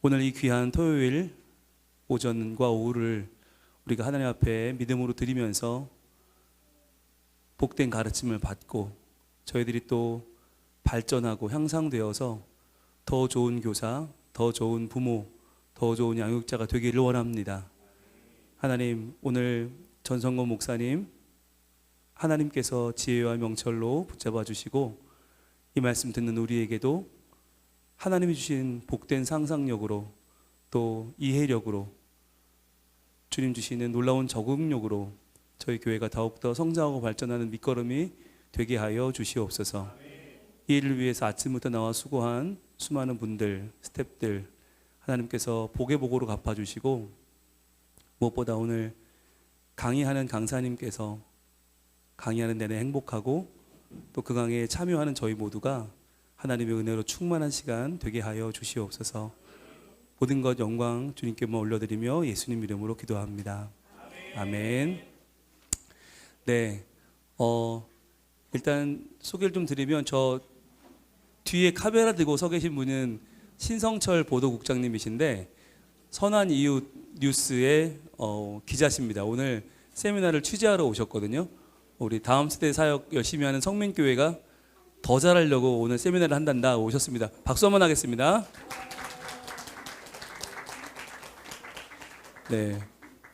오늘 이 귀한 토요일 오전과 오후를 우리가 하나님 앞에 믿음으로 드리면서 복된 가르침을 받고 저희들이 또 발전하고 향상되어서 더 좋은 교사, 더 좋은 부모, 더 좋은 양육자가 되기를 원합니다. 하나님, 오늘 전성건 목사님 하나님께서 지혜와 명철로 붙잡아 주시고 이 말씀 듣는 우리에게도 하나님이 주신 복된 상상력으로 또 이해력으로 주님 주시는 놀라운 적응력으로 저희 교회가 더욱더 성장하고 발전하는 밑거름이 되게 하여 주시옵소서. 이 일을 위해서 아침부터 나와 수고한 수많은 분들, 스태프들 하나님께서 복의 복으로 갚아주시고 무엇보다 오늘 강의하는 강사님께서 강의하는 내내 행복하고 또 그 강의에 참여하는 저희 모두가 하나님의 은혜로 충만한 시간 되게 하여 주시옵소서. 모든 것 영광 주님께만 올려드리며 예수님 이름으로 기도합니다. 아멘. 네, 일단 소개를 좀 드리면 저 뒤에 카메라 들고 서 계신 분은 신성철 보도국장님이신데 선한이웃 뉴스의 기자십니다. 오늘 세미나를 취재하러 오셨거든요. 우리 다음 세대 사역 열심히 하는 성민교회가 더 잘하려고 오늘 세미나를 한단다 오셨습니다. 박수 한번 하겠습니다. 네,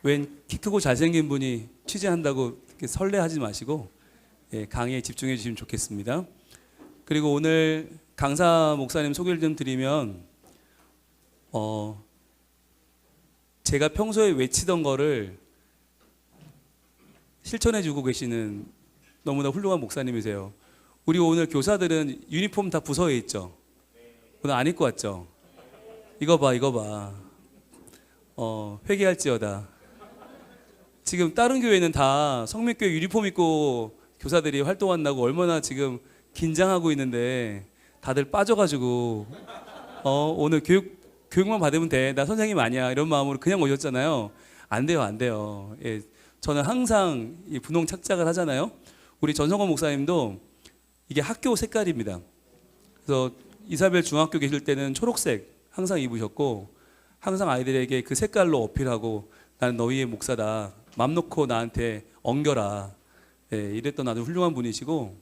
웬 키 크고 잘생긴 분이 취재한다고 이렇게 설레하지 마시고 강의에 집중해 주시면 좋겠습니다. 그리고 오늘 강사 목사님 소개를 좀 드리면 제가 평소에 외치던 거를 실천해 주고 계시는 너무나 훌륭한 목사님이세요. 우리 오늘 교사들은 유니폼 다 부서에 있죠. 오늘 안 입고 왔죠. 이거 봐. 회개할지어다. 지금 다른 교회는 다 성민교회 유니폼 입고 교사들이 활동한다고 얼마나 지금 긴장하고 있는데 다들 빠져가지고 오늘 교육만 받으면 돼. 나 선생님 아니야. 이런 마음으로 그냥 오셨잖아요. 안 돼요. 예, 저는 항상 이 분홍 착장을 하잖아요. 우리 전성건 목사님도 이게 학교 색깔입니다. 그래서 이사벨 중학교 계실 때는 초록색 항상 입으셨고 항상 아이들에게 그 색깔로 어필하고 나는 너희의 목사다. 맘 놓고 나한테 엉겨라. 예, 이랬던 아주 훌륭한 분이시고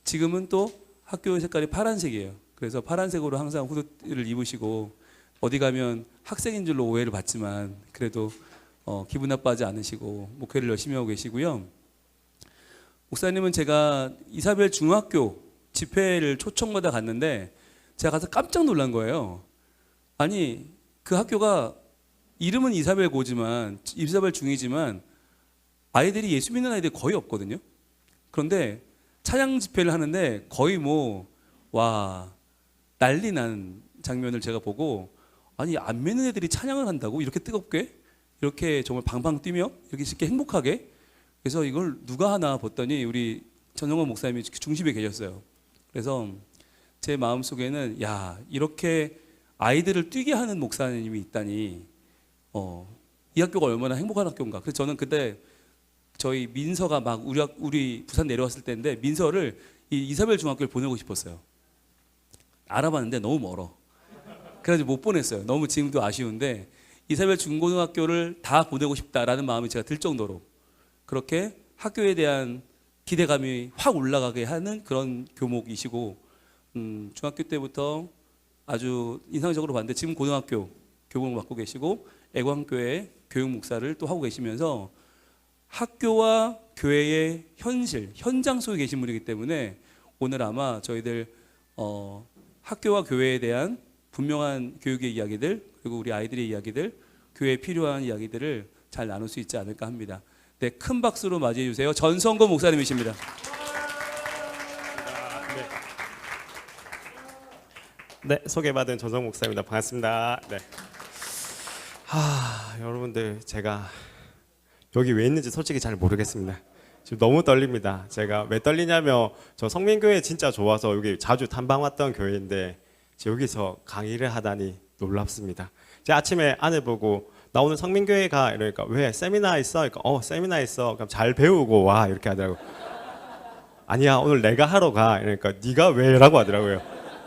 지금은 또 학교 색깔이 파란색이에요. 그래서 파란색으로 항상 후드를 입으시고 어디 가면 학생인 줄로 오해를 받지만 그래도 기분 나빠하지 않으시고 목회를 열심히 하고 계시고요. 목사님은 제가 이사벨 중학교 집회를 초청받아 갔는데 제가 가서 깜짝 놀란 거예요. 아니 그 학교가 이름은 이사벨 고지만 이사벨 중이지만 아이들이 예수 믿는 아이들이 거의 없거든요. 그런데 찬양 집회를 하는데 거의 와 난리 난 장면을 제가 보고 아니 안 믿는 애들이 찬양을 한다고 이렇게 뜨겁게 이렇게 정말 방방 뛰며 이렇게 행복하게 그래서 이걸 누가 하나 봤더니 우리 전성건 목사님이 중심에 계셨어요. 그래서 제 마음속에는 야 이렇게 아이들을 뛰게 하는 목사님이 있다니 이 학교가 얼마나 행복한 학교인가. 그래서 저는 그때 저희 민서가 막 우리 부산 내려왔을 때인데 민서를 이 이사벨 중학교를 보내고 싶었어요. 알아봤는데 너무 멀어. 그래가지고 못 보냈어요. 너무 지금도 아쉬운데 이사벨 중고등학교를 다 보내고 싶다라는 마음이 제가 들 정도로 그렇게 학교에 대한 기대감이 확 올라가게 하는 그런 교목이시고 중학교 때부터 아주 인상적으로 봤는데 지금 고등학교 교목을 맡고 계시고 애광교회 교육 목사를 또 하고 계시면서 학교와 교회의 현장 속에 계신 분이기 때문에 오늘 아마 저희들 학교와 교회에 대한 분명한 교육의 이야기들 그리고 우리 아이들의 이야기들 교회에 필요한 이야기들을 잘 나눌 수 있지 않을까 합니다. 네, 큰 박수로 맞이해 주세요. 전성건 목사님이십니다. 네, 소개받은 전성 목사입니다. 반갑습니다. 네. 여러분들 제가 여기 왜 있는지 솔직히 잘 모르겠습니다. 지금 너무 떨립니다. 제가 왜 떨리냐면 저 성민교회 진짜 좋아서 여기 자주 탐방 왔던 교회인데 여기서 강의를 하다니 놀랍습니다. 제가 아침에 아내 보고 나 오늘 성민교회 가 이러니까 왜 세미나 있어? 그러니까 세미나 있어. 그럼 잘 배우고 와 이렇게 하더라고. 아니야 오늘 내가 하러 가. 이러니까 네가 왜라고 하더라고요.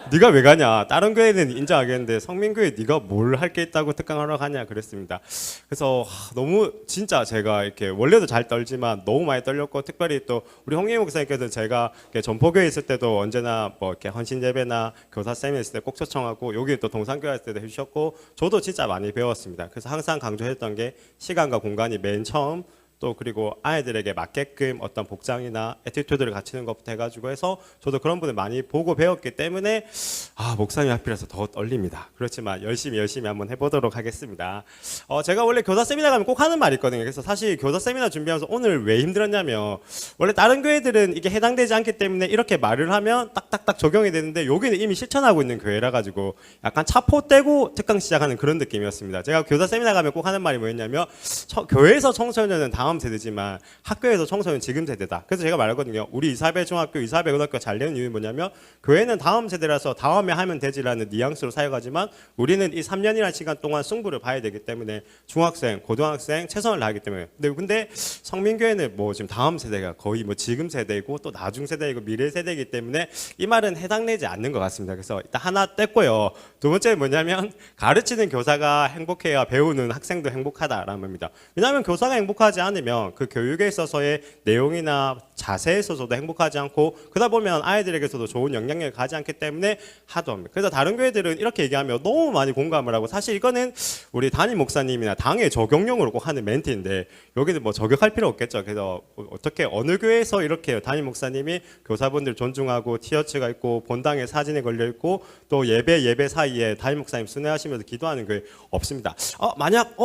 네가 왜 가냐? 다른 교회는 인정하겠는데 성민교회 네가 뭘 할 게 있다고 특강하러 가냐 그랬습니다. 그래서 너무 진짜 제가 이렇게 원래도 잘 떨지만 너무 많이 떨렸고 특별히 또 우리 홍희 목사님께서 제가 전포교회 있을 때도 언제나 뭐 이렇게 헌신 예배나 교사 세미나 있을 때 꼭 초청하고 여기 또 동산교회 있을 때도 해주셨고 저도 진짜 많이 배웠습니다. 그래서 항상 강조했던 게 시간과 공간이 맨 처음 또 그리고 아이들에게 맞게끔 어떤 복장이나 애티튜드를 갖추는 것부터 해가지고 해서 저도 그런 분을 많이 보고 배웠기 때문에 목사님 앞이라서 더 떨립니다. 그렇지만 열심히 한번 해보도록 하겠습니다. 제가 원래 교사 세미나 가면 꼭 하는 말이 있거든요. 그래서 사실 교사 세미나 준비하면서 오늘 왜 힘들었냐면 원래 다른 교회들은 이게 해당되지 않기 때문에 이렇게 말을 하면 딱딱딱 적용이 되는데 여기는 이미 실천하고 있는 교회라 가지고 약간 차포 떼고 특강 시작하는 그런 느낌이었습니다. 제가 교사 세미나 가면 꼭 하는 말이 뭐였냐면 교회에서 청소년은 다음 세대지만 학교에서 청소년 지금 세대다. 그래서 제가 말하거든요. 우리 이사배 중학교, 이사배 고등학교 잘 되는 이유는 뭐냐면 교회는 다음 세대라서 다음에 하면 되지라는 뉘앙스로 사용하지만 우리는 이 3년이라는 시간 동안 승부를 봐야 되기 때문에 중학생, 고등학생 최선을 다하기 때문에. 근데 성민교회는 뭐 지금 다음 세대가 거의 뭐 지금 세대이고 또 나중 세대이고 미래 세대이기 때문에 이 말은 해당되지 않는 것 같습니다. 그래서 일단 하나 뗐고요. 두 번째 뭐냐면 가르치는 교사가 행복해야 배우는 학생도 행복하다라는 겁니다. 왜냐하면 교사가 행복하지 않으면 그 교육에 있어서의 내용이나 자세에 있어서도 행복하지 않고 그러다 보면 아이들에게서도 좋은 영향력을 가지 않기 때문에 하도 합니다. 그래서 다른 교회들은 이렇게 얘기하면 너무 많이 공감을 하고 사실 이거는 우리 담임 목사님이나 당의 적용용으로 꼭 하는 멘트인데 여기는 뭐 저격할 필요 없겠죠. 그래서 어떻게 어느 교회에서 이렇게 담임 목사님이 교사분들 존중하고 티셔츠가 있고 본당에 사진이 걸려 있고 또 예배 사이에 담임 목사님 순회하시면서 기도하는 교회 없습니다. 만약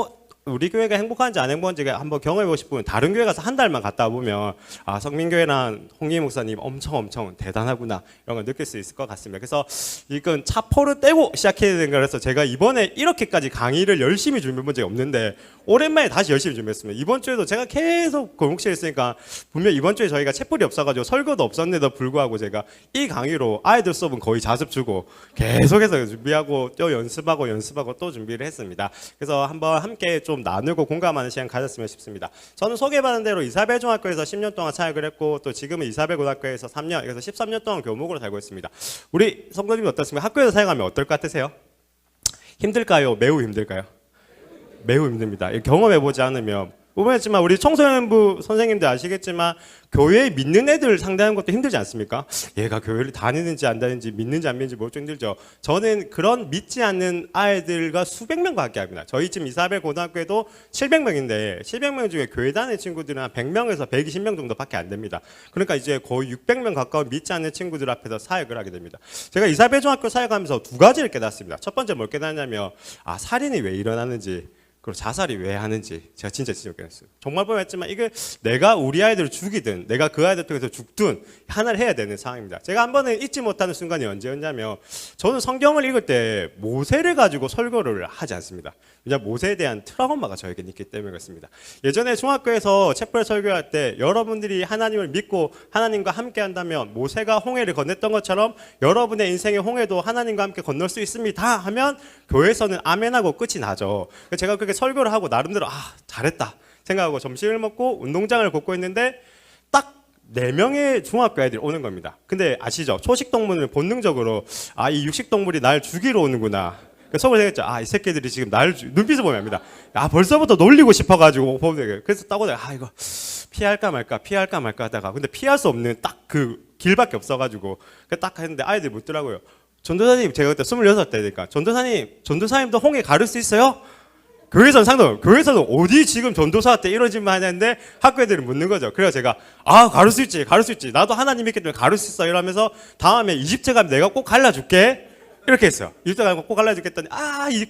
우리 교회가 행복한지 안 행복한지 한번 경험해보고 싶으면 다른 교회 가서 한 달만 갔다 보면 성민교회랑 홍희 목사님 엄청 대단하구나 이런 걸 느낄 수 있을 것 같습니다. 그래서 이건 차포를 떼고 시작해야 되는 거라서 제가 이번에 이렇게까지 강의를 열심히 준비해본 적이 없는데 오랜만에 다시 열심히 준비했습니다. 이번 주에도 제가 계속 골목실에 있으니까 분명 이번 주에 저희가 챗불이 없어가지고 설교도 없었는데도 불구하고 제가 이 강의로 아이들 수업은 거의 자습 주고 계속해서 준비하고 또 연습하고 또 준비를 했습니다. 그래서 한번 함께 좀 나누고 공감하는 시간 가졌으면 싶습니다. 저는 소개받은 대로 이사벨 중학교에서 10년 동안 사역을 했고 또 지금은 이사벨 고등학교에서 3년, 그래서 13년 동안 교목으로 살고 있습니다. 우리 성도님이 어떻습니까? 학교에서 사역하면 어떨 것 같으세요? 힘들까요? 매우 힘들까요? 매우 힘듭니다. 경험해보지 않으면 보면지만 우리 청소년부 선생님들 아시겠지만 교회 믿는 애들 상대하는 것도 힘들지 않습니까? 얘가 교회를 다니는지 안 다니는지 믿는지 안 믿는지 좀 힘들죠. 저는 그런 믿지 않는 아이들과 수백 명과 함께 합니다. 저희 지금 이사벨 고등학교에도 700명인데 700명 중에 교회 다니는 친구들은 한 100명에서 120명 정도밖에 안 됩니다. 그러니까 이제 거의 600명 가까운 믿지 않는 친구들 앞에서 사역을 하게 됩니다. 제가 이사벨 중학교 사역하면서 두 가지를 깨닫습니다. 첫 번째 뭘 깨닫냐면 살인이 왜 일어나는지 그리고 자살이 왜 하는지 제가 진짜 깨닫어요. 정말 보였지만 이게 내가 우리 아이들을 죽이든 내가 그 아이들 통해서 죽든 하나를 해야 되는 상황입니다. 제가 한 번은 잊지 못하는 순간이 언제였냐면 저는 성경을 읽을 때 모세를 가지고 설교를 하지 않습니다. 왜냐하면 모세에 대한 트라우마가 저에게 있기 때문에 그렇습니다. 예전에 중학교에서 책 설교할 때 여러분들이 하나님을 믿고 하나님과 함께 한다면 모세가 홍해를 건넜던 것처럼 여러분의 인생의 홍해도 하나님과 함께 건널 수 있습니다 하면 교회에서는 아멘하고 끝이 나죠. 제가 그렇게 설교를 하고 나름대로 잘했다 생각하고 점심을 먹고 운동장을 걷고 있는데 딱 4명의 중학교 애들이 오는 겁니다. 근데 아시죠? 초식동물은 본능적으로 이 육식동물이 날 죽이러 오는구나. 속을 생각했죠. 이 새끼들이 지금 눈빛을 보면 압니다. 벌써부터 놀리고 싶어가지고 그래서 따고 이거 피할까 말까 하다가 근데 피할 수 없는 딱 그 길밖에 없어가지고 딱 했는데 아이들이 묻더라고요. 전도사님, 제가 그때 26대니까 전도사님도 홍해 가를 수 있어요? 교회에서는 어디 지금 전도사 때 이런 짓만 하는데 학교 애들이 묻는 거죠. 그래서 제가 가를 수 있지. 나도 하나님 믿기 때문에 가를 수 있어. 이러면서 다음에 이집트 가면 내가 꼭 갈라줄게. 이렇게 했어요. 이집트 가면 꼭 갈라주겠더니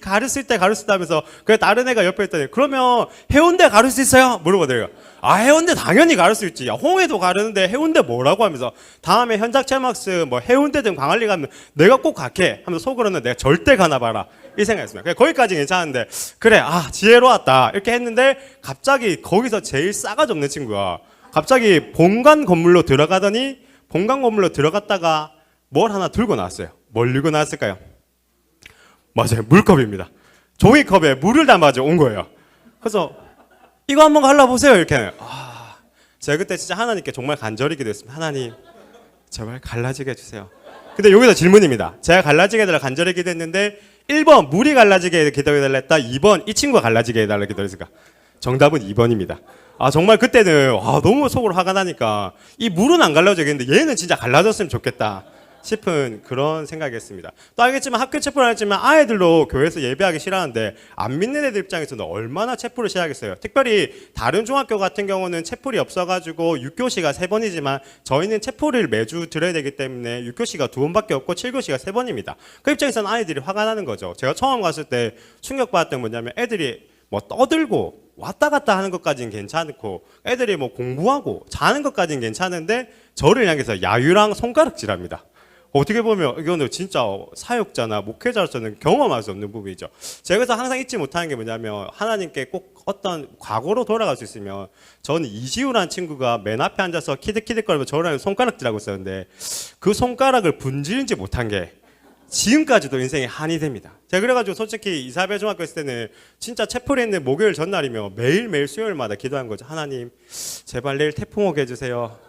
가를 수 있다 하면서 그래 다른 애가 옆에 있더니 그러면 해운대 가를 수 있어요? 물어보더래요. 해운대 당연히 가를 수 있지. 홍해도 가르는데 해운대 뭐라고 하면서 다음에 현장 체험학습 해운대든 광안리 가면 내가 꼭 갈게 하면서 속으로는 내가 절대 가나 봐라 이 생각했습니다. 거기까지 괜찮은데 그래 지혜로웠다 이렇게 했는데 갑자기 거기서 제일 싸가지 없는 친구가 갑자기 본관 건물로 들어가더니 본관 건물로 들어갔다가 뭘 하나 들고 나왔어요. 뭘 들고 나왔을까요? 맞아요. 물컵입니다. 종이컵에 물을 담아서 온 거예요. 그래서 이거 한번 갈라보세요. 이렇게. 제가 그때 진짜 하나님께 정말 간절히 기도했습니다. 하나님, 제발 갈라지게 해주세요. 근데 여기서 질문입니다. 제가 갈라지게 해달라 간절히 기도했는데 1번 물이 갈라지게 기도해달라 했다. 2번 이 친구가 갈라지게 해달라 기도했을까? 정답은 2번입니다. 아 정말 그때는 너무 속으로 화가 나니까 이 물은 안 갈라져야겠는데 얘는 진짜 갈라졌으면 좋겠다 싶은 그런 생각이었습니다. 또 알겠지만 학교 체포를 했지만 아이들도 교회에서 예배하기 싫어하는데 안 믿는 애들 입장에서는 얼마나 체포를 싫어하겠어요. 특별히 다른 중학교 같은 경우는 체포이 없어가지고 6교시가 3번이지만 저희는 체포를 매주 들어야 되기 때문에 6교시가 2번밖에 없고 7교시가 3번입니다. 그 입장에서는 아이들이 화가 나는 거죠. 제가 처음 갔을 때 충격받았던 게 뭐냐면 애들이 뭐 떠들고 왔다 갔다 하는 것까지는 괜찮고 애들이 뭐 공부하고 자는 것까지는 괜찮은데 저를 향해서 야유랑 손가락질합니다. 어떻게 보면 이거는 진짜 사역자나 목회자로서는 경험할 수 없는 부분이죠. 제가 그래서 항상 잊지 못하는 게 뭐냐면 하나님께 꼭 어떤 과거로 돌아갈 수 있으면 저는 이지우라는 친구가 맨 앞에 앉아서 키득키득거리며 저를 손가락질하고 있었는데 그 손가락을 분지르지 못한 게 지금까지도 인생에 한이 됩니다. 제가 그래가지고 솔직히 이사벨 중학교 있을 때는 진짜 체포를 했는데 목요일 전날이며 매일매일 수요일마다 기도한 거죠. 하나님 제발 내일 태풍 오게 해주세요.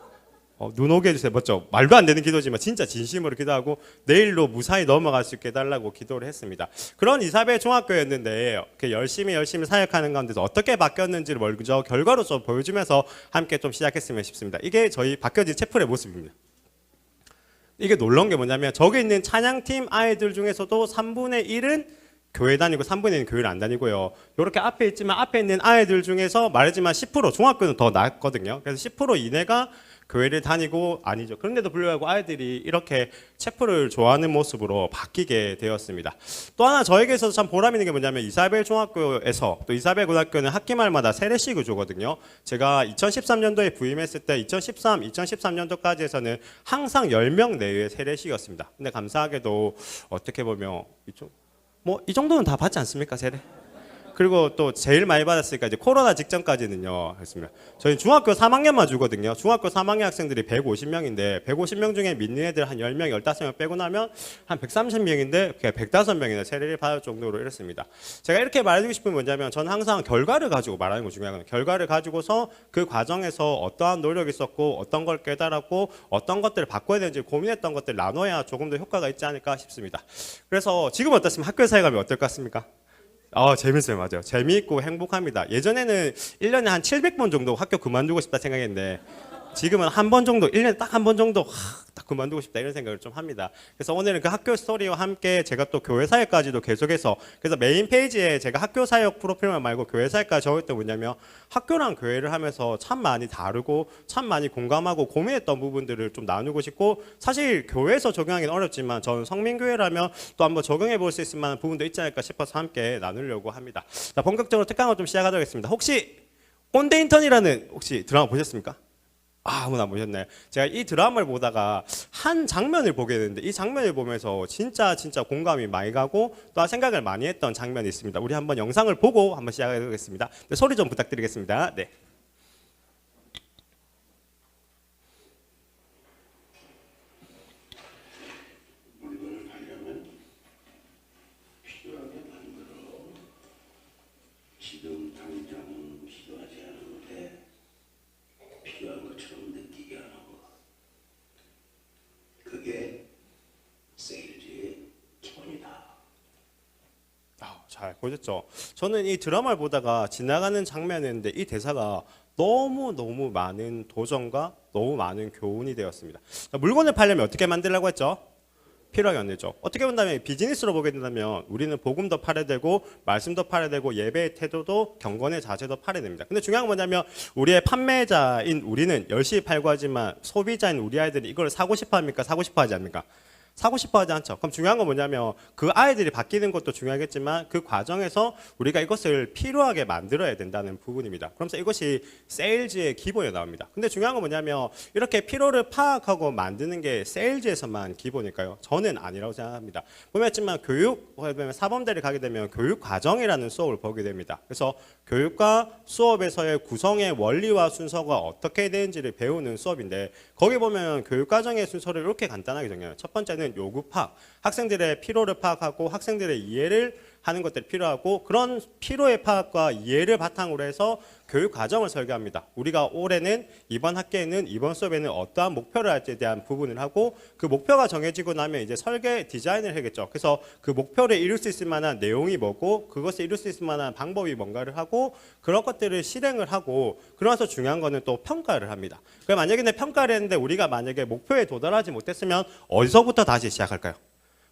눈 오게 해주세요. 맞죠? 말도 안 되는 기도지만 진짜 진심으로 기도하고 내일로 무사히 넘어갈 수 있게 해달라고 기도를 했습니다. 그런 이사벨 중학교였는데 열심히 사역하는 가운데서 어떻게 바뀌었는지를 먼저 결과로 좀 보여주면서 함께 좀 시작했으면 싶습니다. 이게 저희 바뀌어진 채플의 모습입니다. 이게 놀라운 게 뭐냐면 저기 있는 찬양팀 아이들 중에서도 3분의 1은 교회 다니고 3분의 1은 교회를 안 다니고요. 이렇게 앞에 있지만 앞에 있는 아이들 중에서 말했지만 10% 중학교는 더 낮거든요. 그래서 10% 이내가 교회를 다니고 아니죠. 그런데도 불구하고 아이들이 이렇게 체프를 좋아하는 모습으로 바뀌게 되었습니다. 또 하나 저에게 있어서 참 보람 있는 게 뭐냐면 이사벨 중학교에서 또 이사벨 고등학교는 학기 말마다 세례식을 주거든요. 제가 2013년도에 부임했을 때 2013년도까지 해서는 항상 10명 내외의 세례식이었습니다. 근데 감사하게도 어떻게 보면 이 정도는 다 받지 않습니까, 세례? 그리고 또 제일 많이 받았으니까 이제 코로나 직전까지는요 했습니다. 저희 중학교 3학년만 주거든요. 중학교 3학년 학생들이 150명인데 150명 중에 믿는 애들 한 10명, 15명 빼고 나면 한 130명인데 105명이나 세례를 받을 정도로 이랬습니다. 제가 이렇게 말해주고 싶은 게 뭐냐면 저는 항상 결과를 가지고 말하는 거 중요하거든요. 결과를 가지고서 그 과정에서 어떠한 노력이 있었고 어떤 걸 깨달았고 어떤 것들을 바꿔야 되는지 고민했던 것들 나눠야 조금 더 효과가 있지 않을까 싶습니다. 그래서 지금 어떻습니까? 학교 사회감이 어떨 것 같습니까? 재밌어요. 맞아요. 재미있고 행복합니다. 예전에는 1년에 한 700번 정도 학교 그만두고 싶다 생각했는데 지금은 한 번 정도, 1년에 딱 한 번 정도 딱 그만두고 싶다 이런 생각을 좀 합니다. 그래서 오늘은 그 학교 스토리와 함께 제가 또 교회 사역까지도 계속해서 그래서 메인 페이지에 제가 학교 사역 프로필만 말고 교회 사역까지 적었던 게 뭐냐면 학교랑 교회를 하면서 참 많이 다르고 참 많이 공감하고 고민했던 부분들을 좀 나누고 싶고 사실 교회에서 적용하기는 어렵지만 저는 성민교회라면 또 한번 적용해 볼 수 있을 만한 부분도 있지 않을까 싶어서 함께 나누려고 합니다. 자, 본격적으로 특강을 좀 시작하도록 하겠습니다. 혹시 온데 인턴이라는 혹시 드라마 보셨습니까? 아무나 안 보셨나요? 제가 이 드라마를 보다가 한 장면을 보게 됐는데 이 장면을 보면서 진짜 공감이 많이 가고 또 생각을 많이 했던 장면이 있습니다. 우리 한번 영상을 보고 한번 시작하겠습니다. 소리 좀 부탁드리겠습니다. 네. 지금 당장은 필요하지 않은데 필요한 것처럼 느끼게 하는 것. 그게 세일즈의 기본이다. 잘 보셨죠? 저는 이 드라마를 보다가 지나가는 장면이었는데 이 대사가 너무 많은 도전과 너무 많은 교훈이 되었습니다. 물건을 팔려면 어떻게 만들려고 했죠? 필요하게 만들죠. 어떻게 본다면 비즈니스로 보게 된다면 우리는 복음도 팔아야 되고 말씀도 팔아야 되고 예배의 태도도 경건의 자세도 팔아야 됩니다. 근데 중요한 건 뭐냐면 우리의 판매자인 우리는 열심히 팔고 하지만 소비자인 우리 아이들이 이걸 사고 싶어 합니까? 사고 싶어 하지 않습니까? 사고 싶어 하지 않죠. 그럼 중요한 건 뭐냐면 그 아이들이 바뀌는 것도 중요하겠지만 그 과정에서 우리가 이것을 필요하게 만들어야 된다는 부분입니다. 그러면서 이것이 세일즈의 기본에 나옵니다. 근데 중요한 건 뭐냐면 이렇게 필요를 파악하고 만드는 게 세일즈에서만 기본일까요? 저는 아니라고 생각합니다. 보면지만 사범대를 가게 되면 교육 과정이라는 수업을 보게 됩니다. 그래서 교육과 수업에서의 구성의 원리와 순서가 어떻게 되는지를 배우는 수업인데 거기 보면 교육 과정의 순서를 이렇게 간단하게 정해요. 첫 번째는 요구 파악, 학생들의 필요를 파악하고 학생들의 이해를 하는 것들이 필요하고 그런 필요의 파악과 이해를 바탕으로 해서 교육 과정을 설계합니다. 우리가 올해는 이번 학기에는 이번 수업에는 어떠한 목표를 할지에 대한 부분을 하고 그 목표가 정해지고 나면 이제 설계 디자인을 하겠죠. 그래서 그 목표를 이룰 수 있을 만한 내용이 뭐고 그것을 이룰 수 있을 만한 방법이 뭔가를 하고 그런 것들을 실행을 하고 그러면서 중요한 거는 또 평가를 합니다. 그럼 만약에 평가를 했는데 우리가 만약에 목표에 도달하지 못했으면 어디서부터 다시 시작할까요?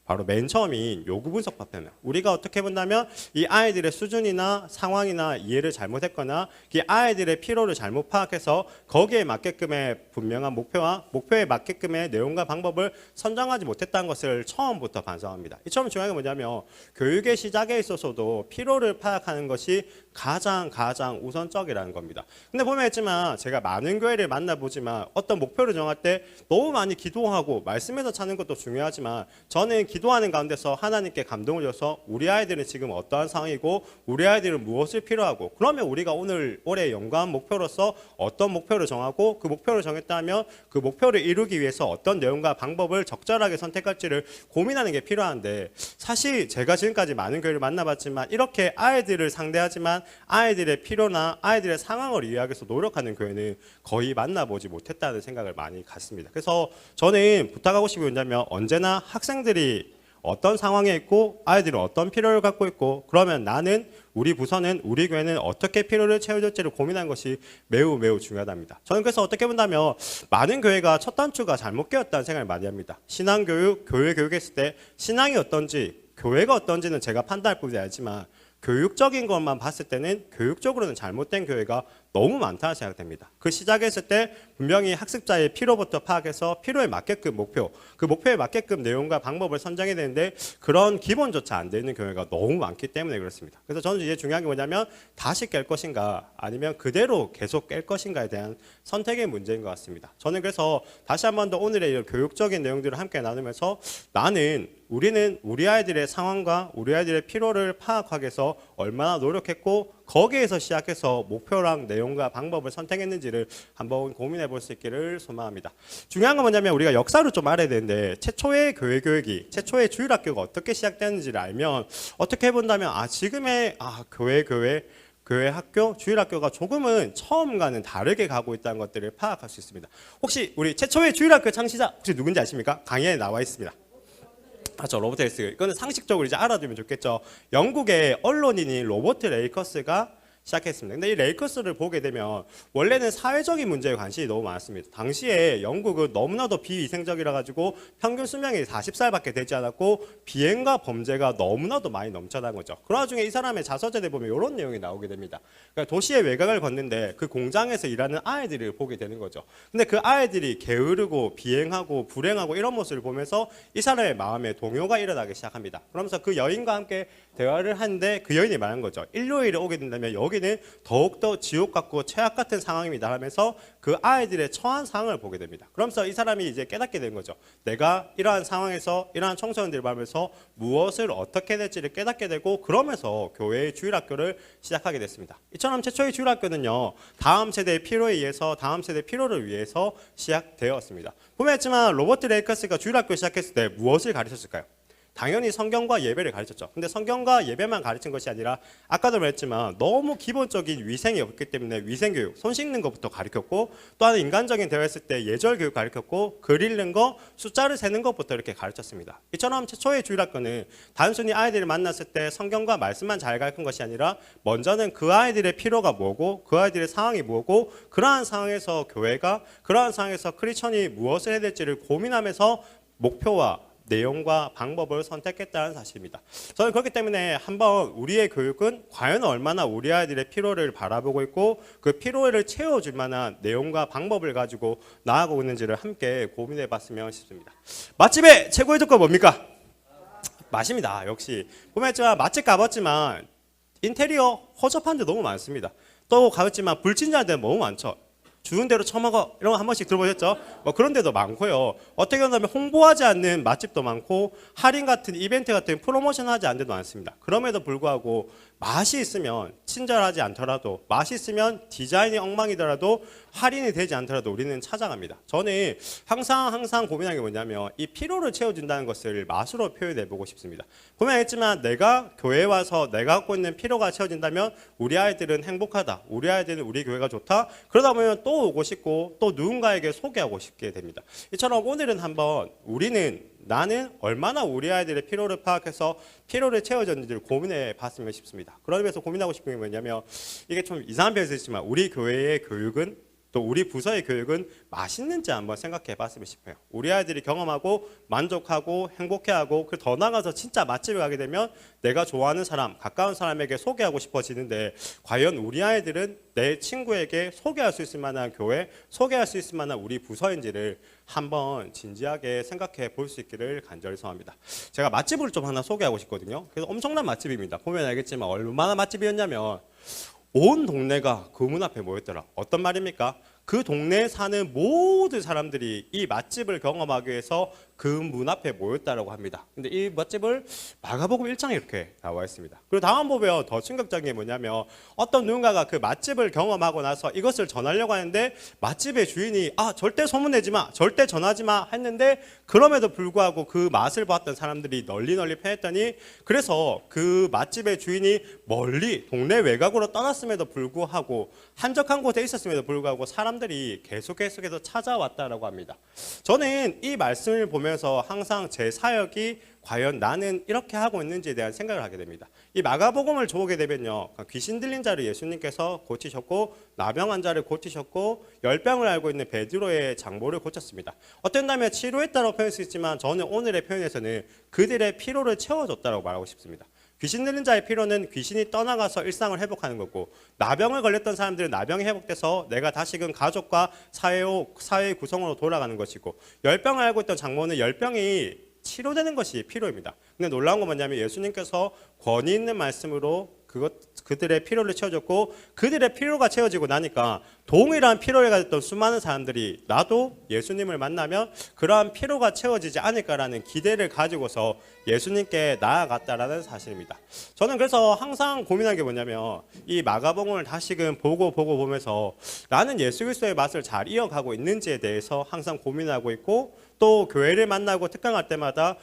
바로 맨 처음인 요구 분석 파트입니다. 우리가 어떻게 본다면 이 아이들의 수준이나 상황이나 이해를 잘못했거나 이 아이들의 필요를 잘못 파악해서 거기에 맞게끔의 분명한 목표와 목표에 맞게끔의 내용과 방법을 선정하지 못했다는 것을 처음부터 반성합니다. 이처럼 중요한 게 뭐냐면 교육의 시작에 있어서도 필요를 파악하는 것이 가장 우선적이라는 겁니다. 근데 보면 있지만 제가 많은 교회를 만나보지만 어떤 목표를 정할 때 너무 많이 기도하고 말씀에서 찾는 것도 중요하지만 저는 기도하는 가운데서 하나님께 감동을 줘서 우리 아이들은 지금 어떠한 상황이고 우리 아이들은 무엇을 필요하고 그러면 우리가 올해 연구한 목표로서 어떤 목표를 정하고 그 목표를 정했다면 그 목표를 이루기 위해서 어떤 내용과 방법을 적절하게 선택할지를 고민하는 게 필요한데 사실 제가 지금까지 많은 교회를 만나봤지만 이렇게 아이들을 상대하지만 아이들의 필요나 아이들의 상황을 이해하기 위해서 노력하는 교회는 거의 만나보지 못했다는 생각을 많이 갖습니다. 그래서 저는 부탁하고 싶은 게 뭐냐면 언제나 학생들이 어떤 상황에 있고 아이들은 어떤 필요를 갖고 있고 그러면 나는 우리 부서는 우리 교회는 어떻게 필요를 채워줄지를 고민하는 것이 매우 중요하답니다. 저는 그래서 어떻게 본다면 많은 교회가 첫 단추가 잘못 끼었다는 생각을 많이 합니다. 신앙교육, 교회 교육했을 때 신앙이 어떤지 교회가 어떤지는 제가 판단할 부분이 아니지만 교육적인 것만 봤을 때는 교육적으로는 잘못된 교회가 너무 많다는 생각됩니다. 그 시작했을 때 분명히 학습자의 필요부터 파악해서 필요에 맞게끔 목표, 그 목표에 맞게끔 내용과 방법을 선정해야 되는데 그런 기본조차 안 되는 교회가 너무 많기 때문에 그렇습니다. 그래서 저는 이제 중요한 게 뭐냐면 다시 깰 것인가 아니면 그대로 계속 깰 것인가에 대한 선택의 문제인 것 같습니다. 저는 그래서 다시 한 번 더 오늘의 이런 교육적인 내용들을 함께 나누면서 우리는 우리 아이들의 상황과 우리 아이들의 필요를 파악하기 위해서 얼마나 노력했고 거기에서 시작해서 목표랑 내용과 방법을 선택했는지를 한번 고민해 볼 수 있기를 소망합니다. 중요한 건 뭐냐면 우리가 역사를 좀 알아야 되는데 최초의 교회 교육이 최초의 주일학교가 어떻게 시작되는지를 알면 어떻게 본다면 지금의 교회 학교, 주일학교가 조금은 처음과는 다르게 가고 있다는 것들을 파악할 수 있습니다. 혹시 우리 최초의 주일학교 창시자 혹시 누군지 아십니까? 강의에 나와 있습니다. 맞죠, 로버트 레이커스. 이거는 상식적으로 이제 알아두면 좋겠죠. 영국의 언론인인 로버트 레이커스가 시작했습니다. 근데 이 레이커스를 보게 되면 원래는 사회적인 문제에 관심이 너무 많았습니다. 당시에 영국은 너무나도 비위생적이라 가지고 평균 수명이 40살밖에 되지 않았고 비행과 범죄가 너무나도 많이 넘쳐난 거죠. 그런 와중에 이 사람의 자서전에 보면 이런 내용이 나오게 됩니다. 그러니까 도시의 외곽을 걷는데 그 공장에서 일하는 아이들을 보게 되는 거죠. 근데 그 아이들이 게으르고 비행하고 불행하고 이런 모습을 보면서 이 사람의 마음에 동요가 일어나기 시작합니다. 그러면서 그 여인과 함께 대화를 하는데 그 여인이 말한 거죠. 일요일에 오게 된다면 여기는 더욱더 지옥 같고 최악 같은 상황입니다 하면서 그 아이들의 처한 상황을 보게 됩니다. 그러면서 이 사람이 이제 깨닫게 된 거죠. 내가 이러한 상황에서 이러한 청소년들을 보면서 무엇을 어떻게 될지를 깨닫게 되고 그러면서 교회의 주일학교를 시작하게 됐습니다. 이처럼 최초의 주일학교는요. 다음 세대의 필요에 의해서 다음 세대의 필요를 위해서 시작되었습니다. 보면했지만 로버트 레이커스가 주일학교 시작했을 때 무엇을 가르쳤을까요? 당연히 성경과 예배를 가르쳤죠. 근데 성경과 예배만 가르친 것이 아니라 아까도 말했지만 너무 기본적인 위생이 없기 때문에 위생교육, 손 씻는 것부터 가르쳤고 또 하나 인간적인 대화했을 때 예절교육 가르쳤고 글 읽는 거, 숫자를 세는 것부터 이렇게 가르쳤습니다. 이처럼 최초의 주일학교는 단순히 아이들을 만났을 때 성경과 말씀만 잘 가르친 것이 아니라 먼저는 그 아이들의 필요가 뭐고 그 아이들의 상황이 뭐고 그러한 상황에서 교회가 그러한 상황에서 크리스천이 무엇을 해야 될지를 고민하면서 목표와 내용과 방법을 선택했다는 사실입니다. 저는 그렇기 때문에 한번 우리의 교육은 과연 얼마나 우리 아이들의 필요를 바라보고 있고 그 필요를 채워줄 만한 내용과 방법을 가지고 나아가고 있는지를 함께 고민해 봤으면 싶습니다. 맛집의 최고의 조건 뭡니까? 맛입니다. 역시 보면 있지만 맛집 가봤지만 인테리어 허접한 데 너무 많습니다. 또 가봤지만 불친절한 데 너무 많죠. 주는 대로 처먹어 이런 거 한 번씩 들어보셨죠? 뭐 그런 데도 많고요. 어떻게 보면 홍보하지 않는 맛집도 많고 할인 같은 이벤트 같은 프로모션하지 않는 데도 많습니다. 그럼에도 불구하고 맛이 있으면 친절하지 않더라도 맛이 있으면 디자인이 엉망이더라도 할인이 되지 않더라도 우리는 찾아갑니다. 저는 항상 고민하는 게 뭐냐면 이 피로를 채워준다는 것을 맛으로 표현해 보고 싶습니다. 분명했지만 내가 교회에 와서 내가 갖고 있는 피로가 채워진다면 우리 아이들은 행복하다. 우리 아이들은 우리 교회가 좋다. 그러다 보면 또 오고 싶고 또 누군가에게 소개하고 싶게 됩니다. 이처럼 오늘은 한번 나는 얼마나 우리 아이들의 피로를 파악해서 피로를 채워줬는지를 고민해 봤으면 싶습니다. 그러면서 고민하고 싶은 게 뭐냐면 이게 좀 이상한 표현이 있지만 우리 교회의 교육은 또 우리 부서의 교육은 맛있는지 한번 생각해 봤으면 싶어요. 우리 아이들이 경험하고 만족하고 행복해하고 그 더 나아가서 진짜 맛집에 가게 되면 내가 좋아하는 사람, 가까운 사람에게 소개하고 싶어지는데 과연 우리 아이들은 내 친구에게 소개할 수 있을 만한 교회, 소개할 수 있을 만한 우리 부서인지를 한번 진지하게 생각해 볼 수 있기를 간절히 소원합니다. 제가 맛집을 좀 하나 소개하고 싶거든요. 그래서 엄청난 맛집입니다. 보면 알겠지만 얼마나 맛집이었냐면 온 동네가 그 문 앞에 모였더라. 어떤 말입니까? 그 동네에 사는 모든 사람들이 이 맛집을 경험하기 위해서 그 문 앞에 모였다라고 합니다. 근데 이 맛집을 마가복음 1장에 이렇게 나와 있습니다. 그리고 다음 보면 더 충격적인 게 뭐냐면 어떤 누군가가 그 맛집을 경험하고 나서 이것을 전하려고 하는데 맛집의 주인이 절대 소문내지 마, 절대 전하지 마 했는데 그럼에도 불구하고 그 맛을 봤던 사람들이 널리 편했더니 그래서 그 맛집의 주인이 멀리 동네 외곽으로 떠났음에도 불구하고 한적한 곳에 있었음에도 불구하고 사람들이 계속해서 찾아왔다라고 합니다. 저는 이 말씀을 보면서 항상 제 사역이 과연 나는 이렇게 하고 있는지에 대한 생각을 하게 됩니다. 이 마가복음을 보게 되면요, 귀신 들린 자를 예수님께서 고치셨고 나병 환자를 고치셨고 열병을 앓고 있는 베드로의 장모를 고쳤습니다. 어떤 다음에 치료했다고 표현할 수 있지만 저는 오늘의 표현에서는 그들의 피로를 채워줬다고 말하고 싶습니다. 귀신 들린 자의 피로는 귀신이 떠나가서 일상을 회복하는 거고 나병을 걸렸던 사람들은 나병이 회복돼서 내가 다시금 가족과 사회의 구성으로 돌아가는 것이고 열병을 앓고 있던 장모는 열병이 치료되는 것이 피로입니다. 근데 놀라운 건 뭐냐면 예수님께서 권위 있는 말씀으로 그들의 피로를 채워줬고 그들의 피로가 채워지고 나니까 동일한 피로에 가졌던 수많은 사람들이 나도 예수님을 만나면 그러한 피로가 채워지지 않을까라는 기대를 가지고서 예수님께 나아갔다라는 사실입니다. 저는 그래서 항상 고민한 게 뭐냐면 이 마가복음을 다시금 보고 보면서 나는 예수 그리스도의 맛을 잘 이어가고 있는지에 대해서 항상 고민하고 있고 또 교회를 만나고 특강할 때마다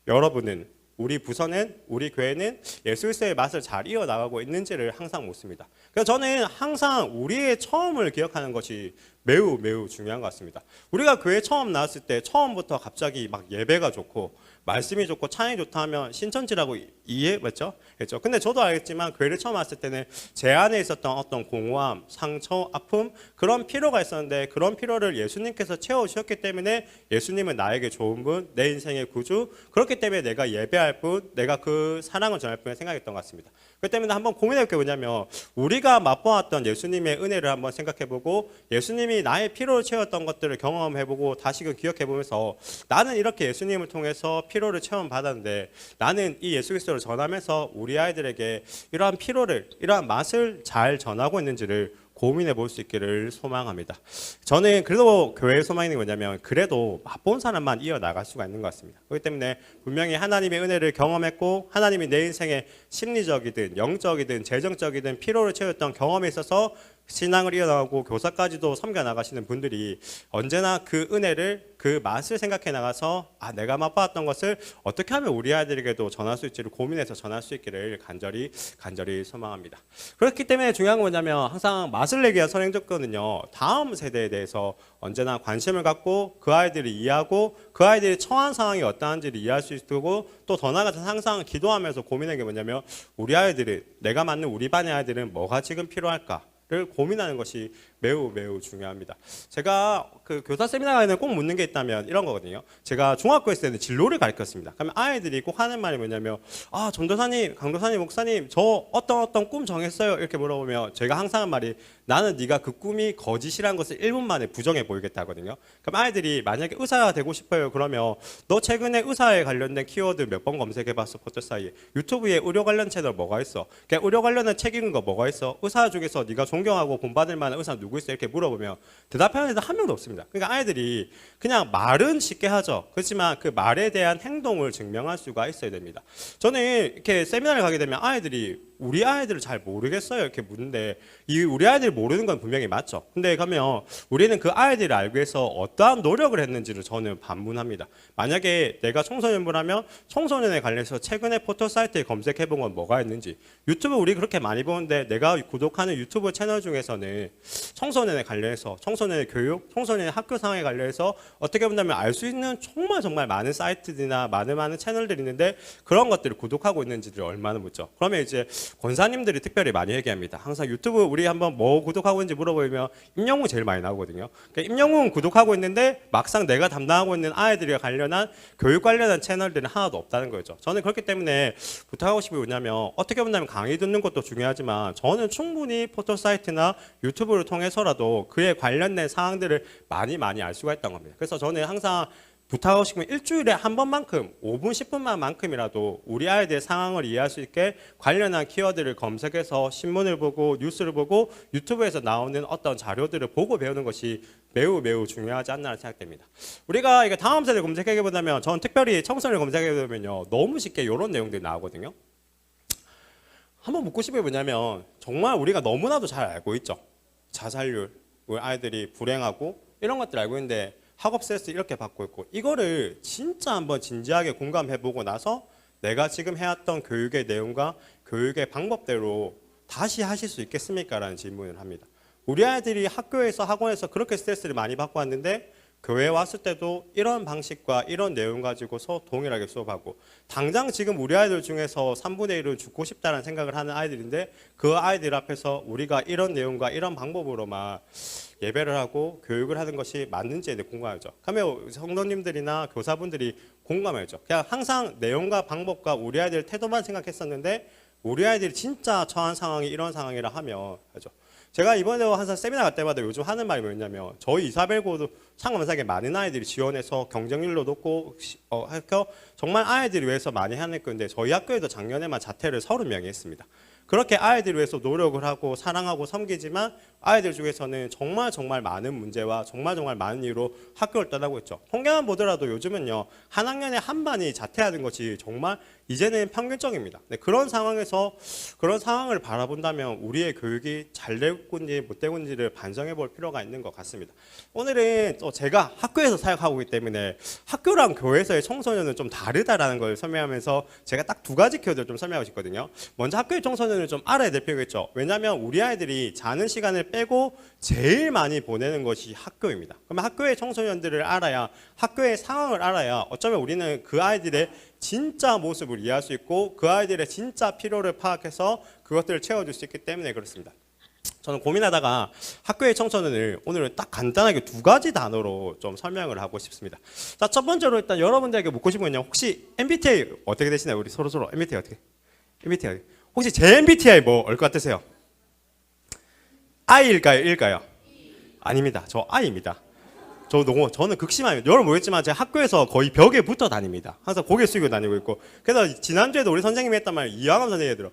여러분은 우리 부서는 우리 교회는 예수 그리스도의 맛을 잘 이어나가고 있는지를 항상 묻습니다. 그래서 저는 항상 우리의 처음을 기억하는 것이 매우 중요한 것 같습니다. 우리가 교회 처음 나왔을 때 처음부터 갑자기 막 예배가 좋고 말씀이 좋고 찬양이 좋다 하면 신천지라고 이해했죠? 했죠. 근데 저도 알겠지만 교회를 처음 왔을 때는 제 안에 있었던 어떤 공허함, 상처, 아픔 그런 피로가 있었는데 그런 피로를 예수님께서 채워주셨기 때문에 예수님은 나에게 좋은 분, 내 인생의 구주 그렇기 때문에 내가 예배할 분, 내가 그 사랑을 전할 분을 생각했던 것 같습니다. 그렇기 때문에 한번 고민해볼 게 뭐냐면 우리가 맛보았던 예수님의 은혜를 한번 생각해보고 예수님이 나의 피로를 채웠던 것들을 경험해보고 다시금 기억해보면서 나는 이렇게 예수님을 통해서 피로를 체험받았는데 나는 이 예수 그리스도를 전하면서 우리 아이들에게 이러한 피로를 이러한 맛을 잘 전하고 있는지를 고민해 볼 수 있기를 소망합니다. 저는 그래도 교회의 소망이 뭐냐면 그래도 맛본 사람만 이어나갈 수가 있는 것 같습니다. 그렇기 때문에 분명히 하나님의 은혜를 경험했고 하나님이 내 인생에 심리적이든 영적이든 재정적이든 피로를 채웠던 경험에 있어서 신앙을 이어나가고 교사까지도 섬겨나가시는 분들이 언제나 그 은혜를 그 맛을 생각해 나가서 내가 맛봤던 것을 어떻게 하면 우리 아이들에게도 전할 수 있지를 고민해서 전할 수 있기를 간절히 소망합니다. 그렇기 때문에 중요한 건 뭐냐면 항상 맛을 내기 위한 선행조건은요 다음 세대에 대해서 언제나 관심을 갖고 그 아이들을 이해하고 그 아이들이 처한 상황이 어떠한지를 이해할 수 있고 또 더 나아가서 항상 기도하면서 고민하는 게 뭐냐면 우리 아이들은 내가 맞는 우리 반의 아이들은 뭐가 지금 필요할까 를 고민하는 것이 매우 중요합니다. 제가 그 교사 세미나에는 꼭 묻는 게 있다면 이런 거거든요. 제가 중학교 있을 때는 진로를 가르쳤습니다. 그러면 아이들이 꼭 하는 말이 뭐냐면 전도사님, 강도사님, 목사님 저 어떤 꿈 정했어요? 이렇게 물어보면 제가 항상 하는 말이 나는 네가 그 꿈이 거짓이라는 것을 1분 만에 부정해 보이겠다 하거든요. 그럼 아이들이 만약에 의사가 되고 싶어요. 그러면 너 최근에 의사에 관련된 키워드 몇 번 검색해봤어? 포털 사이에. 유튜브에 의료 관련 채널 뭐가 있어? 그냥 의료 관련된 책 읽은 거 뭐가 있어? 의사 중에서 네가 존경하고 본받을 만한 의사 누구 있어? 이렇게 물어보면 대답하는 애들 한 명도 없습니다. 그러니까 아이들이 그냥 말은 쉽게 하죠. 그렇지만 그 말에 대한 행동을 증명할 수가 있어야 됩니다. 저는 이렇게 세미나를 가게 되면 아이들이 우리 아이들을 잘 모르겠어요 이렇게 묻는데 이 우리 아이들이 모르는 건 분명히 맞죠. 근데 가면 우리는 그 아이들을 알기 위해서 어떠한 노력을 했는지를 저는 반문합니다. 만약에 내가 청소년부라면 청소년에 관련해서 최근에 포털 사이트에 검색해 본 건 뭐가 있는지, 유튜브 우리 그렇게 많이 보는데 내가 구독하는 유튜브 채널 중에서는 청소년에 관련해서 청소년의 교육, 청소년의 학교 상황에 관련해서 어떻게 본다면 알 수 있는 정말 많은 사이트들이나 많은 채널들이 있는데 그런 것들을 구독하고 있는지를 얼마나 묻죠. 그러면 이제 권사님들이 특별히 많이 얘기합니다. 항상 유튜브 우리 한번 뭐 구독하고 있는지 물어보면 임영웅 제일 많이 나오거든요. 그러니까 임영웅 구독하고 있는데 막상 내가 담당하고 있는 아이들과 관련한 교육 관련한 채널들은 하나도 없다는 거죠. 저는 그렇기 때문에 부탁하고 싶은 게 뭐냐면 어떻게 본다면 강의 듣는 것도 중요하지만 저는 충분히 포털 사이트나 유튜브를 통해서라도 그에 관련된 사항들을 많이 알 수가 있다는 겁니다. 그래서 저는 항상 부탁하고 싶으면 일주일에 한 번만큼 5분 10분만큼이라도 우리 아이들의 상황을 이해할 수 있게 관련한 키워드를 검색해서 신문을 보고 뉴스를 보고 유튜브에서 나오는 어떤 자료들을 보고 배우는 것이 매우 중요하지 않나 생각됩니다. 우리가 이게 다음 세대 검색해 보자면 저는 특별히 청소년 검색해 보면요 너무 쉽게 이런 내용들이 나오거든요. 한번 묻고 싶은 게 뭐냐면 정말 우리가 너무나도 잘 알고 있죠. 자살률, 우리 아이들이 불행하고 이런 것들 알고 있는데 학업 스트레스 이렇게 받고 있고 이거를 진짜 한번 진지하게 공감해보고 나서 내가 지금 해왔던 교육의 내용과 교육의 방법대로 다시 하실 수 있겠습니까? 라는 질문을 합니다. 우리 아이들이 학교에서 학원에서 그렇게 스트레스를 많이 받고 왔는데 교회에 왔을 때도 이런 방식과 이런 내용 가지고서 동일하게 수업하고 당장 지금 우리 아이들 중에서 3분의 1은 죽고 싶다는 생각을 하는 아이들인데 그 아이들 앞에서 우리가 이런 내용과 이런 방법으로만 예배를 하고 교육을 하는 것이 맞는지에 대해 공감하죠. 그러면 성도님들이나 교사분들이 공감하죠. 그냥 항상 내용과 방법과 우리 아이들 태도만 생각했었는데 우리 아이들이 진짜 처한 상황이 이런 상황이라 하면 하죠. 제가 이번에 항상 세미나 갈 때마다 요즘 하는 말이 뭐냐면 저희 이사벨고도 상관없이 많은 아이들이 지원해서 경쟁률도 높고 학교 정말 아이들을 위해서 많이 하는 건데 저희 학교에도 작년에만 자퇴를 30명이 했습니다. 그렇게 아이들을 위해서 노력을 하고 사랑하고 섬기지만 아이들 중에서는 정말 많은 문제와 정말 많은 이유로 학교를 떠나고 있죠. 통계만 보더라도 요즘은요 한 학년에 한 반이 자퇴하는 것이 정말 이제는 평균적입니다. 네, 그런 상황에서 그런 상황을 바라본다면 우리의 교육이 잘 되고 있는지 못 되고 있는지를 반성해 볼 필요가 있는 것 같습니다. 오늘은 또 제가 학교에서 사역하고 있기 때문에 학교랑 교회에서의 청소년은 좀 다르다라는 걸 설명하면서 제가 딱 두 가지 키워드를 좀 설명하고 싶거든요. 먼저 학교의 청소년을 좀 알아야 될 필요가 있죠. 왜냐하면 우리 아이들이 자는 시간을 빼고 제일 많이 보내는 것이 학교입니다. 그러면 학교의 청소년들을 알아야 학교의 상황을 알아야 어쩌면 우리는 그 아이들의 진짜 모습을 이해할 수 있고 그 아이들의 진짜 필요를 파악해서 그것들을 채워줄 수 있기 때문에 그렇습니다. 저는 고민하다가 학교의 청소년을 오늘은 딱 간단하게 두 가지 단어로 좀 설명을 하고 싶습니다. 자, 첫 번째로 일단 여러분들에게 묻고 싶은 건요. 혹시 MBTI 어떻게 되시나요? 우리 서로 MBTI 어떻게? MBTI 혹시 제 MBTI 뭐 알 것 같으세요? I일까요? E일까요? 아닙니다. 저 I입니다. 저는 극심합니다. 여러분 모르겠지만 제가 학교에서 거의 벽에 붙어 다닙니다. 항상 고개 숙이고 다니고 있고. 그래서 지난주에도 우리 선생님이 했단 말이에요. 이하감 선생님이 들어.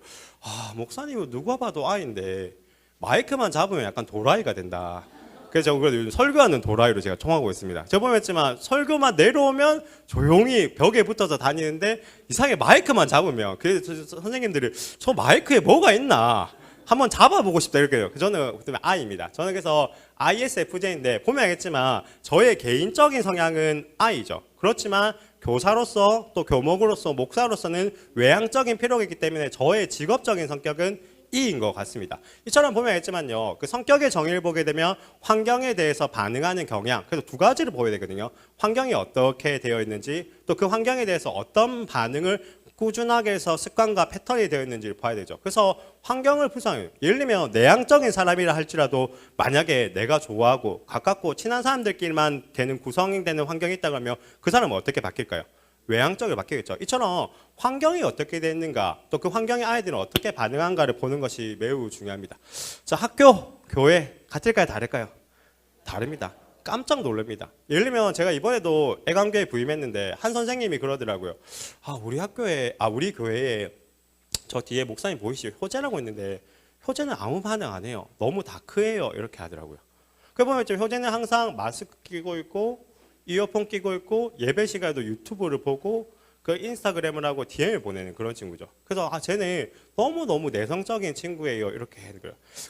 목사님은 누가 봐도 I인데 마이크만 잡으면 약간 도라이가 된다. 그래서 제가 요즘 설교하는 도라이로 제가 총하고 있습니다. 저번에 했지만 설교만 내려오면 조용히 벽에 붙어서 다니는데 이상하게 마이크만 잡으면 그래서 선생님들이 저 마이크에 뭐가 있나 한번 잡아보고 싶다 이렇게 해요. 저는 그때문에 I입니다. 저는 그래서 ISFJ인데 보면 알겠지만 저의 개인적인 성향은 I죠. 그렇지만 교사로서 또 교목으로서 목사로서는 외향적인 필요가 있기 때문에 저의 직업적인 성격은 E인 것 같습니다. 이처럼 보면 알겠지만요. 그 성격의 정의를 보게 되면 환경에 대해서 반응하는 경향. 그래서 두 가지를 보여야 되거든요. 환경이 어떻게 되어 있는지 또 그 환경에 대해서 어떤 반응을 꾸준하게 해서 습관과 패턴이 되어 있는지를 봐야 되죠. 그래서 환경을 구성해요. 예를 들면 내향적인 사람이라 할지라도 만약에 내가 좋아하고 가깝고 친한 사람들끼리만 되는 구성되는 환경이 있다 그러면 그 사람은 어떻게 바뀔까요? 외향적으로 바뀌겠죠. 이처럼 환경이 어떻게 됐는가, 또 그 환경의 아이들은 어떻게 반응한가를 보는 것이 매우 중요합니다. 자, 학교, 교회 같을까요, 다를까요? 다릅니다. 깜짝 놀랍니다. 예를 들면 제가 이번에도 애관교회 부임했는데 한 선생님이 그러더라고요. 우리 교회에 저 뒤에 목사님 보이시죠? 효재라고 있는데 효재는 아무 반응 안 해요. 너무 다크해요. 이렇게 하더라고요. 그 보면 좀 효재는 항상 마스크 끼고 있고 이어폰 끼고 있고 예배 시간에도 유튜브를 보고 그 인스타그램을 하고 DM을 보내는 그런 친구죠. 그래서 쟤는 너무너무 내성적인 친구예요. 이렇게 해요.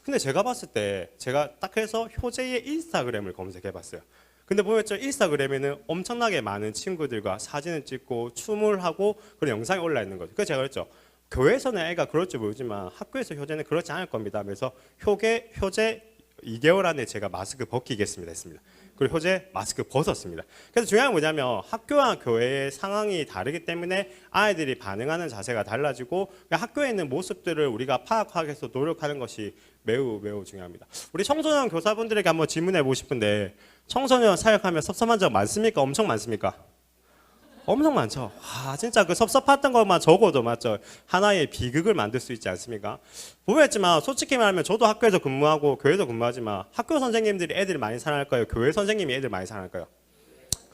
근데 제가 봤을 때 제가 딱 해서 효재의 인스타그램을 검색해 봤어요. 근데 보면 좀 인스타그램에는 엄청나게 많은 친구들과 사진을 찍고 춤을 하고 그런 영상이 올라 있는 거죠. 그래서 제가 그랬죠. 교회에서는 애가 그럴지 모르지만 학교에서 효재는 그렇지 않을 겁니다. 그래서 효재 2개월 안에 제가 마스크 벗기겠습니다 했습니다. 그리고 효재 마스크 벗었습니다. 그래서 중요한 건 뭐냐면 학교와 교회의 상황이 다르기 때문에 아이들이 반응하는 자세가 달라지고 학교에 있는 모습들을 우리가 파악하기 위해서 노력하는 것이 매우 중요합니다. 우리 청소년 교사분들에게 한번 질문해 보고 싶은데 청소년 사역하면 섭섭한 적 많습니까? 엄청 많습니까? 엄청 많죠. 진짜 그 섭섭했던 것만 적어도 맞죠. 하나의 비극을 만들 수 있지 않습니까? 보였지만 솔직히 말하면 저도 학교에서 근무하고 교회에서 근무하지만 학교 선생님들이 애들을 많이 사랑할까요? 교회 선생님이 애들 많이 사랑할까요?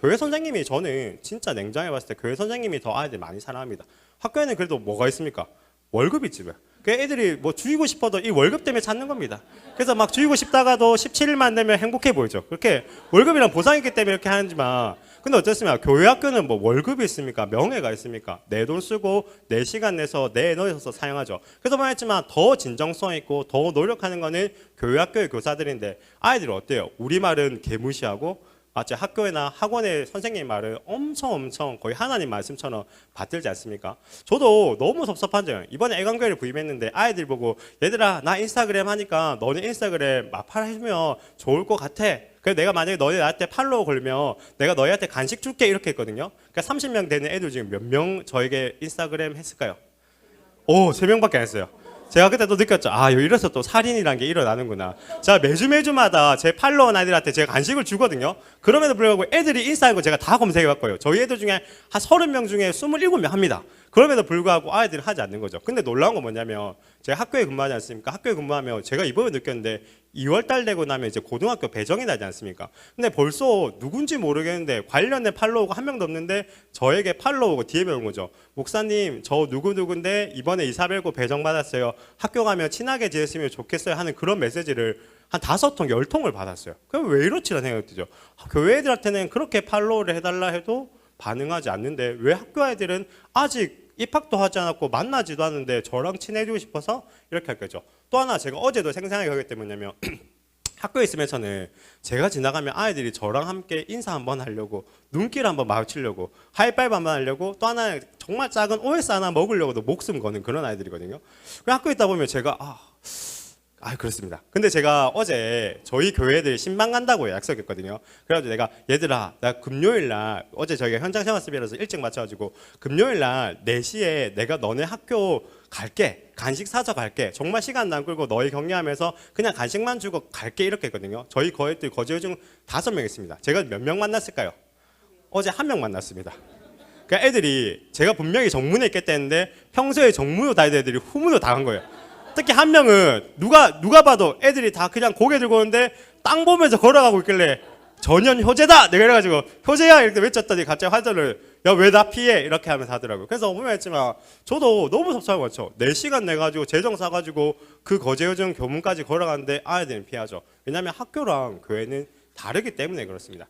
교회 선생님이 저는 진짜 냉정해 봤을 때 교회 선생님이 더 아이들 많이 사랑합니다. 학교에는 그래도 뭐가 있습니까? 월급이 있지. 그 애들이 뭐 주이고 싶어도 이 월급 때문에 찾는 겁니다. 그래서 막 주이고 싶다가도 17일만 되면 행복해 보이죠. 그렇게 월급이랑 보상이 있기 때문에 이렇게 하지만 근데 어떻습니까? 교회 학교는 뭐 월급이 있습니까? 명예가 있습니까? 내 돈 쓰고 내 시간 내서 내 에너지 써서 사용하죠. 그래서 말했지만 더 진정성 있고 더 노력하는 거는 교회 학교의 교사들인데 아이들은 어때요? 우리 말은 개무시하고 제 학교나 학원의 선생님 말을 엄청 거의 하나님 말씀처럼 받들지 않습니까? 저도 너무 섭섭한 점이에요. 이번에 애관교회를 부임했는데 아이들 보고 얘들아 나 인스타그램 하니까 너네 인스타그램 마팔해주면 좋을 것 같아. 그래서 내가 만약에 너네 나한테 팔로우 걸면 내가 너희한테 간식 줄게 이렇게 했거든요. 그러니까 30명 되는 애들 중에 몇 명 저에게 인스타그램 했을까요? 3명밖에 안 했어요. 제가 그때 또 느꼈죠. 이래서 또 살인이라는 게 일어나는구나. 제가 매주마다 제 팔로워 아이들한테 제가 간식을 주거든요. 그럼에도 불구하고 애들이 인스타그램 제가 다 검색해봤고요. 저희 애들 중에 한 30명 중에 27명 합니다. 그럼에도 불구하고 아이들은 하지 않는 거죠. 근데 놀라운 건 뭐냐면 제가 학교에 근무하지 않습니까? 학교에 근무하면 제가 이번에 느꼈는데 2월달 되고 나면 이제 고등학교 배정이 나지 않습니까? 근데 벌써 누군지 모르겠는데 관련된 팔로워가 한 명도 없는데 저에게 팔로워가 DM이 온 거죠. 목사님 저 누구누구인데 이번에 이사벨고 배정 받았어요. 학교 가면 친하게 지냈으면 좋겠어요 하는 그런 메시지를 한 5통, 10통을 받았어요. 그럼 왜 이렇지라는 생각이 들죠. 교회 애들한테는 그렇게 팔로우를 해달라 해도 반응하지 않는데 왜 학교 아이들은 아직 입학도 하지 않았고 만나지도 않는데 저랑 친해지고 싶어서 이렇게 할 거죠. 또 하나 제가 어제도 생생하게 하기 때문이냐면 학교에 있으면서는 제가 지나가면 아이들이 저랑 함께 인사 한번 하려고 눈길 한번 마주치려고 하이파이브 한번 하려고 또 하나 정말 작은 OS 하나 먹으려고도 목숨 거는 그런 아이들이거든요. 학교에 있다 보면 제가 그렇습니다. 근데 제가 어제 저희 교회 애들 신방 간다고 약속했거든요. 그래가지고 내가 얘들아 나 금요일날 어제 저희가 현장 시험학습이라서 일찍 맞춰가지고 금요일날 4시에 내가 너네 학교 갈게. 간식 사서 갈게. 정말 시간 안 끌고 너희 격려하면서 그냥 간식만 주고 갈게 이렇게 했거든요. 저희 거애들 거제 중 5명 있습니다. 제가 몇 명 만났을까요? 어제 1명 만났습니다. 그러니까 애들이 제가 분명히 정문에 있겠다 했는데 평소에 정문으로 다니던 애들이 후문으로 다 간 거예요. 특히 한 명은 누가 봐도 애들이 다 그냥 고개 들고 오는데 땅 보면서 걸어가고 있길래 전현 효재다! 내가 이래가지고 효재야! 이렇게 외쳤더니 갑자기 화절을 야 왜 나 피해? 이렇게 하면서 하더라고요. 그래서 보면 했지만 저도 너무 섭섭하고 많죠. 4시간 내가지고 재정 사가지고 그 거제요정 교문까지 걸어가는데 아이들은 피하죠. 왜냐하면 학교랑 교회는 다르기 때문에 그렇습니다.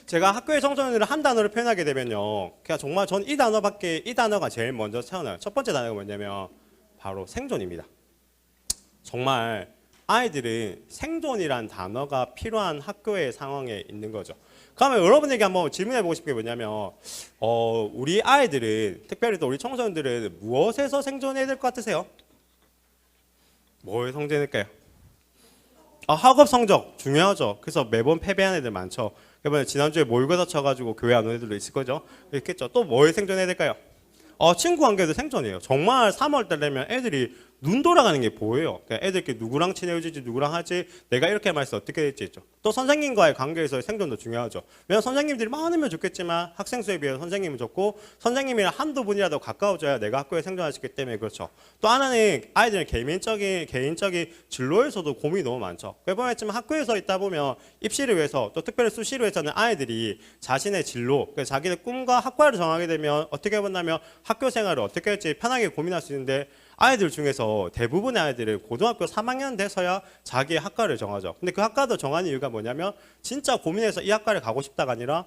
제가 학교의 청소년들을 한 단어로 표현하게 되면요. 그냥 정말 전 이 단어가 제일 먼저 태어나요. 첫 번째 단어가 뭐냐면 바로 생존입니다. 정말 아이들은 생존이란 단어가 필요한 학교의 상황에 있는 거죠. 그러면 여러분에게 한번 질문해 보고 싶은 게 뭐냐면 우리 아이들은 특별히 또 우리 청소년들은 무엇에서 생존해야 될 것 같으세요? 뭐에 성장할까요? 학업 성적 중요하죠. 그래서 매번 패배하는 애들 많죠. 이번에 지난주에 모의고사 쳐가지고 교회 안 온 애들도 있을 거죠. 있겠죠. 또 뭐에 생존해야 될까요? 친구 관계도 생존이에요. 정말 3월 달 되면 애들이 눈 돌아가는 게 보여요. 그러니까 애들끼리 누구랑 친해지지, 누구랑 하지, 내가 이렇게 말해서 어떻게 될지 있죠. 또 선생님과의 관계에서의 생존도 중요하죠. 왜냐하면 선생님들이 많으면 좋겠지만 학생 수에 비해서 선생님은 적고 선생님이랑 한두 분이라도 가까워져야 내가 학교에 생존할 수 있기 때문에 그렇죠. 또 하나는 아이들의 개인적인 진로에서도 고민이 너무 많죠. 그보면 학교에서 있다 보면 입시를 위해서 또 특별히 수시를 위해서는 아이들이 자신의 진로, 그러니까 자기의 꿈과 학과를 정하게 되면 어떻게 본다면 학교 생활을 어떻게 할지 편하게 고민할 수 있는데 아이들 중에서 대부분의 아이들은 고등학교 3학년 돼서야 자기의 학과를 정하죠. 근데 그 학과도 정하는 이유가 뭐냐면 진짜 고민해서 이 학과를 가고 싶다가 아니라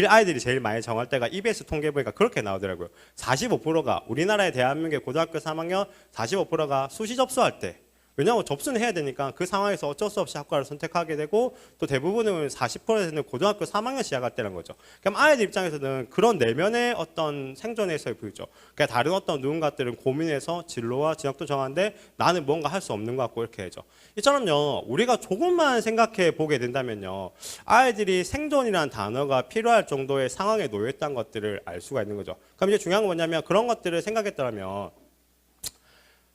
아이들이 제일 많이 정할 때가 EBS 통계 보니까 그렇게 나오더라고요. 45%가 우리나라의 대한민국의 고등학교 3학년 45%가 수시 접수할 때, 왜냐하면 접수는 해야 되니까 그 상황에서 어쩔 수 없이 학과를 선택하게 되고 또 대부분은 40%에서는 고등학교 3학년 시작할 때라는 거죠. 그럼 아이들 입장에서는 그런 내면의 어떤 생존에서의 부유죠. 그러니까 다른 어떤 누군가들은 고민해서 진로와 진학도 정하는데 나는 뭔가 할 수 없는 것 같고 이렇게 하죠. 이처럼요, 우리가 조금만 생각해 보게 된다면요, 아이들이 생존이라는 단어가 필요할 정도의 상황에 놓여있다는 것들을 알 수가 있는 거죠. 그럼 이제 중요한 건 뭐냐면 그런 것들을 생각했더라면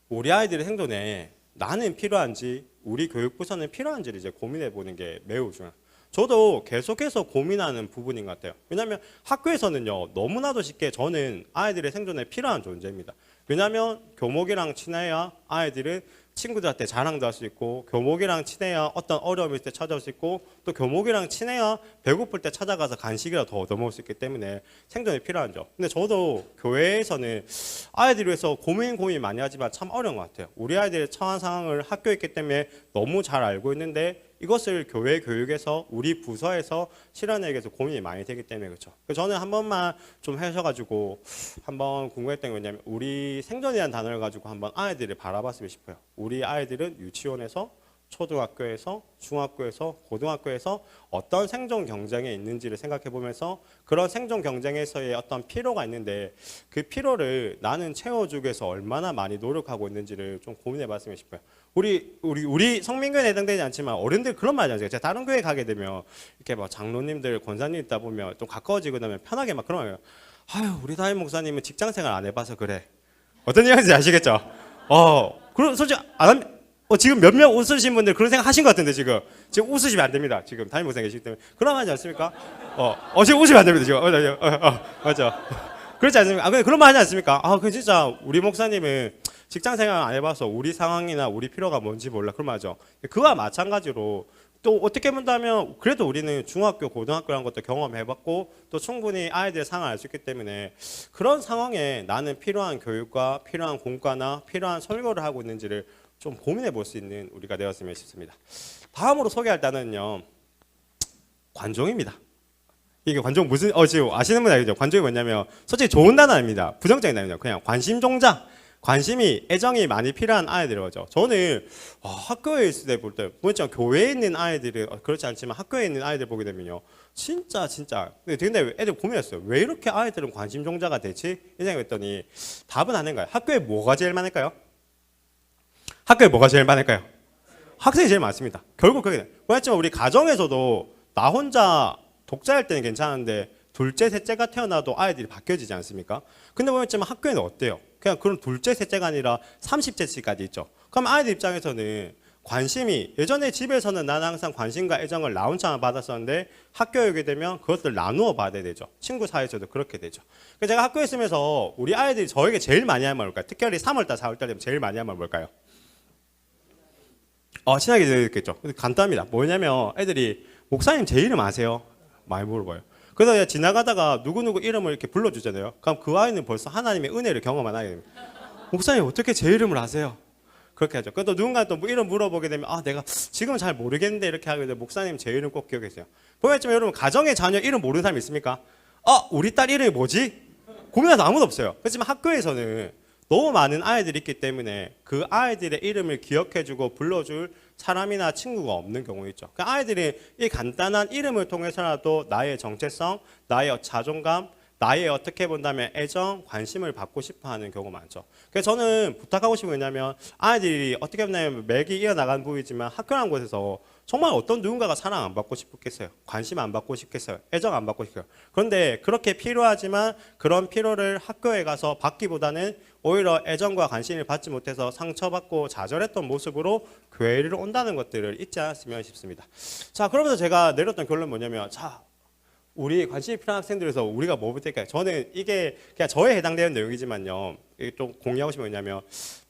우리 아이들의 생존에 나는 필요한지 우리 교육부서는 필요한지를 이제 고민해 보는 게 매우 중요해요. 저도 계속해서 고민하는 부분인 것 같아요. 왜냐하면 학교에서는요, 너무나도 쉽게 저는 아이들의 생존에 필요한 존재입니다. 왜냐하면 교목이랑 친해야 아이들은 친구들한테 자랑도 할 수 있고, 교목이랑 친해야 어떤 어려움일 때 찾아올 수 있고, 또 교목이랑 친해야 배고플 때 찾아가서 간식이라도 더 얻어먹을 수 있기 때문에 생존이 필요하죠. 근데 저도 교회에서는 아이들을 위해서 고민 많이 하지만 참 어려운 것 같아요. 우리 아이들의 처한 상황을 학교에 있기 때문에 너무 잘 알고 있는데 이것을 교회 교육에서 우리 부서에서 실현하기 위해서 고민이 많이 되기 때문에 그렇죠. 그래서 저는 한 번만 좀 하셔가지고 한번 궁금했던 게 뭐냐면 우리 생존이라는 단어를 가지고 한번 아이들을 바라봤으면 싶어요. 우리 아이들은 유치원에서 초등학교에서 중학교에서 고등학교에서 어떤 생존 경쟁에 있는지를 생각해 보면서 그런 생존 경쟁에서의 어떤 필요가 있는데 그 필요를 나는 채워주기 위해서 얼마나 많이 노력하고 있는지를 좀 고민해 봤으면 싶어요. 우리 성민교회에 해당되지 않지만 어른들 그런 말 하잖아요. 제가 다른 교회 가게 되면 이렇게 막 장로님들 권사님 있다 보면 좀 가까워지고 나면 편하게 막 그런 거예요. 아유, 우리 담임 목사님은 직장 생활 안 해봐서 그래. 어떤 얘기인지 아시겠죠? 그럼 솔직히 안 하면 지금 몇몇 웃으신 분들 그런 생각 하신 것 같은데 지금 웃으시면 안 됩니다. 지금 담임 목사님 계시기 때문에 그럼 하지 않습니까? 지금 웃으면 안 됩니다. 지금 맞죠? 그렇지 않습니까? 근데 그런 말 하지 않습니까? 그 진짜 우리 목사님은 직장 생활 안 해봐서 우리 상황이나 우리 필요가 뭔지 몰라. 그런 말이죠. 그와 마찬가지로 또 어떻게 본다면 그래도 우리는 중학교, 고등학교라는 것도 경험해봤고 또 충분히 아이들의 상황을 알 수 있기 때문에 그런 상황에 나는 필요한 교육과 필요한 공과나 필요한 설교를 하고 있는지를 좀 고민해 볼 수 있는 우리가 되었으면 싶습니다. 다음으로 소개할 단어는요, 관종입니다. 이게 관종 무슨 지금 아시는 분 알죠? 관종이 뭐냐면 솔직히 좋은 단어 아닙니다. 부정적인 단어입니다. 그냥 관심종자. 관심이 애정이 많이 필요한 아이들인 거죠. 저는 학교에 있을 때 볼 때 보니까 교회에 있는 아이들은 그렇지 않지만 학교에 있는 아이들 보게 되면요, 진짜 근데 애들 고민했어요. 왜 이렇게 아이들은 관심종자가 되지? 이 생각했더니 답은 아닌가요? 학교에 뭐가 제일 많을까요? 학교에 뭐가 제일 많을까요? 학생이 제일 많습니다. 결국 그게 그렇지만 우리 가정에서도 나 혼자 독자일 때는 괜찮은데 둘째, 셋째가 태어나도 아이들이 바뀌어지지 않습니까? 근데 보면 학교에는 어때요? 그냥 그런 둘째, 셋째가 아니라 30째까지 있죠. 그럼 아이들 입장에서는 관심이 예전에 집에서는 나는 항상 관심과 애정을 나 혼자만 받았었는데 학교에 오게 되면 그것들 나누어 받아야 되죠. 친구 사이에서도 그렇게 되죠. 그래서 제가 학교에 있으면서 우리 아이들이 저에게 제일 많이 하는 말 뭘까요? 특별히 3월달, 4월달 되면 제일 많이 하는 말 뭘까요? 친하게 되겠죠. 간단합니다. 뭐냐면 애들이 목사님 제 이름 아세요? 많이 물어봐요. 그래서 지나가다가 누구누구 이름을 이렇게 불러주잖아요. 그럼 그 아이는 벌써 하나님의 은혜를 경험한 아이입니다. 목사님 어떻게 제 이름을 아세요? 그렇게 하죠. 또 누군가 또 이름 물어보게 되면 내가 지금은 잘 모르겠는데 이렇게 하게 되면 목사님 제 이름 꼭 기억해주세요. 보면지만 여러분 가정의 자녀 이름 모르는 사람 있습니까? 우리 딸 이름이 뭐지? 고민하는 아무도 없어요. 그렇지만 학교에서는 너무 많은 아이들이 있기 때문에 그 아이들의 이름을 기억해주고 불러줄 사람이나 친구가 없는 경우 있죠. 그러니까 아이들이 이 간단한 이름을 통해서라도 나의 정체성, 나의 자존감, 나의 어떻게 본다면 애정, 관심을 받고 싶어하는 경우가 많죠. 그래서 저는 부탁하고 싶은 게 뭐냐면 아이들이 어떻게 보면 맥이 이어나가는 부위지만 학교라는 곳에서 정말 어떤 누군가가 사랑 안 받고 싶겠어요. 관심 안 받고 싶겠어요. 애정 안 받고 싶어요. 그런데 그렇게 필요하지만 그런 필요를 학교에 가서 받기보다는 오히려 애정과 관심을 받지 못해서 상처받고 좌절했던 모습으로 교회를 온다는 것들을 잊지 않았으면 싶습니다. 자, 그러면서 제가 내렸던 결론은 뭐냐면 자, 우리 관심이 필요한 학생들에서 우리가 뭐 부탁할까요? 저는 이게 그냥 저에 해당되는 내용이지만요. 이게 좀 공유하고 싶은 게 뭐냐면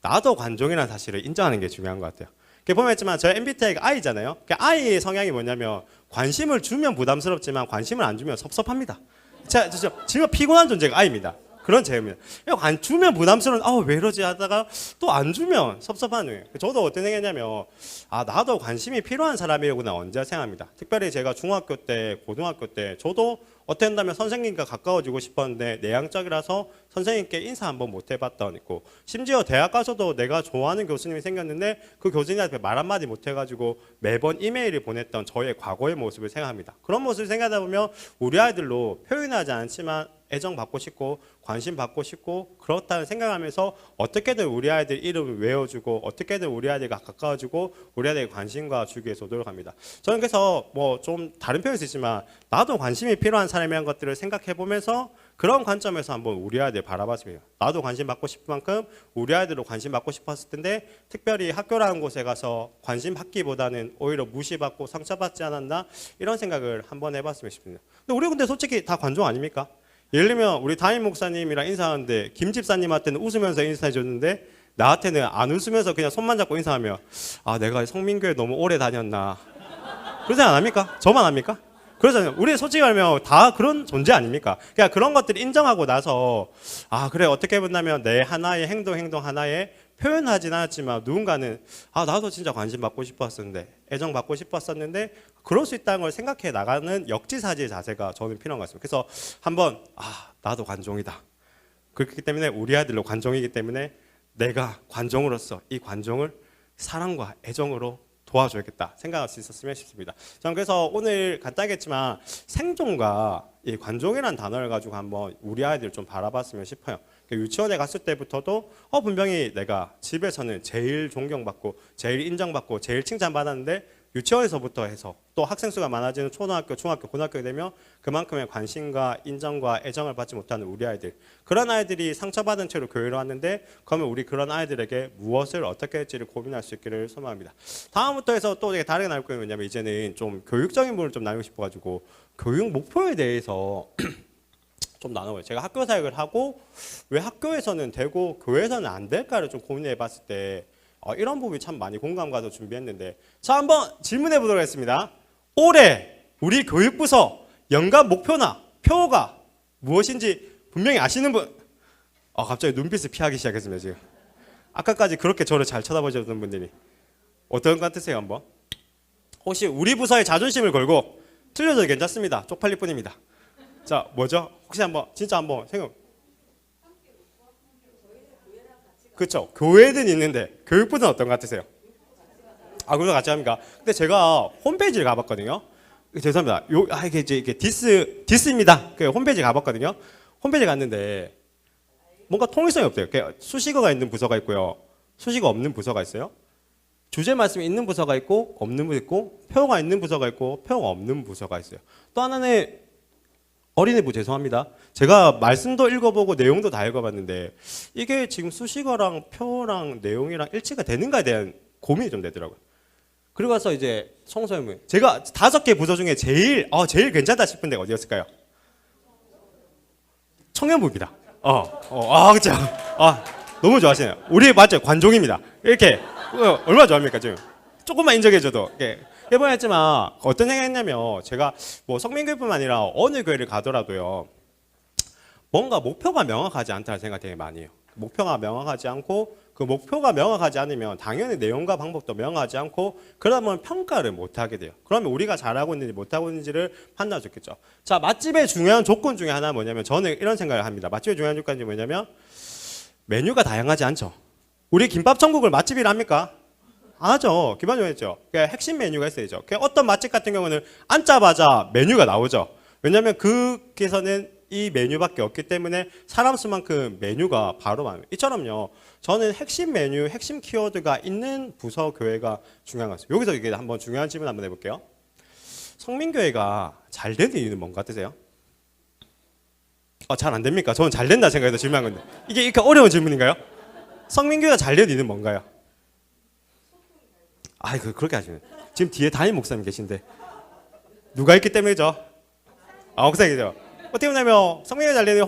나도 관종이라는 사실을 인정하는 게 중요한 것 같아요. 보면 했지만 저희 MBTI가 I잖아요. 아이의 성향이 뭐냐면 관심을 주면 부담스럽지만 관심을 안 주면 섭섭합니다. 제가 지금 피곤한 존재가 I입니다. 그런 제입니다. 안 주면 부담스러운 왜 이러지 하다가 또 안 주면 섭섭한 거예요. 저도 어떤 생각했냐면 나도 관심이 필요한 사람이라고나 언제 생각합니다. 특별히 제가 중학교 때, 고등학교 때 저도 어떻게 한다면 선생님과 가까워지고 싶었는데 내향적이라서 선생님께 인사 한번 못 해봤던 있고 심지어 대학 가서도 내가 좋아하는 교수님이 생겼는데 그 교수님한테 말 한마디 못 해가지고 매번 이메일을 보냈던 저의 과거의 모습을 생각합니다. 그런 모습을 생각하다 보면 우리 아이들로 표현하지 않지만 애정 받고 싶고 관심 받고 싶고 그렇다는 생각하면서 어떻게든 우리 아이들 이름을 외워주고 어떻게든 우리 아이들과 가까워지고 우리 아이들의 관심과 주기 위해서 노력합니다. 저는 그래서 뭐 좀 다른 표현일 수 있지만 나도 관심이 필요한 사람이라는 것들을 생각해 보면서 그런 관점에서 한번 우리 아이들 바라봤습니다. 나도 관심 받고 싶은 만큼 우리 아이들도 관심 받고 싶었을 텐데 특별히 학교라는 곳에 가서 관심 받기보다는 오히려 무시받고 상처받지 않았나 이런 생각을 한번 해봤으면 싶습니다. 근데 우리 근데 솔직히 다 관종 아닙니까? 예를 들면 우리 담임 목사님이랑 인사하는데 김 집사님한테는 웃으면서 인사해 줬는데 나한테는 안 웃으면서 그냥 손만 잡고 인사하면 내가 성민교회 너무 오래 다녔나 그러지 않습니까? 저만 합니까? 그러잖아요. 우리 솔직히 말하면 다 그런 존재 아닙니까? 그러니까 그런 것들을 인정하고 나서 그래 어떻게 본다면 내 하나의 행동 하나에 표현하진 않았지만 누군가는 나도 진짜 관심 받고 싶었었는데 애정 받고 싶었었는데 그럴 수 있다는 걸 생각해 나가는 역지사지의 자세가 저는 필요한 것 같습니다. 그래서 한번 나도 관종이다. 그렇기 때문에 우리 아들로 관종이기 때문에 내가 관종으로서 이 관종을 사랑과 애정으로 도와줘야겠다 생각할 수 있었으면 싶습니다. 저는 그래서 오늘 간단하겠지만 생존과 이 관종이라는 단어를 가지고 한번 우리 아이들 좀 바라봤으면 싶어요. 유치원에 갔을 때부터도 분명히 내가 집에서는 제일 존경받고 제일 인정받고 제일 칭찬받았는데 유치원에서부터 해서 또 학생 수가 많아지는 초등학교, 중학교, 고등학교가 되면 그만큼의 관심과 인정과 애정을 받지 못하는 우리 아이들 그런 아이들이 상처받은 채로 교회로 왔는데 그러면 우리 그런 아이들에게 무엇을 어떻게 할지를 고민할 수 있기를 소망합니다. 다음부터 해서 또 다르게 나올 거예요. 왜냐면 이제는 좀 교육적인 부분을 좀 나누고 싶어가지고 교육 목표에 대해서 좀 나눠요. 제가 학교 사역을 하고 왜 학교에서는 되고 교회에서는 안 될까를 좀 고민해 봤을 때 이런 부분이 참 많이 공감 가서 준비했는데 자 한번 질문해 보도록 하겠습니다. 올해 우리 교육부서 연간 목표나 표가 무엇인지 분명히 아시는 분 갑자기 눈빛을 피하기 시작했습니다. 지금 아까까지 그렇게 저를 잘 쳐다보셨던 분들이 어떤 것 같으세요? 한번 혹시 우리 부서의 자존심을 걸고 틀려도 괜찮습니다. 쪽팔릴 뿐입니다. 자 뭐죠? 혹시 한번 진짜 한번 생각 그렇죠. 교회는 있는데 교육부는 어떤 것 같으세요? 그래서 같이 합니까? 근데 제가 홈페이지를 가봤거든요. 죄송합니다. 이게 디스입니다. 그 홈페이지 가봤거든요. 홈페이지 갔는데 뭔가 통일성이 없대요. 수식어가 있는 부서가 있고요. 수식어 없는 부서가 있어요. 주제 말씀이 있는 부서가 있고 없는 부서 있고 표가 있는 부서가 있고 표가 없는 부서가 있어요. 또 하나는 어린이부 죄송합니다. 제가 말씀도 읽어보고 내용도 다 읽어봤는데 이게 지금 수식어랑 표랑 내용이랑 일치가 되는가에 대한 고민이 좀 되더라고요. 그리고 나서 이제 청소년부 제가 5개 부서 중에 제일 괜찮다 싶은 데가 어디였을까요? 청년부입니다. 그렇죠. 너무 좋아하시네요. 우리 맞죠? 관종입니다. 이렇게 얼마나 좋아합니까 지금? 조금만 인정해줘도. 해보였지만 어떤 생각했냐면 제가 뭐 성민교회뿐만 아니라 어느 교회를 가더라도요 뭔가 목표가 명확하지 않다는 생각이 되게 많이 해요. 목표가 명확하지 않고 그 목표가 명확하지 않으면 당연히 내용과 방법도 명확하지 않고 그러다 보면 평가를 못하게 돼요. 그러면 우리가 잘하고 있는지 못하고 있는지를 판단할 수 있겠죠. 자 맛집의 중요한 조건 중에 하나 뭐냐면 저는 이런 생각을 합니다. 맛집의 중요한 조건이 뭐냐면 메뉴가 다양하지 않죠. 우리 김밥 천국을 맛집이라 합니까? 안 하죠. 기본적으로 했죠. 핵심 메뉴가 있어야죠. 어떤 맛집 같은 경우는 앉자마자 메뉴가 나오죠. 왜냐하면 그께서는 이 메뉴밖에 없기 때문에 사람 수만큼 메뉴가 바로 많아요. 이처럼요. 저는 핵심 메뉴, 핵심 키워드가 있는 부서 교회가 중요한 것 같아요. 여기서 이게 한번 중요한 질문 한번 해볼게요. 성민교회가 잘 되는 이유는 뭔가 같으세요? 잘 안 됩니까? 저는 잘 된다 생각해서 질문한 건데 이게 이렇게 어려운 질문인가요? 성민교회가 잘 되는 이유는 뭔가요? 그렇게 하시면 지금 뒤에 담임 목사님 계신데 누가 있기 때문이죠? 목사님이죠. 어떻게 보면 성민교회 잘 되는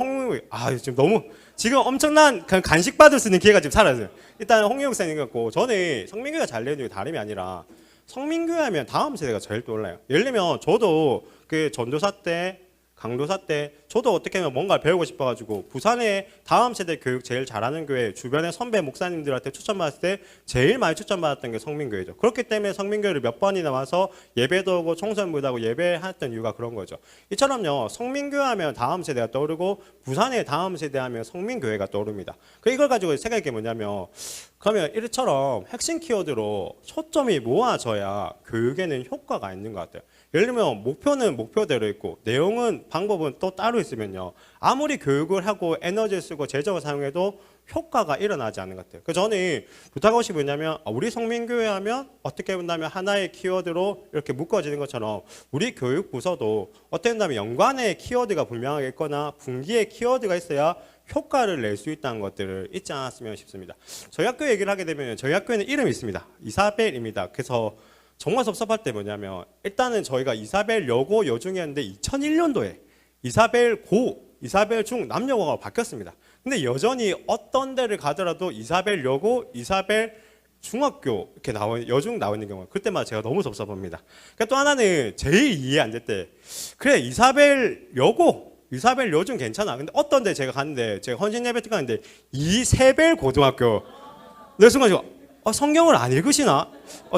지금 너무 지금 엄청난 간식 받을 수 있는 기회가 지금 사라져요. 일단 홍유 목사님 같고 저는 성민교회가 잘 되는 이유가 다름이 아니라 성민교회 하면 다음 세대가 제일 떠올라요. 예를 들면 저도 그 전도사 때 강도사 때 저도 어떻게 하면 뭔가를 배우고 싶어가지고 부산에 다음 세대 교육 제일 잘하는 교회 주변의 선배 목사님들한테 추천받았을 때 제일 많이 추천받았던 게 성민교회죠. 그렇기 때문에 성민교회를 몇 번이나 와서 예배도 하고 총선무도 하고 예배했던 이유가 그런 거죠. 이처럼요. 성민교회 하면 다음 세대가 떠오르고 부산의 다음 세대 하면 성민교회가 떠오릅니다. 이걸 가지고 생각할 게 뭐냐면 그러면 이처럼 핵심 키워드로 초점이 모아져야 교육에는 효과가 있는 것 같아요. 예를 들면 목표는 목표대로 있고 내용은 방법은 또 따로 있으면요. 아무리 교육을 하고 에너지를 쓰고 재정을 사용해도 효과가 일어나지 않는 것 같아요. 그래서 저는 부탁하고 싶은 게 뭐냐면 우리 성민교회 하면 어떻게 본다면 하나의 키워드로 이렇게 묶어지는 것처럼 우리 교육부서도 어떻게 본다면 연관의 키워드가 분명하게 있거나 분기의 키워드가 있어야 효과를 낼 수 있다는 것들을 잊지 않았으면 싶습니다. 저희 학교 얘기를 하게 되면 저희 학교에는 이름이 있습니다. 이사벨입니다. 그래서 정말 섭섭할 때 뭐냐면 일단은 저희가 이사벨 여고 여중이었는데 2001년도에 이사벨 고, 이사벨 중 남녀고가 바뀌었습니다. 근데 여전히 어떤 데를 가더라도 이사벨 여고, 이사벨 중학교 이렇게 여중 나와 있는 경우 그때마다 제가 너무 섭섭합니다. 그러니까 또 하나는 제일 이해 안 될 때 그래 이사벨 여고, 이사벨 여중 괜찮아. 근데 어떤 데 제가 갔는데 제가 헌신 예배 때 갔는데 이세벨 고등학교 내 순간 제가 성경을 안 읽으시나?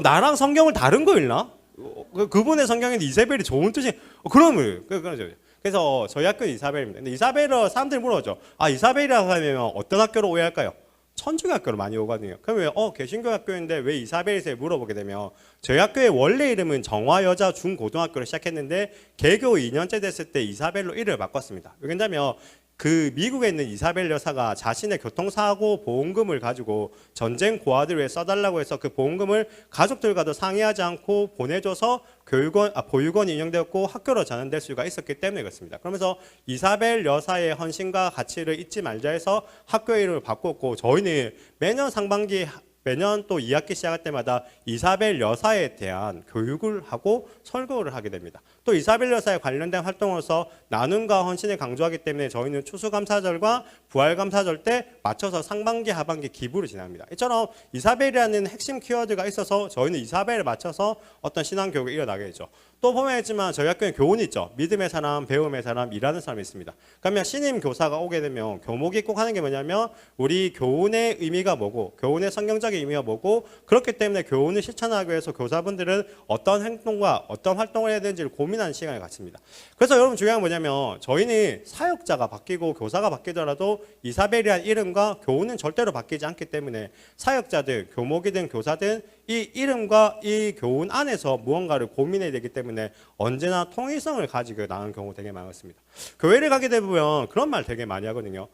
나랑 성경을 다른 거 읽나? 그분의 성경인데 이사벨이 좋은 뜻이 그러면 그래서 저희 학교는 이사벨입니다. 근데 이사벨을 사람들이 물어보죠. 이사벨이라고 하면 어떤 학교로 오해할까요? 천주교 학교로 많이 오거든요. 그러면 개신교 학교인데 왜 이사벨이세요? 물어보게 되면 저희 학교의 원래 이름은 정화여자 중고등학교를 시작했는데 개교 2년째 됐을 때 이사벨로 이름을 바꿨습니다. 왜냐면 그 미국에 있는 이사벨 여사가 자신의 교통사고 보험금을 가지고 전쟁 고아들 위해 써달라고 해서 그 보험금을 가족들과도 상의하지 않고 보내줘서 보육원이 운영되었고 학교로 전환될 수가 있었기 때문에 그렇습니다. 그러면서 이사벨 여사의 헌신과 가치를 잊지 말자 해서 학교의 이름을 바꿨고 저희는 매년 또 2학기 시작할 때마다 이사벨 여사에 대한 교육을 하고 설교를 하게 됩니다. 또 이사벨 여사에 관련된 활동으로서 나눔과 헌신을 강조하기 때문에 저희는 추수감사절과 부활감사절 때 맞춰서 상반기 하반기 기부를 진행합니다. 이처럼 이사벨이라는 핵심 키워드가 있어서 저희는 이사벨에 맞춰서 어떤 신앙교육이 일어나게 되죠. 또 보면 알지만 저희 학교에 교훈이 있죠. 믿음의 사람, 배움의 사람, 일하는 사람이 있습니다. 그러면 신임 교사가 오게 되면 교목이 꼭 하는 게 뭐냐면 우리 교훈의 의미가 뭐고 교훈의 성경적인 의미가 뭐고 그렇기 때문에 교훈을 실천하기 위해서 교사분들은 어떤 행동과 어떤 활동을 해야 되는지를 고민하는 시간을 갖습니다. 그래서 여러분 중요한 건 뭐냐면 저희는 사역자가 바뀌고 교사가 바뀌더라도 이사벨이라는 이름과 교훈은 절대로 바뀌지 않기 때문에 사역자들, 교목이든 교사든 이 이름과 이 교훈 안에서 무언가를 고민해야 되기 때문에 언제나 통일성을 가지고 나가는 경우가 되게 많습니다. 교회를 가게 되면 그런 말 되게 많이 하거든요.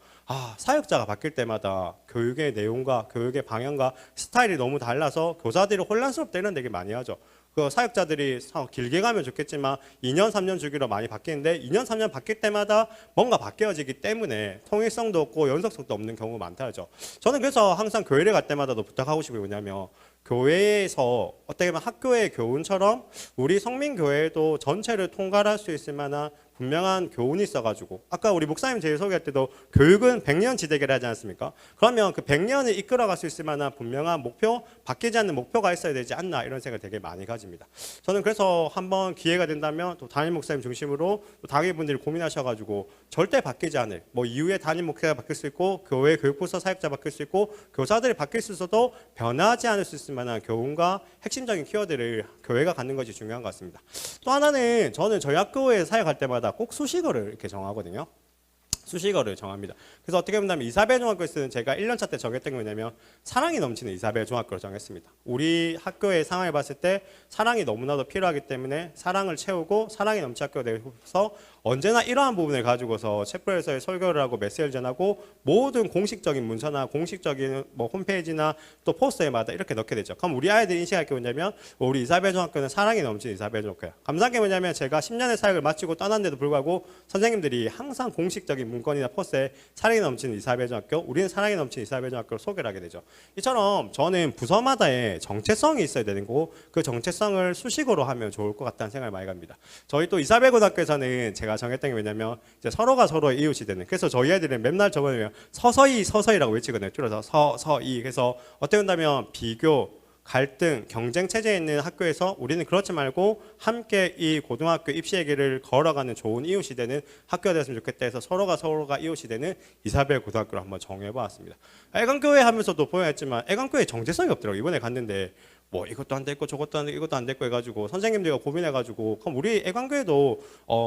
사역자가 바뀔 때마다 교육의 내용과 교육의 방향과 스타일이 너무 달라서 교사들이 혼란스럽다 이런 되게 많이 하죠. 그 사역자들이 길게 가면 좋겠지만 2년, 3년 주기로 많이 바뀌는데 2년, 3년 바뀔 때마다 뭔가 바뀌어지기 때문에 통일성도 없고 연속성도 없는 경우가 많다죠. 저는 그래서 항상 교회를 갈 때마다도 부탁하고 싶은 게 뭐냐면 교회에서 어떻게 보면 학교의 교훈처럼 우리 성민교회도 전체를 통괄할 수 있을 만한 분명한 교훈이 있어가지고 아까 우리 목사님 제일 소개할 때도 교육은 100년 지대계를 하지 않습니까? 그러면 그 100년을 이끌어갈 수 있을 만한 분명한 목표, 바뀌지 않는 목표가 있어야 되지 않나 이런 생각을 되게 많이 가집니다. 저는 그래서 한번 기회가 된다면 또 담임 목사님 중심으로 또 당회분들이 고민하셔가지고 절대 바뀌지 않을 이후에 담임 목회가 바뀔 수 있고 교회 교육부서 사역자 바뀔 수 있고 교사들이 바뀔 수 있어도 변하지 않을 수 있을 만한 교훈과 핵심적인 키워드를 교회가 갖는 것이 중요한 것 같습니다. 또 하나는 저는 저희 학교에 사역할 때마다 꼭 수식어를 이렇게 정하거든요. 수식어를 정합니다. 그래서 어떻게 보면 이사벨 중학교에 쓰는 제가 1년차 때 정했던 게 뭐냐면 사랑이 넘치는 이사벨 중학교를 정했습니다. 우리 학교의 상황을 봤을 때 사랑이 너무나도 필요하기 때문에 사랑을 채우고 사랑이 넘치는 학교가 되어서 언제나 이러한 부분을 가지고서 챗플에서의 설교를 하고 메시지를 전하고 모든 공식적인 문서나 공식적인 뭐 홈페이지나 또 포스터에마다 이렇게 넣게 되죠. 그럼 우리 아이들이 인식할 게 뭐냐면 우리 이사벨 중학교는 사랑이 넘치는 이사벨 중학교야. 감사한 게 뭐냐면 제가 10년의 사역을 마치고 떠났는데도 불구하고 선생님들이 항상 공식적인 문건이나 포스터에 사랑이 넘치는 이사벨 중학교, 우리는 사랑이 넘치는 이사벨 중학교를 소개를 하게 되죠. 이처럼 저는 부서마다의 정체성이 있어야 되는 거고 그 정체성을 수식어로 하면 좋을 것 같다는 생각을 많이 갑니다. 저희 또 이사벨 고등학교에서는 제가 정했던 게 뭐냐면 이제 서로가 서로의 이웃이 되는. 그래서 저희 애들은 맨날 적어놓으면 서서히라고 외치거든요. 줄여서 서서히. 그래서 어떻게 본다면 비교, 갈등, 경쟁 체제에 있는 학교에서 우리는 그렇지 말고 함께 이 고등학교 입시의 길을 걸어가는 좋은 이웃이 되는 학교가 됐으면 좋겠다 해서 서로가 이웃이 되는 이사벨 고등학교를 한번 정해보았습니다. 애강교회 하면서도 보여했지만 애강교회 정체성이 없더라고요. 이번에 갔는데 뭐 이것도 안 됐고 저것도 안 됐고 이것도 안 됐고 해가지고 선생님들과 고민해가지고 그럼 우리 애강교회도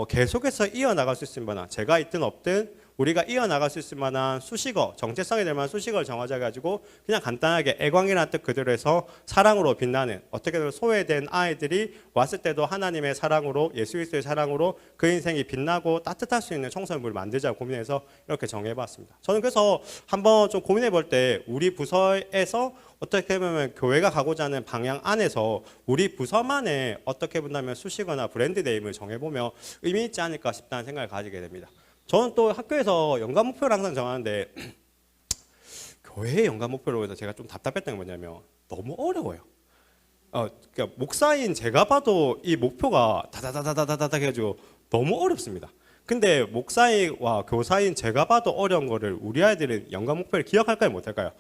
계속해서 이어나갈 수 있을 만한, 제가 있든 없든 우리가 이어나갈 수 있을 만한 수식어, 정체성이 될 만한 수식어를 정하자 가지고 그냥 간단하게 애광이라는 뜻 그대로 해서 사랑으로 빛나는, 어떻게 보면 소외된 아이들이 왔을 때도 하나님의 사랑으로, 예수 그리스도의 사랑으로 그 인생이 빛나고 따뜻할 수 있는 청소년부를 만들자고 고민해서 이렇게 정해봤습니다. 저는 그래서 한번 좀 고민해 볼 때 우리 부서에서 어떻게 보면 교회가 가고자 하는 방향 안에서 우리 부서만의 어떻게 본다면 수식어나 브랜드 네임을 정해보면 의미 있지 않을까 싶다는 생각을 가지게 됩니다. 저는 또 학교에서 연간 목표를 항상 정하는데 교회의 연간 목표로 해서 제가 좀 답답했던 게 뭐냐면 너무 어려워요. 그러니까 목사인 제가 봐도 이 목표가 다다다다다다다 해가지고 너무 어렵습니다. 근데 목사와 교사인 제가 봐도 어려운 거를 우리 아이들은 연간 목표를 기억할까요, 못할까요?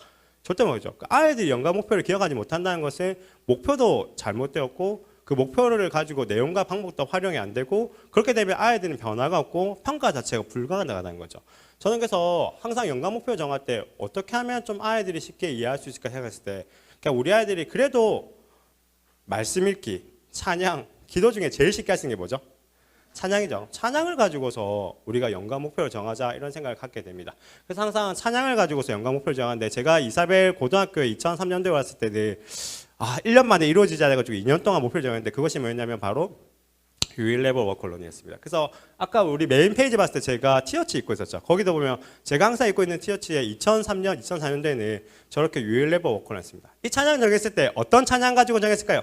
절대 모르죠. 아이들이 연간 목표를 기억하지 못한다는 것은 목표도 잘못되었고 그 목표를 가지고 내용과 방법도 활용이 안 되고 그렇게 되면 아이들은 변화가 없고 평가 자체가 불가능하다는 거죠. 저는 그래서 항상 연간 목표 정할 때 어떻게 하면 좀 아이들이 쉽게 이해할 수 있을까 생각했을 때 그냥 우리 아이들이 그래도 말씀 읽기, 찬양, 기도 중에 제일 쉽게 할 수 있는 게 뭐죠? 찬양이죠. 찬양을 가지고서 우리가 연간 목표를 정하자 이런 생각을 갖게 됩니다. 그래서 항상 찬양을 가지고서 연간 목표를 정하는데 제가 이사벨 고등학교에 2003년도에 왔을 때는 1년 만에 이루어지지 않아가지고 2년 동안 목표를 정했는데 그것이 뭐였냐면 바로 유일 레버 워컬론이었습니다. 그래서 아까 우리 메인 페이지 봤을 때 제가 티셔츠 입고 있었죠. 거기도 보면 제가 항상 입고 있는 티셔츠에 2003년, 2004년도에는 저렇게 유일 레버 워컬론이었습니다. 이 찬양 정했을 때 어떤 찬양 가지고 정했을까요?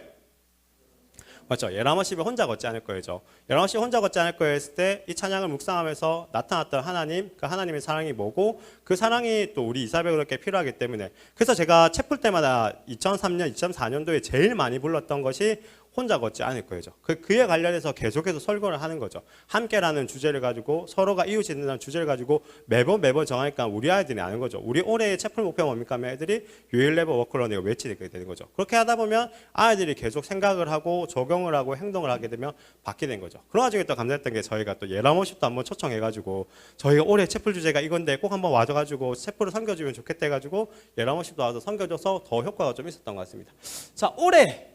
맞죠? 예라머십이 혼자 걷지 않을 거예요. 예라머십이 혼자 걷지 않을 거예요 했을 때 이 찬양을 묵상하면서 나타났던 하나님, 그 하나님의 사랑이 뭐고 그 사랑이 또 우리 이사벨에게 필요하기 때문에 그래서 제가 책 풀 때마다 2003년, 2004년도에 제일 많이 불렀던 것이 혼자 걷지 않을 거예요. 그에 관련해서 계속해서 설교를 하는 거죠. 함께라는 주제를 가지고 서로가 이웃이 된다는 주제를 가지고 매번 정하니까 우리 아이들이 아는 거죠. 우리 올해의 채플 목표가 뭡니까 하면 애들이 유일 레버 워크런을 외치게 되는 거죠. 그렇게 하다 보면 아이들이 계속 생각을 하고 적용을 하고 행동을 하게 되면 받게 된 거죠. 그런 와중에 또 감사했던 게 저희가 또 예라모십도 한번 초청해가지고 저희가 올해 채플 주제가 이건데 꼭 한번 와줘가지고 채플을 섬겨주면 좋겠다 해가지고 예라모십도 와서 섬겨줘서 더 효과가 좀 있었던 것 같습니다. 자, 올해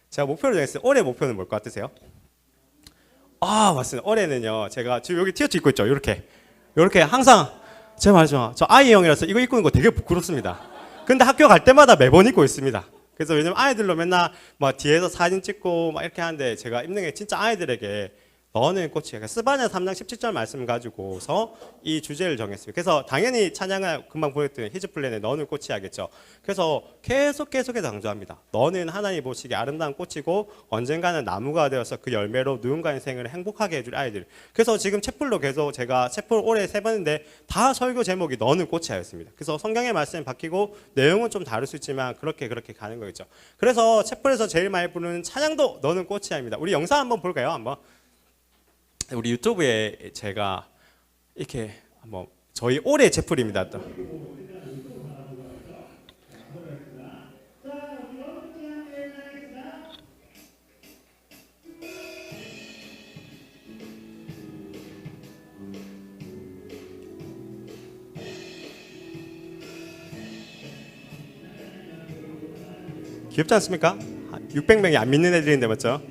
제가 목표를 정했어요. 올해 목표는 뭘 것 같으세요? 맞습니다. 올해는요. 제가 지금 여기 티셔츠 입고 있죠. 이렇게 항상 제가 말이죠. 저 아이형이라서 이거 입고 있는 거 되게 부끄럽습니다. 근데 학교 갈 때마다 매번 입고 있습니다. 그래서 왜냐면 아이들로 맨날 막 뒤에서 사진 찍고 막 이렇게 하는데 제가 입는 게 진짜 아이들에게 너는 꽃이, 그러니까 스바냐 3장 17절 말씀 가지고서 이 주제를 정했습니다. 그래서 당연히 찬양을 금방 보였던 히즈플랜의 너는 꽃이 하겠죠. 그래서 계속해서 강조합니다. 너는 하나님 보시기에 아름다운 꽃이고 언젠가는 나무가 되어서 그 열매로 누군가 인생을 행복하게 해줄 아이들. 그래서 지금 채플로 계속 제가 채플 올해 3번인데 다 설교 제목이 너는 꽃이 하였습니다. 그래서 성경의 말씀이 바뀌고 내용은 좀 다를 수 있지만 그렇게 가는 거겠죠. 그래서 채플에서 제일 많이 부르는 찬양도 너는 꽃이 하입니다. 우리 영상 한번 볼까요? 한번. 우리 유튜브에 제가 이렇게 한번 저희 올해 제풀입니다. 또. 귀엽지 않습니까? 600명이 안 믿는 애들인데 맞죠?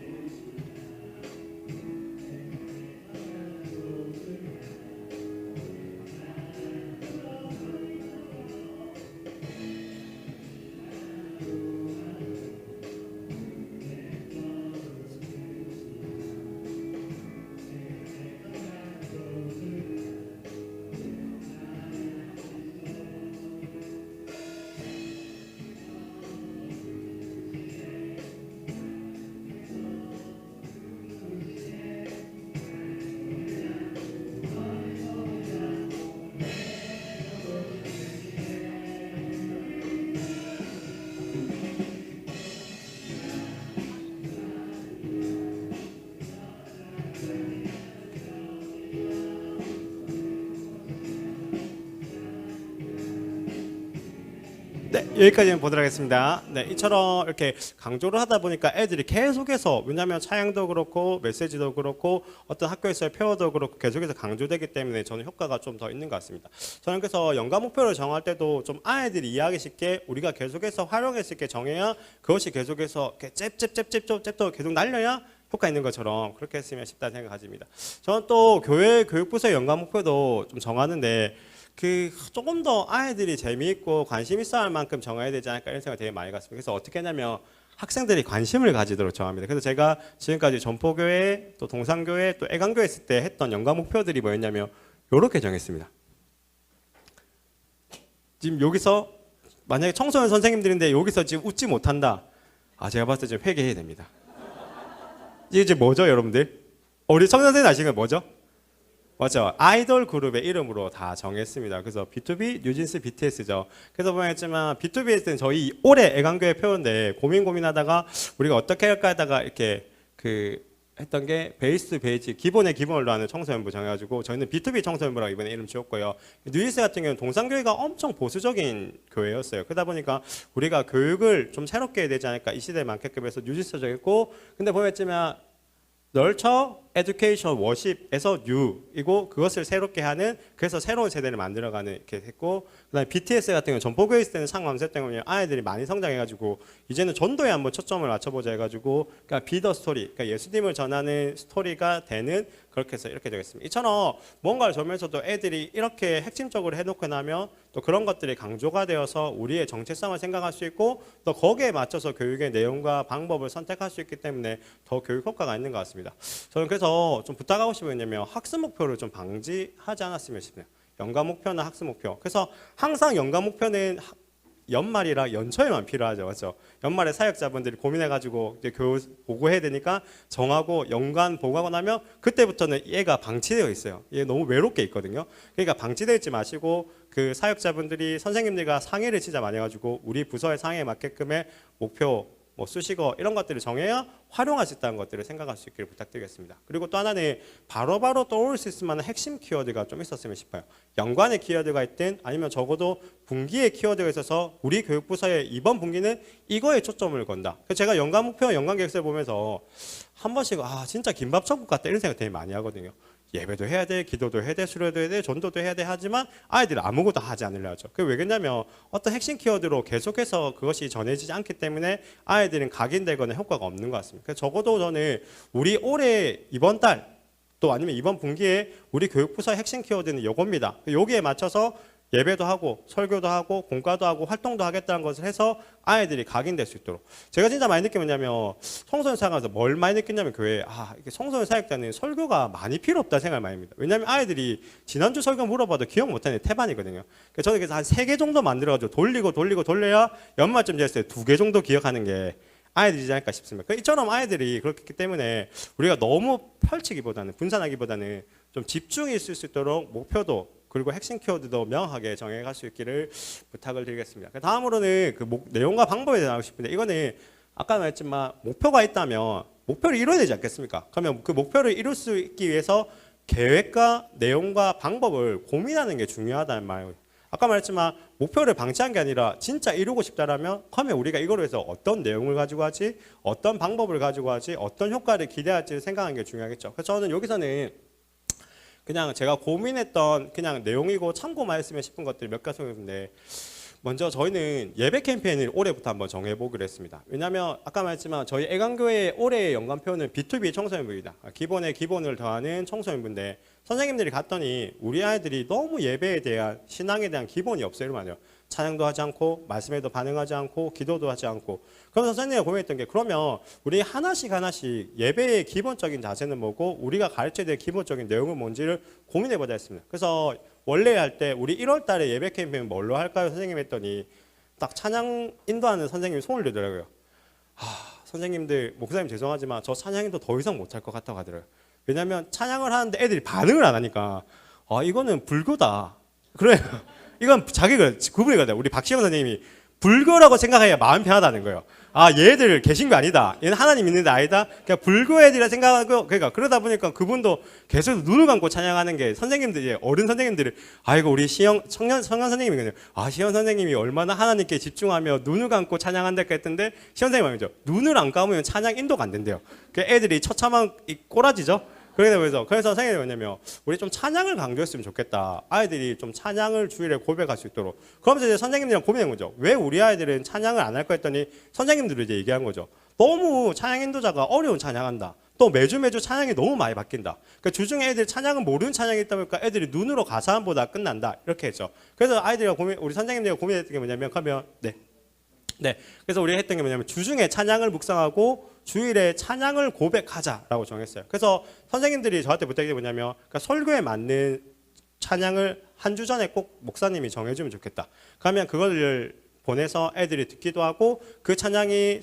네, 여기까지는 보도록 하겠습니다. 네, 이처럼 이렇게 강조를 하다 보니까 애들이 계속해서, 왜냐하면 차양도 그렇고 메시지도 그렇고 어떤 학교에서의 페어도 그렇고 계속해서 강조되기 때문에 저는 효과가 좀 더 있는 것 같습니다. 저는 그래서 연관 목표를 정할 때도 좀 아이들이 이해하기 쉽게 우리가 계속해서 활용할 수 있게 정해야 그것이 계속해서 이렇게 잽잽잽잽잽 계속 날려야 효과 있는 것처럼 그렇게 했으면 싶다는 생각 가집니다. 저는 또 교회 교육부서의 연관 목표도 좀 정하는데 그 조금 더 아이들이 재미있고 관심 있어 할 만큼 정해야 되지 않을까 이런 생각이 되게 많이 갔습니다. 그래서 어떻게 하냐면 학생들이 관심을 가지도록 정합니다. 그래서 제가 지금까지 전포교회 또 동산교회 또 애강교회 있을 때 했던 연관 목표들이 뭐였냐면 이렇게 정했습니다. 지금 여기서 만약에 청소년 선생님들인데 여기서 지금 웃지 못한다. 제가 봤을 때 지금 회개해야 됩니다. 이게 이제 뭐죠, 여러분들? 우리 청소년 선생님 아시는 거 뭐죠? 맞죠? 아이돌 그룹의 이름으로 다 정했습니다. 그래서 B2B, 뉴진스, BTS죠. 그래서 보면했지만 B2B 했을 때는 저희 올해 애강교회 표현인데 고민하다가 우리가 어떻게 할까 하다가 이렇게 했던 게 베이스 베이지 기본의 기본으로 하는 청소년부 정해가지고 저희는 B2B 청소년부라고 이번에 이름 지었고요. 뉴진스 같은 경우는 동산교회가 엄청 보수적인 교회였어요. 그러다 보니까 우리가 교육을 좀 새롭게 해야 되지 않을까 이 시대에 맞게끔 해서 뉴진스 정했고, 근데 보면했지만 널처, 에듀케이션, 워십에서 뉴이고 그것을 새롭게 하는, 그래서 새로운 세대를 만들어가는 이렇게 했고, 그다음에 BTS 같은 경우는 전포교회 있을 때는 상황세 때문에 아이들이 많이 성장해가지고 이제는 전도에 한번 초점을 맞춰보자 해가지고, 그러니까 비더 스토리, 그러니까 예수님을 전하는 스토리가 되는, 그렇게 해서 이렇게 되겠습니다. 이처럼 뭔가를 전면서도 애들이 이렇게 핵심적으로 해놓고 나면 또 그런 것들이 강조가 되어서 우리의 정체성을 생각할 수 있고 또 거기에 맞춰서 교육의 내용과 방법을 선택할 수 있기 때문에 더 교육 효과가 있는 것 같습니다. 저는 그래서 좀 부탁하고 싶은 게 뭐냐면 학습 목표를 좀 방지하지 않았으면 싶네요. 연간 목표나 학습 목표. 그래서 항상 연간 목표는 연말이라 연초에만 필요하죠, 맞죠? 연말에 사역자분들이 고민해가지고 이제 보고해야 되니까 정하고 연간 보고하고 나면 그때부터는 얘가 방치되어 있어요. 얘 너무 외롭게 있거든요. 그러니까 방치되어 있지 마시고 그 사역자분들이 선생님들과 상의를 진짜 많이 해가지고 우리 부서의 상의에 맞게끔의 목표, 뭐 수식어 이런 것들을 정해야 활용할 수 있다는 것들을 생각할 수 있기를 부탁드리겠습니다. 그리고 또 하나는 바로바로 떠올 수 있을 만한 핵심 키워드가 좀 있었으면 싶어요. 연관의 키워드가 있든 아니면 적어도 분기의 키워드가 있어서 우리 교육부서의 이번 분기는 이거에 초점을 건다. 그래서 제가 연관 목표, 연관 계획서를 보면서 한 번씩 진짜 김밥 천국 같다 이런 생각 되게 많이 하거든요. 예배도 해야 돼, 기도도 해야 돼, 수료도 해야 돼, 전도도 해야 돼 하지만 아이들이 아무것도 하지 않으려 하죠. 그게 왜 그러냐면 어떤 핵심 키워드로 계속해서 그것이 전해지지 않기 때문에 아이들은 각인되거나 효과가 없는 것 같습니다. 그래서 적어도 저는 우리 올해 이번 달 또 아니면 이번 분기에 우리 교육부서의 핵심 키워드는 이겁니다. 여기에 맞춰서 예배도 하고 설교도 하고 공과도 하고 활동도 하겠다는 것을 해서 아이들이 각인될 수 있도록. 제가 진짜 많이 느낀 게 뭐냐면 청소년 사역하면서 뭘 많이 느꼈냐면 교회에 이게 청소년 사역자는 설교가 많이 필요 없다는 생각을 많이 합니다. 왜냐하면 아이들이 지난주 설교 물어봐도 기억 못하는 태반이거든요. 그래서 저는 그래서 한 3개 정도 만들어가지고 돌려야 연말쯤 됐을 때 2개 정도 기억하는 게 아이들이지 않을까 싶습니다. 이처럼 아이들이 그렇기 때문에 우리가 너무 펼치기보다는 분산하기보다는 좀 집중이 있을 수 있도록 목표도 그리고 핵심 키워드도 명확하게 정해갈 수 있기를 부탁을 드리겠습니다. 다음으로는 그 내용과 방법에 대해 나가고 싶은데 이거는 아까 말했지만 목표가 있다면 목표를 이뤄야 되지 않겠습니까? 그러면 그 목표를 이룰 수 있기 위해서 계획과 내용과 방법을 고민하는 게 중요하다는 말이에요. 아까 말했지만 목표를 방치한 게 아니라 진짜 이루고 싶다라면 그러면 우리가 이거로 해서 어떤 내용을 가지고 하지, 어떤 방법을 가지고 하지, 어떤 효과를 기대할지 생각하는 게 중요하겠죠. 그래서 저는 여기서는 그냥 제가 고민했던 그냥 내용이고 참고만 했으면 싶은 것들 몇 가지 있는데, 먼저 저희는 예배 캠페인을 올해부터 한번 정해보기로 했습니다. 왜냐하면 아까 말했지만 저희 애강교회의 올해의 연관표는 B2B 청소년부입니다. 기본에 기본을 더하는 청소년부인데 선생님들이 갔더니 우리 아이들이 너무 예배에 대한 신앙에 대한 기본이 없어요. 이러면 찬양도 하지 않고 말씀에도 반응하지 않고 기도도 하지 않고. 그러면서 선생님이 고민했던 게 그러면 우리 하나씩 예배의 기본적인 자세는 뭐고 우리가 가르쳐야 될 기본적인 내용은 뭔지를 고민해보자 했습니다. 그래서 원래 할 때 우리 1월 달에 예배 캠페인 뭘로 할까요? 선생님 했더니 딱 찬양 인도하는 선생님이 손을 들더라고요. 선생님들 목사님 죄송하지만 저 찬양인도 더 이상 못할 것 같다고 하더라고요. 왜냐하면 찬양을 하는데 애들이 반응을 안 하니까 이거는 불교다. 그래 이건 자기가 구분이 가야 돼. 우리 박시영 선생님이 불교라고 생각해야 마음 편하다는 거예요. 아 얘들 개신교 아니다. 얘는 하나님 있는 데 아니다. 그냥 불교 애들이라 생각하고 그러니까 그러다 보니까 그분도 계속 눈을 감고 찬양하는 게 선생님들이 어른 선생님들이 아이고 우리 시영 청년 선생님이거든요. 아 시영 선생님이 얼마나 하나님께 집중하며 눈을 감고 찬양한다 했던데 시영 선생님 말이죠. 눈을 안 감으면 찬양 인도가 안 된대요. 그 애들이 처참한 꼬라지죠. 그래서 선생님이 뭐냐면 우리 좀 찬양을 강조했으면 좋겠다. 아이들이 좀 찬양을 주일에 고백할 수 있도록. 그러면서 이제 선생님들이랑 고민한 거죠. 왜 우리 아이들은 찬양을 안 할 거 했더니 선생님들이 이제 얘기한 거죠. 너무 찬양 인도자가 어려운 찬양한다. 또 매주 찬양이 너무 많이 바뀐다. 그러니까 주중에 애들 찬양은 모르는 찬양이 있다 보니까 애들이 눈으로 가사함보다 끝난다. 이렇게 했죠. 그래서 아이들이랑 우리 선생님들이 고민했던 게 뭐냐면 네. 그래서 우리가 했던 게 뭐냐면 주중에 찬양을 묵상하고 주일에 찬양을 고백하자라고 정했어요. 그래서 선생님들이 저한테 부탁이 뭐냐면 그러니까 설교에 맞는 찬양을 한 주 전에 꼭 목사님이 정해주면 좋겠다. 그러면 그걸 보내서 애들이 듣기도 하고 그 찬양이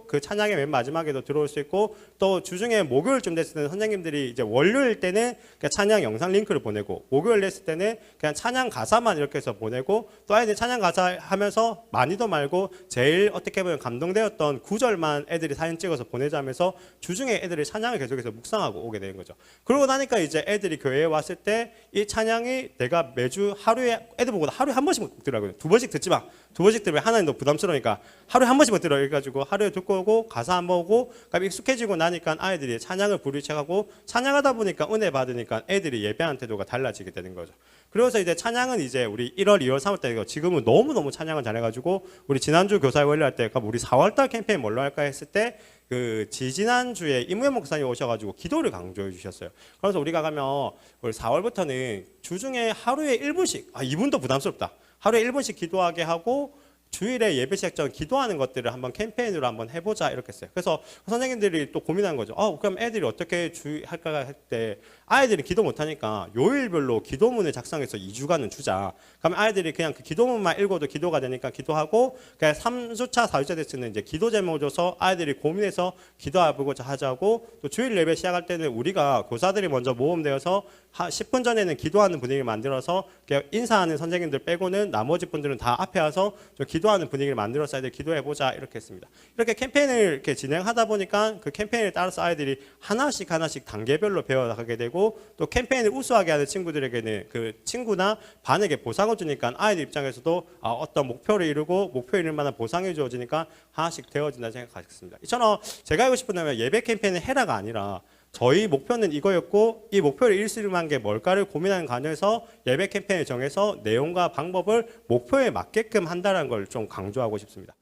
그 찬양의 맨 마지막에도 들어올 수 있고 또 주중에 목요일쯤 됐을 때는 선생님들이 이제 월요일 때는 그냥 찬양 영상 링크를 보내고 목요일 됐을 때는 그냥 찬양 가사만 이렇게 해서 보내고 또 아이들이 찬양 가사 하면서 많이도 말고 제일 어떻게 보면 감동되었던 구절만 애들이 사진 찍어서 보내자면서 주중에 애들이 찬양을 계속해서 묵상하고 오게 되는 거죠. 그러고 나니까 이제 애들이 교회에 왔을 때 이 찬양이 내가 매주 하루에 애들 보고 하루에 한 번씩 듣더라고요. 두 번씩 듣지 마. 두 번씩 들으면 하나는 너 부담스러우니까 하루에 한 번씩만 들어. 그래가지고 하루에 듣고 오고 가사 한번 오고 그러니까 익숙해지고 나니까 아이들이 찬양을 부르기 시작하고 찬양하다 보니까 은혜 받으니까 애들이 예배하는 태도가 달라지게 되는 거죠. 그래서 이제 찬양은 이제 우리 1월, 2월, 3월 때 지금은 너무너무 찬양을 잘해가지고 우리 지난주 교사회 원래할 때 우리 4월달 캠페인 뭘로 할까 했을 때 그 지지난주에 임우현 목사님 오셔가지고 기도를 강조해 주셨어요. 그래서 우리가 가면 우리 4월부터는 주중에 하루에 1분씩 이분도 부담스럽다. 하루에 1분씩 기도하게 하고 주일에 예배 시작 전 기도하는 것들을 한번 캠페인으로 한번 해보자 이렇게 했어요. 그래서 선생님들이 또 고민한 거죠. 그럼 애들이 어떻게 할까 할 때 아이들이 기도 못하니까 요일별로 기도문을 작성해서 2주간은 주자. 그러면 아이들이 그냥 그 기도문만 읽어도 기도가 되니까 기도하고 그냥 3주차, 4주차 됐을 때는 이제 기도 제목 줘서 아이들이 고민해서 기도해보고자 하자고 또 주일 예배 시작할 때는 우리가 교사들이 먼저 모험되어서 10분 전에는 기도하는 분위기를 만들어서 인사하는 선생님들 빼고는 나머지 분들은 다 앞에 와서 좀 기도하는 분위기를 만들어서 아이들 기도해보자 이렇게 했습니다. 이렇게 캠페인을 이렇게 진행하다 보니까 그 캠페인에 따라서 아이들이 하나씩 단계별로 배워가게 되고 또 캠페인을 우수하게 하는 친구들에게는 그 친구나 반에게 보상을 주니까 아이들 입장에서도 어떤 목표를 이루고 목표 이룰 만한 보상이 주어지니까 하나씩 되어진다 생각하겠습니다. 이처럼 제가 하고 싶은 건 예배 캠페인은 해라가 아니라 저희 목표는 이거였고 이 목표를 이룰 수 있는 게 뭘까를 고민하는 과정에서 예배 캠페인을 정해서 내용과 방법을 목표에 맞게끔 한다는 걸 좀 강조하고 싶습니다.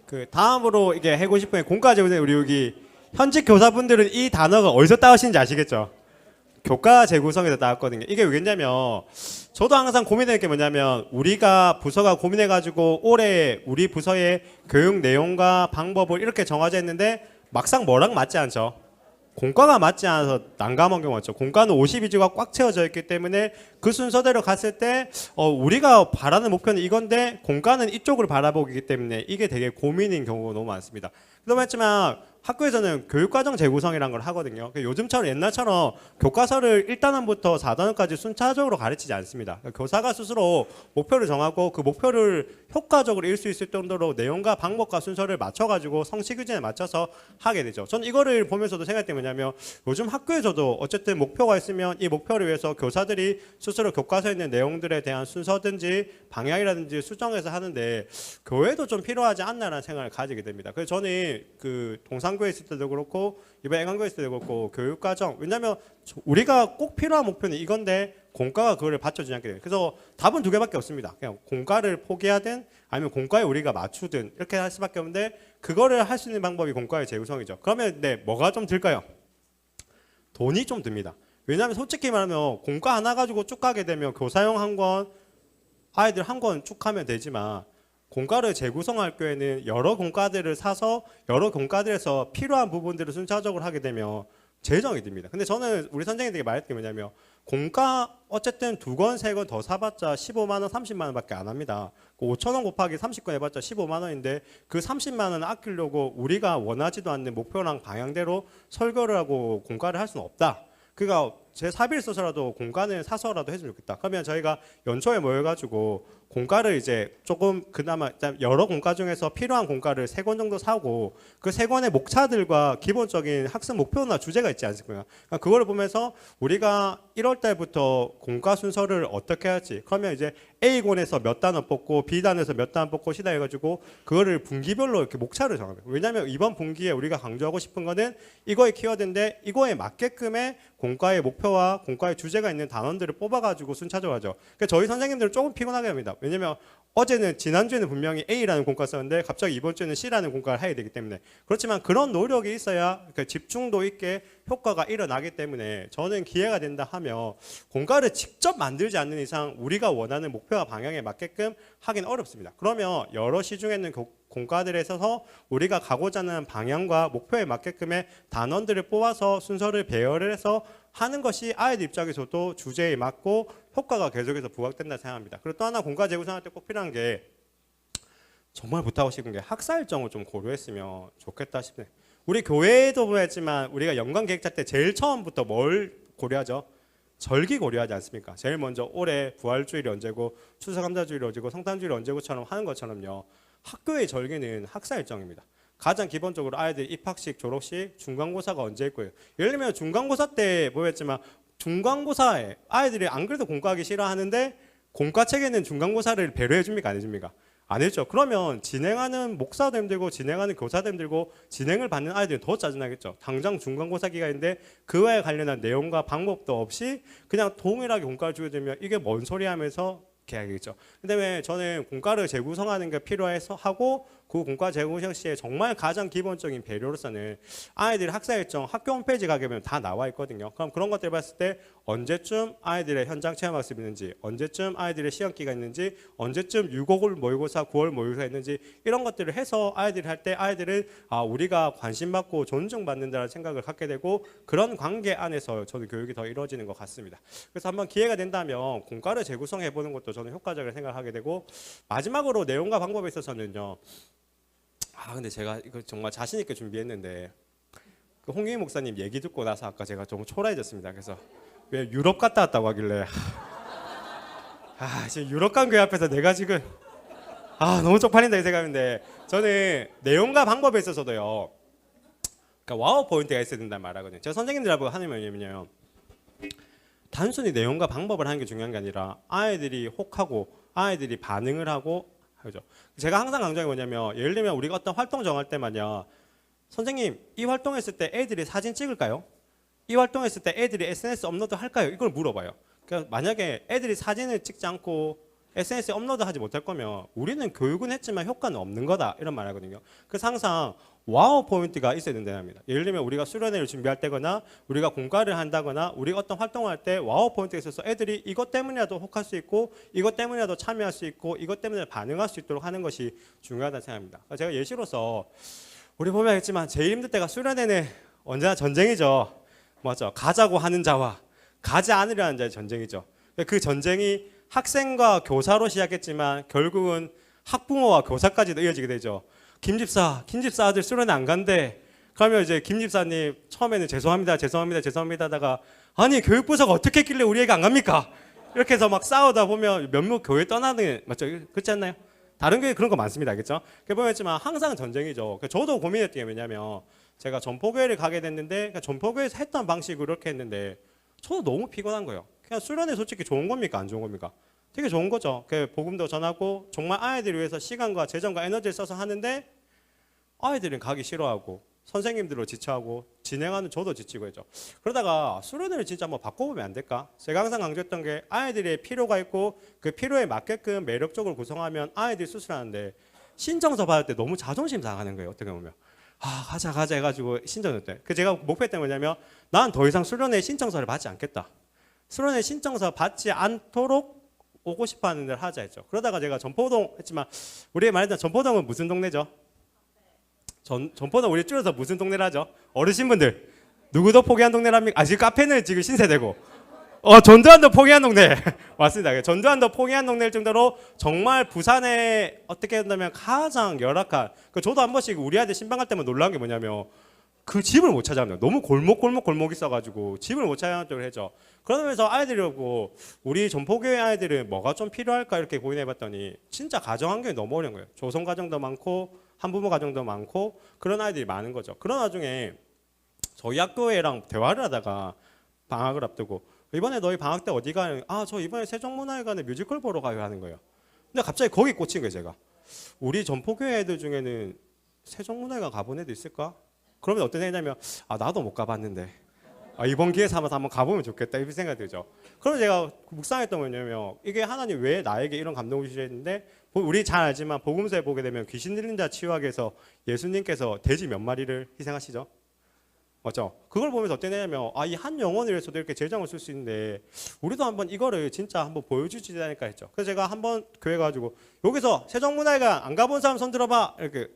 그 다음으로 이게 하고 싶은 게 공과 재구성. 우리 여기 현직 교사분들은 이 단어가 어디서 따오시는지 아시겠죠? 교과 재구성에서 따왔거든요. 이게 왜냐면 저도 항상 고민되는 게 뭐냐면 우리가 부서가 고민해가지고 올해 우리 부서의 교육 내용과 방법을 이렇게 정하자 했는데 막상 뭐랑 맞지 않죠? 공과가 맞지 않아서 난감한 경우가 있죠. 공과는 52주가 꽉 채워져 있기 때문에 그 순서대로 갔을 때 우리가 바라는 목표는 이건데 공과는 이쪽을 바라보기 때문에 이게 되게 고민인 경우가 너무 많습니다. 그렇지만 했지만 학교에서는 교육과정 재구성이라는 걸 하거든요. 요즘처럼 옛날처럼 교과서를 1단원부터 4단원까지 순차적으로 가르치지 않습니다. 교사가 스스로 목표를 정하고 그 목표를 효과적으로 이룰 수 있을 정도로 내용과 방법과 순서를 맞춰가지고 성취 규정에 맞춰서 하게 되죠. 저는 이거를 보면서도 생각했던 게 뭐냐면 요즘 학교에서도 어쨌든 목표가 있으면 이 목표를 위해서 교사들이 스스로 교과서에 있는 내용들에 대한 순서든지 방향이라든지 수정해서 하는데 교회도 좀 필요하지 않나라는 생각을 가지게 됩니다. 그래서 저는 그 동산교회 있을 때도 그렇고 이번 애강교회 있을 때도 그렇고 교육과정, 왜냐하면 우리가 꼭 필요한 목표는 이건데 공과가 그거를 받쳐주지 않게 돼요. 그래서 답은 두 개밖에 없습니다. 그냥 공과를 포기하든 아니면 공과에 우리가 맞추든 이렇게 할 수밖에 없는데 그거를 할 수 있는 방법이 공과의 재구성이죠. 그러면 뭐가 좀 들까요? 돈이 좀 듭니다. 왜냐하면 솔직히 말하면 공과 하나 가지고 쭉 가게 되면 교사용 한 권, 아이들 한 권 쭉 하면 되지만 공과를 재구성할 경우에는 여러 공과들을 사서 여러 공과들에서 필요한 부분들을 순차적으로 하게 되면 재정이 듭니다. 근데 저는 우리 선생님들에게 말했던 게 뭐냐면 공과 어쨌든 2권, 3권 더 사봤자 15만 원, 30만 원밖에 안 합니다. 5천 원 곱하기 30권 해봤자 15만 원인데 그 30만 원 아끼려고 우리가 원하지도 않는 목표랑 방향대로 설교를 하고 공과를 할 수는 없다. 그러니까 제 사비를 써서라도 공간을 사서라도 해주면 좋겠다. 그러면 저희가 연초에 모여가지고 공과를 이제 조금 그나마 일단 여러 공과 중에서 필요한 공과를 3권 정도 사고 그 3권의 목차들과 기본적인 학습 목표나 주제가 있지 않습니까? 그러니까 그걸 보면서 우리가 1월 달부터 공과 순서를 어떻게 할지 그러면 이제 A권에서 몇 단원 뽑고 B단에서 몇 단원 뽑고 시다 해가지고 그거를 분기별로 이렇게 목차를 정합니다. 왜냐하면 이번 분기에 우리가 강조하고 싶은 거는 이거의 키워드인데 이거에 맞게끔의 공과의 목표와 공과의 주제가 있는 단원들을 뽑아가지고 순차적으로 하죠. 그러니까 저희 선생님들은 조금 피곤하게 합니다. 왜냐면 어제는 지난주에는 분명히 A라는 공과 썼는데 갑자기 이번 주에는 C라는 공과를 해야 되기 때문에 그렇지만 그런 노력이 있어야 그러니까 집중도 있게 효과가 일어나기 때문에 저는 기회가 된다 하며 공과를 직접 만들지 않는 이상 우리가 원하는 목표와 방향에 맞게끔 하긴 어렵습니다. 그러면 여러 시중에 있는 공과들에 있어서 우리가 가고자 하는 방향과 목표에 맞게끔의 단원들을 뽑아서 순서를 배열을 해서 하는 것이 아이들 입장에서도 주제에 맞고 효과가 계속해서 부각된다 생각합니다. 그리고 또 하나 공과 재구성할 때 꼭 필요한 게 정말 부탁하고 싶은 게 학사 일정을 좀 고려했으면 좋겠다 싶네요. 우리 교회에도 보였지만 우리가 연관 계획 짤 때 제일 처음부터 뭘 고려하죠? 절기 고려하지 않습니까? 제일 먼저 올해 부활주일이 언제고 추수감사주일이 언제고 성탄주일이 언제고처럼 하는 것처럼요. 학교의 절기는 학사 일정입니다. 가장 기본적으로 아이들 입학식, 졸업식, 중간고사가 언제 있고요. 예를 들면 중간고사 때 보였지만 중간고사에 아이들이 안 그래도 공과하기 싫어하는데 공과책에는 중간고사를 배려해 줍니까? 안 해줍니까? 안 했죠. 그러면 진행하는 목사도 힘들고 진행하는 교사도 힘들고 진행을 받는 아이들은 더 짜증나겠죠. 당장 중간고사 기간인데 그와에 관련한 내용과 방법도 없이 그냥 동일하게 공과를 주게 되면 이게 뭔 소리 하면서 계약이겠죠. 그다음에 저는 공과를 재구성하는 게 필요해서 하고 그 공과 재구성 시에 정말 가장 기본적인 배려로서는 아이들의 학사 일정 학교 홈페이지 가게 되면 다 나와 있거든요. 그럼 그런 것들 봤을 때 언제쯤 아이들의 현장 체험 학습이 있는지, 언제쯤 아이들의 시험기가 있는지, 언제쯤 6월 모의고사, 9월 모의고사 있는지 이런 것들을 해서 아이들이 할 때 아이들은 우리가 관심받고 존중받는다는 생각을 갖게 되고 그런 관계 안에서 저는 교육이 더 이루어지는 것 같습니다. 그래서 한번 기회가 된다면 공과를 재구성해 보는 것도 저는 효과적이라고 생각하게 되고 마지막으로 내용과 방법에 있어서는요. 근데 제가 이거 정말 자신 있게 준비했는데 그 홍경희 목사님 얘기 듣고 나서 아까 제가 좀 초라해졌습니다. 그래서 왜 유럽 갔다 왔다고 하길래 지금 유럽 간 교회 앞에서 내가 지금 너무 쪽팔린다 이 생각인데 저는 내용과 방법에 있어서도요. 그러니까 와우 포인트가 있어야 된다는 말하거든요. 제가 선생님들하고 하는 말이면요. 단순히 내용과 방법을 하는 게 중요한 게 아니라 아이들이 혹하고 아이들이 반응을 하고 하죠. 제가 항상 강조한 게 뭐냐면 예를 들면 우리가 어떤 활동 정할 때만요. 선생님 이 활동했을 때 애들이 사진 찍을까요? 이 활동했을 때 애들이 SNS 업로드 할까요? 이걸 물어봐요. 그러니까 만약에 애들이 사진을 찍지 않고 SNS에 업로드하지 못할 거면 우리는 교육은 했지만 효과는 없는 거다 이런 말 하거든요. 그래서 항상 와우 포인트가 있어야 된다는 겁니다. 예를 들면 우리가 수련회를 준비할 때거나 우리가 공과를 한다거나 우리가 어떤 활동을 할 때 와우 포인트가 있어서 애들이 이것 때문이라도 혹할 수 있고 이것 때문이라도 참여할 수 있고 이것 때문에 반응할 수 있도록 하는 것이 중요하다는 생각입니다. 제가 예시로서 우리 보면 알겠지만 제일 힘들 때가 수련회는 언제나 전쟁이죠. 맞죠? 가자고 하는 자와 가지 않으려는 자의 전쟁이죠. 그 전쟁이 학생과 교사로 시작했지만 결국은 학부모와 교사까지도 이어지게 되죠. 김 집사 아들 수련회 안 간대. 그러면 이제 김 집사님 처음에는 죄송합니다 하다가 아니 교육부서가 어떻게 했길래 우리 애가 안 갑니까? 이렇게 해서 막 싸우다 보면 몇몇 교회 떠나는 맞죠? 그렇지 않나요? 다른 교회 그런 거 많습니다. 알겠죠? 그렇게 보였지만 항상 전쟁이죠. 저도 고민했던 게 왜냐면 제가 전포교회를 가게 됐는데 전포교회에서 했던 방식으로 이렇게 했는데 저도 너무 피곤한 거예요. 그냥 수련회 솔직히 좋은 겁니까? 안 좋은 겁니까? 되게 좋은 거죠. 복음도 전하고 정말 아이들을 위해서 시간과 재정과 에너지를 써서 하는데 아이들은 가기 싫어하고 선생님들로 지쳐하고 진행하는 저도 지치고 했죠. 그러다가 수련회를 진짜 한번 바꿔보면 안 될까? 제가 항상 강조했던 게 아이들의 필요가 있고 그 필요에 맞게끔 매력적으로 구성하면 아이들이 수술하는데 신청서 받을 때 너무 자존심 상하는 거예요. 어떻게 보면 가자 해가지고 신청했대. 제가 목표했던 게 뭐냐면 난 더 이상 수련회 신청서를 받지 않겠다. 수련회 신청서 받지 않도록 오고 싶어하는 데를 하자 했죠. 그러다가 제가 전포동 했지만 우리 말했던 전포동은 무슨 동네죠? 전포동 우리 줄여서 무슨 동네를 하죠? 어르신분들 누구도 포기한 동네랍니까? 지금 카페는 지금 신세대고 전두환도 포기한 동네 맞습니다. 전두환도 포기한 동네일 정도로 정말 부산에 어떻게 한다면 가장 열악한 저도 한 번씩 우리 아들 신방 갈 때만 놀라운 게 뭐냐면 그 집을 못 찾아갑니다. 너무 골목 있어가지고 집을 못 찾아가는 쪽을 했죠. 그러면서 아이들이고 우리 전포교회 아이들은 뭐가 좀 필요할까 이렇게 고민해봤더니 진짜 가정 환경이 너무 어려운 거예요. 조성 가정도 많고 한부모 가정도 많고 그런 아이들이 많은 거죠. 그런 와중에 저희 학교애랑 대화를 하다가 방학을 앞두고 이번에 너희 방학 때 어디 가요? 아, 저 이번에 세종문화회관에 뮤지컬 보러 가요 하는 거예요. 근데 갑자기 거기 꽂힌 거예요, 제가. 우리 전포교회 애들 중에는 세종문화회관 가본 애도 있을까? 그러면 어떤 생각이냐면 아, 나도 못 가봤는데 아, 이번 기회 삼아서 한번 가보면 좋겠다 이 생각이 들죠. 그럼 제가 묵상했던 건 뭐냐면 이게 하나님 왜 나에게 이런 감동을 주셨는데 우리 잘 알지만 복음서에 보게 되면 귀신 들린 자 치유하기 위해서 예수님께서 돼지 몇 마리를 희생하시죠. 맞죠? 그걸 보면서 어땠냐면 아, 이 한 영혼을 위해서도 이렇게 제장을 쓸 수 있는데 우리도 한번 이거를 진짜 한번 보여주지 않을까 했죠. 그래서 제가 한번 교회 가지고 여기서 세종문화회관 안 가본 사람 손 들어봐 이렇게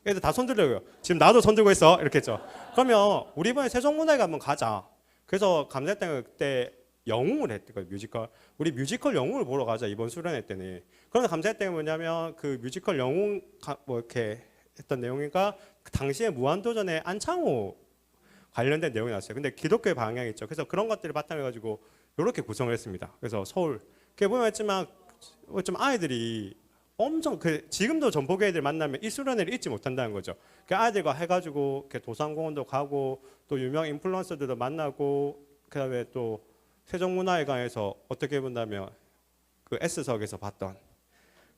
애들 다 손 들려요. 지금 나도 손 들고 있어 이렇게 했죠. 그러면 우리 이번에 세종문화회관 한번 가자. 그래서 감사했던 그때 영웅을 했거든요. 뮤지컬. 우리 뮤지컬 영웅을 보러 가자 이번 수련회 때는. 그런데 감사했던 게 뭐냐면 그 뮤지컬 영웅 뭐 이렇게 했던 내용이니까 그 당시에 무한도전의 안창호 관련된 내용이 나왔어요. 근데 기독교의 방향이 있죠. 그래서 그런 것들을 바탕을 가지고 이렇게 구성을 했습니다. 그래서 서울. 그게 보면 했지만 좀 아이들이 엄청 지금도 전포교회 애들 만나면 이 수련회를 잊지 못한다는 거죠. 그 아이들과 해가지고 이렇게 도산공원도 가고 또 유명 인플루언서들도 만나고 그다음에 또 세종문화회관에서 어떻게 본다면 그 S석에서 봤던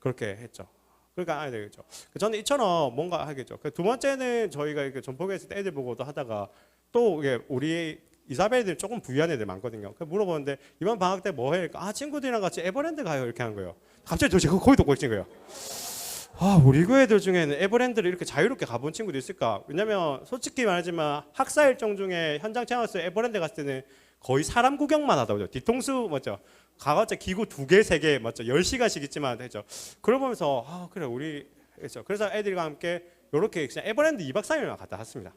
그렇게 했죠. 그러니까 아이들이죠. 저는 이처럼 뭔가 하겠죠. 두 번째는 저희가 이렇게 전포교회에서 애들 보고도 하다가 또 이게 우리 이사벨들 조금 부유한 애들 많거든요. 그 물어보는데 이번 방학 때 뭐 해? 아, 친구들이랑 같이 에버랜드 가요 이렇게 한 거예요. 갑자기 저 제가 거기도 꽂힌 거예요. 아, 우리 교회들 중에는 에버랜드를 이렇게 자유롭게 가본 친구도 있을까? 왜냐면 솔직히 말하지만 학사 일정 중에 현장 체험에서 에버랜드 갔을 때는 거의 사람 구경만 하다 보죠. 뒤통수 맞죠? 가봤자 기구 2개, 3개 맞죠? 10시간씩 있지만 했죠. 그걸 보면서 아, 그래 우리 했죠. 그래서 애들과 함께 이렇게 그냥 에버랜드 2박 3일만 갔다 왔습니다.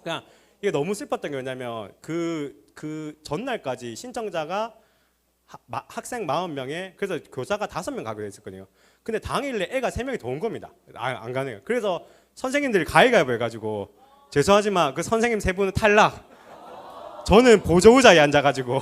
그냥 이게 너무 슬펐던 게 뭐냐면 그 전날까지 신청자가 학생 40명에 그래서 교사가 5명 가기로 했었거든요. 근데 당일에 애가 3명이 더 온 겁니다. 안 가네요. 그래서 선생님들이 가위가위보 해가지고 죄송하지만 그 선생님 3분은 탈락. 저는 보조의자에 앉아가지고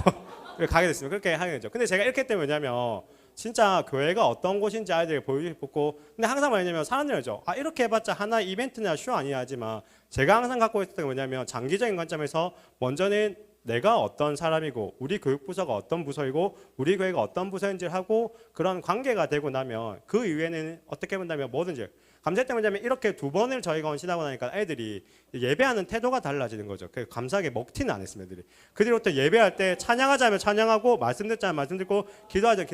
가게 됐습니다. 그렇게 하게 되죠. 근데 제가 이렇게 했던 게 뭐냐면 진짜 교회가 어떤 곳인지 아이들이 보여주고 싶고 근데 항상 뭐냐면 사람들이 알죠. 아, 이렇게 해봤자 하나 이벤트나 쇼 아니야 하지만 제가 항상 갖고 있었던 게 뭐냐면 장기적인 관점에서 먼저는 내가 어떤 사람이고 우리 교육부서가 어떤 부서이고 우리 교회가 어떤 부서인지를 하고 그런 관계가 되고 나면 그 이후에는 어떻게 본다면 뭐든지 감사 때문에 이렇게 2번을 저희가 헌신하고 나니까 애들이 예배하는 태도가 달라지는 거죠. 감사하게 먹튀는 안 했습니다. 애들이. 그 뒤로부터 예배할 때 찬양하자면 찬양하고 말씀 듣자면 말씀 듣고 기도하죠.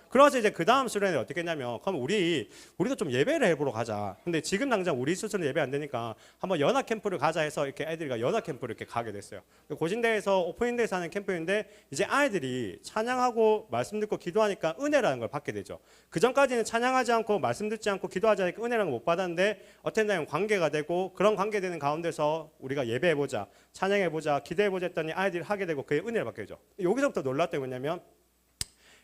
그러면서 이제 그 다음 수련회 어떻게 했냐면 그럼 우리도 좀 예배를 해보러 가자. 근데 지금 당장 우리 스스로 예배 안 되니까 한번 연합 캠프를 가자 해서 이렇게 애들과 연합 캠프를 이렇게 가게 됐어요. 고신대에서 오픈인대에서 하는 캠프인데 이제 아이들이 찬양하고 말씀 듣고 기도하니까 은혜라는 걸 받게 되죠. 그 전까지는 찬양하지 않고 말씀 듣지 않고 기도하지 않으니까 은혜라는 걸 못 받았는데 어떤 날은 관계가 되고 그런 관계되는 가운데서 우리가 예배해보자 찬양해보자 기도해보자 했더니 아이들이 하게 되고 그의 은혜를 받게 되죠. 여기서부터 놀랐던 게 뭐냐면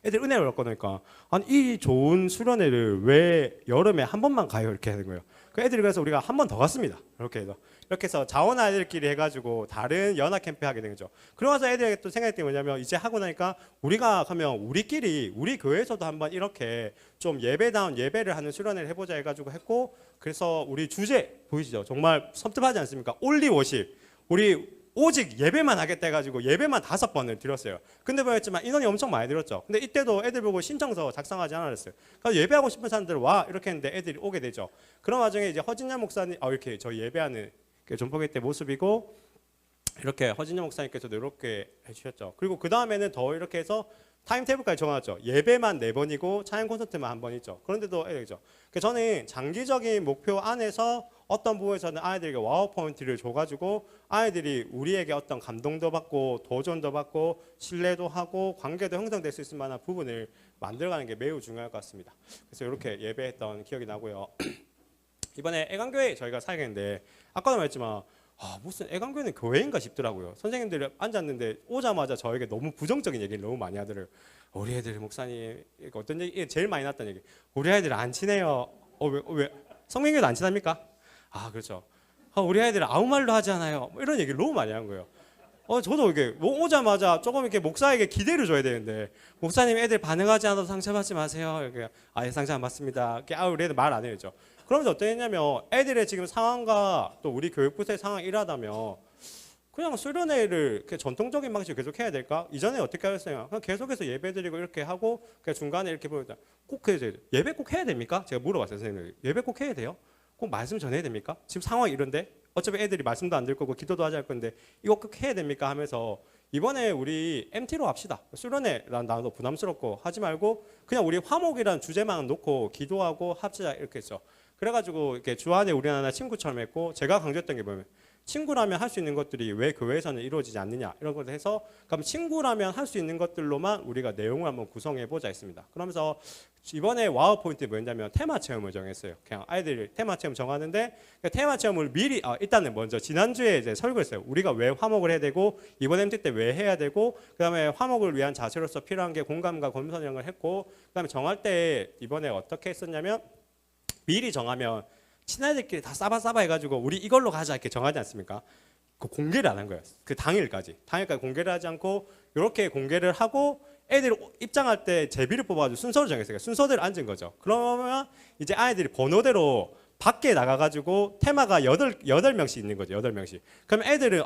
애들 은혜를 받거니까 아니 이 좋은 수련회를 왜 여름에 한 번만 가요 이렇게 하는 거예요. 그 애들이 그래서 우리가 한 번 더 갔습니다. 이렇게 해서 자원 아이들끼리 해가지고 다른 연합 캠프 하게 된 거죠. 그러면서 애들에게 또 생각했던 게 뭐냐면 이제 하고 나니까 우리가 하면 우리끼리 우리 교회에서도 한번 이렇게 좀 예배다운 예배를 하는 수련회를 해보자 해가지고 했고 그래서 우리 주제 보이시죠? 정말 섬뜩하지 않습니까? 올리 워십 우리 오직 예배만 하겠다 해가지고 예배만 5번을 드렸어요. 근데 보였지만 인원이 엄청 많이 들었죠. 근데 이때도 애들 보고 신청서 작성하지 않았어요. 그래서 예배하고 싶은 사람들 와 이렇게 했는데 애들이 오게 되죠. 그런 와중에 이제 허진양 목사님 이렇게 저희 예배하는 전포교회 때 모습이고 이렇게 허진양 목사님께서도 이렇게 해주셨죠. 그리고 그 다음에는 더 이렇게 해서 타임테이블까지 정해놨죠. 예배만 4번이고 찬양 콘서트만 1번 있죠. 그런데도 애들이죠. 저는 장기적인 목표 안에서 어떤 부분에서는 아이들에게 와우 포인트를 줘가지고 아이들이 우리에게 어떤 감동도 받고 도전도 받고 신뢰도 하고 관계도 형성될 수 있을 만한 부분을 만들어가는 게 매우 중요할 것 같습니다. 그래서 이렇게 예배했던 기억이 나고요. 이번에 애강교회 저희가 사역했는데 아까도 말했지만 무슨 애강교회는 교회인가 싶더라고요. 선생님들이 앉았는데 오자마자 저에게 너무 부정적인 얘기를 너무 많이 하더라고요. 우리 애들 목사님 어떤 얘기 제일 많이 났던 얘기 우리 애들 안 친해요. 왜 성민교회도 안 친합니까? 그렇죠. 우리 아이들은 아무 말도 하지 않아요. 뭐 이런 얘기를 너무 많이 한 거예요. 저도 이게 오자마자 조금 이렇게 목사에게 기대를 줘야 되는데 목사님 애들 반응하지 않아도 상처받지 마세요. 이렇게 예, 상처 안 받습니다. 이렇게 우리 애들 말 안 해요. 그러면서 어떠했냐면 애들의 지금 상황과 또 우리 교육부서의 상황이 일하다면 그냥 수련회를 이렇게 전통적인 방식으로 계속 해야 될까? 이전에 어떻게 하셨어요? 그냥 계속해서 예배드리고 이렇게 하고 그냥 중간에 이렇게 보니까 꼭 해야 돼요. 예배 꼭 해야 됩니까? 제가 물어봤어요, 선생님. 예배 꼭 해야 돼요? 꼭 말씀 전해야 됩니까? 지금 상황이 이런데 어차피 애들이 말씀도 안 들 거고 기도도 하지 않을 건데 이거 꼭 해야 됩니까? 하면서 이번에 우리 MT로 합시다. 수련회란 나도 부담스럽고 하지 말고 그냥 우리 화목이라는 주제만 놓고 기도하고 합시다 이렇게 했죠. 그래가지고 이렇게 주안에 우리 하나 친구처럼 했고 제가 강조했던 게 뭐냐면 친구라면 할 수 있는 것들이 왜 교회에서는 이루어지지 않느냐 이런 것을 해서 그럼 친구라면 할 수 있는 것들로만 우리가 내용을 한번 구성해 보자 했습니다. 그러면서 이번에 와우 포인트 뭐였냐면 테마 체험을 정했어요. 그냥 아이들이 테마 체험 정하는데 그 테마 체험을 미리 일단은 먼저 지난주에 이제 설교했어요. 우리가 왜 화목을 해야 되고 이번 MT 때 왜 해야 되고 그다음에 화목을 위한 자세로서 필요한 게 공감과 검사 이런 걸 했고 그다음에 정할 때 이번에 어떻게 했었냐면 미리 정하면 친아이들끼리 다 싸바싸바 해가지고 우리 이걸로 가자 이렇게 정하지 않습니까? 그 공개를 안 한 거예요. 그 당일까지 공개를 하지 않고 이렇게 공개를 하고 애들이 입장할 때 제비를 뽑아가지고 순서를 정했어요. 순서대로 앉은 거죠. 그러면 이제 아이들이 번호대로 밖에 나가가지고 테마가 8명씩 있는 거죠. 8명씩. 그러면 애들은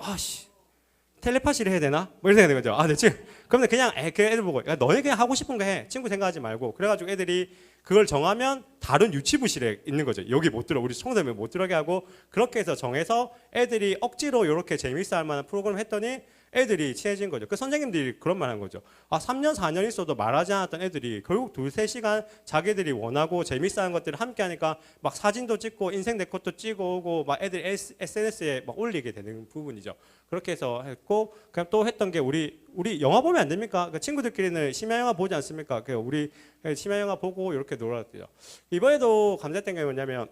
텔레파시를 해야 되나? 뭐 이렇게 되는 거죠. 네, 지금. 그러면 그냥 그 애들 보고 야, 너네 그냥 하고 싶은 거 해. 친구 생각하지 말고. 그래가지고 애들이 그걸 정하면 다른 유치부실에 있는 거죠. 여기 못 들어. 우리 청소년 못 들어게 하고 그렇게 해서 정해서 애들이 억지로 이렇게 재밌어 할 만한 프로그램을 했더니 애들이 친해진 거죠. 그 선생님들이 그런 말 한 거죠. 3년, 4년 있어도 말하지 않았던 애들이 결국 2-3시간 자기들이 원하고 재밌어 하는 것들을 함께 하니까 막 사진도 찍고 인생 내 것도 찍어 오고 막 애들이 SNS에 막 올리게 되는 부분이죠. 그렇게 해서 했고 그냥 또 했던 게 우리 영화 보면 안 됩니까? 그 친구들끼리는 심야 영화 보지 않습니까? 우리 심야 영화 보고 이렇게 놀았대요. 이번에도 감사했던 게 뭐냐면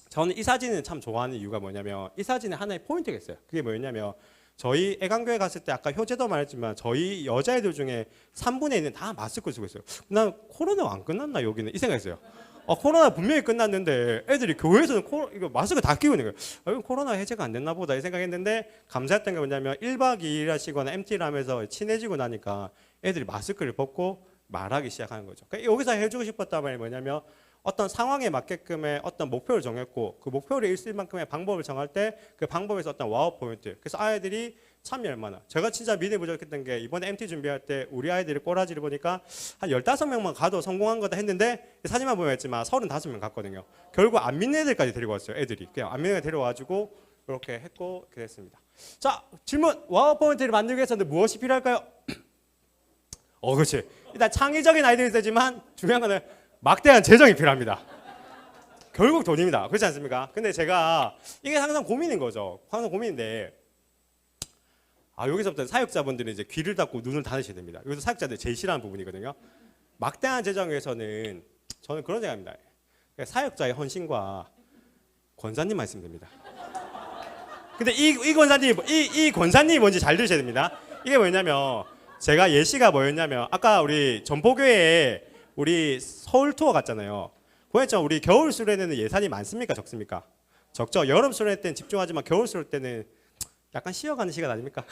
저는 이 사진을 참 좋아하는 이유가 뭐냐면 이 사진에 하나의 포인트가 있어요. 그게 뭐였냐면 저희 애강교회 갔을 때 아까 효재도 말했지만 저희 여자애들 중에 3분의 1은 다 마스크 쓰고 있어요. 난 코로나가 안 끝났나 여기는 이 생각했어요. 코로나 분명히 끝났는데 애들이 교회에서는 이거 마스크 다 끼고 있는 거예요. 코로나 해제가 안 됐나 보다 이 생각했는데 감사했던 게 뭐냐면 1박 2일 하시거나 MT를 하면서 친해지고 나니까 애들이 마스크를 벗고 말하기 시작하는 거죠. 그러니까 여기서 해주고 싶었던 말이 뭐냐면 어떤 상황에 맞게끔의 어떤 목표를 정했고 그 목표를 이룰 수 있을 만큼의 방법을 정할 때 그 방법에서 어떤 와우 포인트. 그래서 아이들이 참여할 만한. 제가 진짜 믿음이 부족했던 게 이번에 MT 준비할 때 우리 아이들이 꼬라지를 보니까 한 15명만 가도 성공한 거다 했는데 사진만 보면 했지만 35명 갔거든요. 결국 안 믿는 애들까지 데리고 왔어요. 애들이. 그냥 안 믿는 애들 데려와가지고 이렇게 했고 그랬습니다. 자, 질문. 와우 포인트를 만들기 위해서는 무엇이 필요할까요? 그렇지. 일단 창의적인 아이디어가 있지만 중요한 거는 막대한 재정이 필요합니다. 결국 돈입니다. 그렇지 않습니까? 근데 제가 이게 항상 고민인 거죠. 항상 고민인데 여기서부터 사역자분들은 이제 귀를 닫고 눈을 닫으셔야 됩니다. 여기서 사역자들 제일 싫어하는 부분이거든요. 막대한 재정에서는 저는 그런 생각합니다. 사역자의 헌신과 권사님만 있으면 됩니다. 근데 이 권사님 이 권사님이 뭔지 잘 들으셔야 됩니다. 이게 뭐냐면 제가 예시가 뭐였냐면 아까 우리 전포교회에 우리 서울 투어 갔잖아요. 보냈죠. 우리 겨울 수련회는 예산이 많습니까? 적습니까? 적죠. 여름 수련회 때는 집중하지만 겨울 수련회 때는 약간 쉬어가는 시간 아닙니까?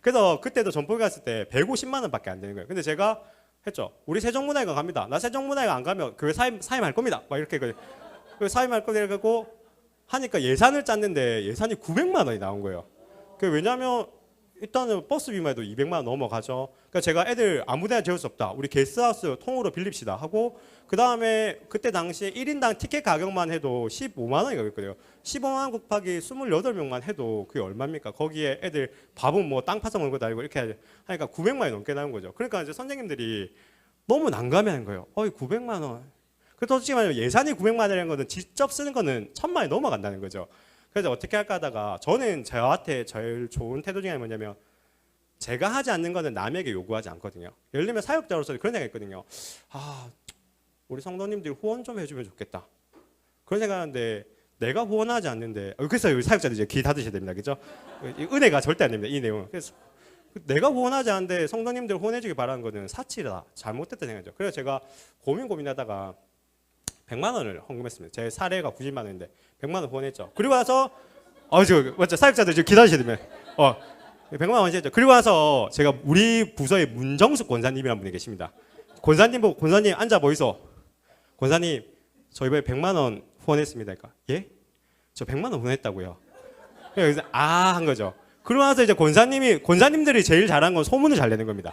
그래서 그때도 전포에 갔을 때 150만 원밖에 안 되는 거예요. 근데 제가 했죠. 우리 세종문화회관 갑니다. 나 세종문화회관 안 가면 교회 사임할 겁니다. 막 이렇게 사임할 겁니다. 이러고 하니까 예산을 짰는데 예산이 900만 원이 나온 거예요. 왜냐하면 일단은 버스비만 해도 200만 원 넘어가죠. 그러니까 제가 애들 아무데나 재울 수 없다. 우리 게스트하우스 통으로 빌립시다 하고 그 다음에 그때 당시에 1인당 티켓 가격만 해도 15만 원이 가격거든요. 15만 원 곱하기 28명만 해도 그게 얼마입니까? 거기에 애들 밥은 뭐 땅 파서 먹는 것도 아니고 이렇게 하니까 900만 원이 넘게 나온 거죠. 그러니까 이제 선생님들이 너무 난감해하는 거예요. 900만 원. 그래서 솔직히 말하면 예산이 900만 원이라는 거는 직접 쓰는 거는 1000만 원이 넘어간다는 거죠. 그래서 어떻게 할까 하다가 저는 저한테 제일 좋은 태도 중에 뭐냐면 제가 하지 않는 거는 남에게 요구하지 않거든요. 예를 들면 사역자로서 그런 생각이 있거든요. 우리 성도님들이 후원 좀 해주면 좋겠다. 그런 생각하는데 내가 후원하지 않는데 그래서 우리 사역자들 이제 귀 닫으셔야 됩니다. 그죠? 은혜가 절대 안 됩니다. 이 내용은. 그래서 내가 후원하지 않는데 성도님들 후원해주기 바라는 거는 사치다. 잘못됐다 생각이죠. 그래서 제가 고민하다가 100만 원을 헌금했습니다. 제 사례가 90만 원인데 100만 원 후원했죠. 그리고 나서 저 맞죠? 사역자들 지금 기다리셔야 됩니다. 100만 원 하시죠. 그리고 나서 제가 우리 부서에 문정숙 권사님이라는 분이 계십니다. 권사님 보고 권사님 앉아 보이소. 권사님 저 이번에 100만 원 후원했습니다. 그러니까 예? 저 100만 원 후원했다고요. 그래서 한 거죠. 그러고 나서 이제 권사님들이 제일 잘한 건 소문을 잘 내는 겁니다.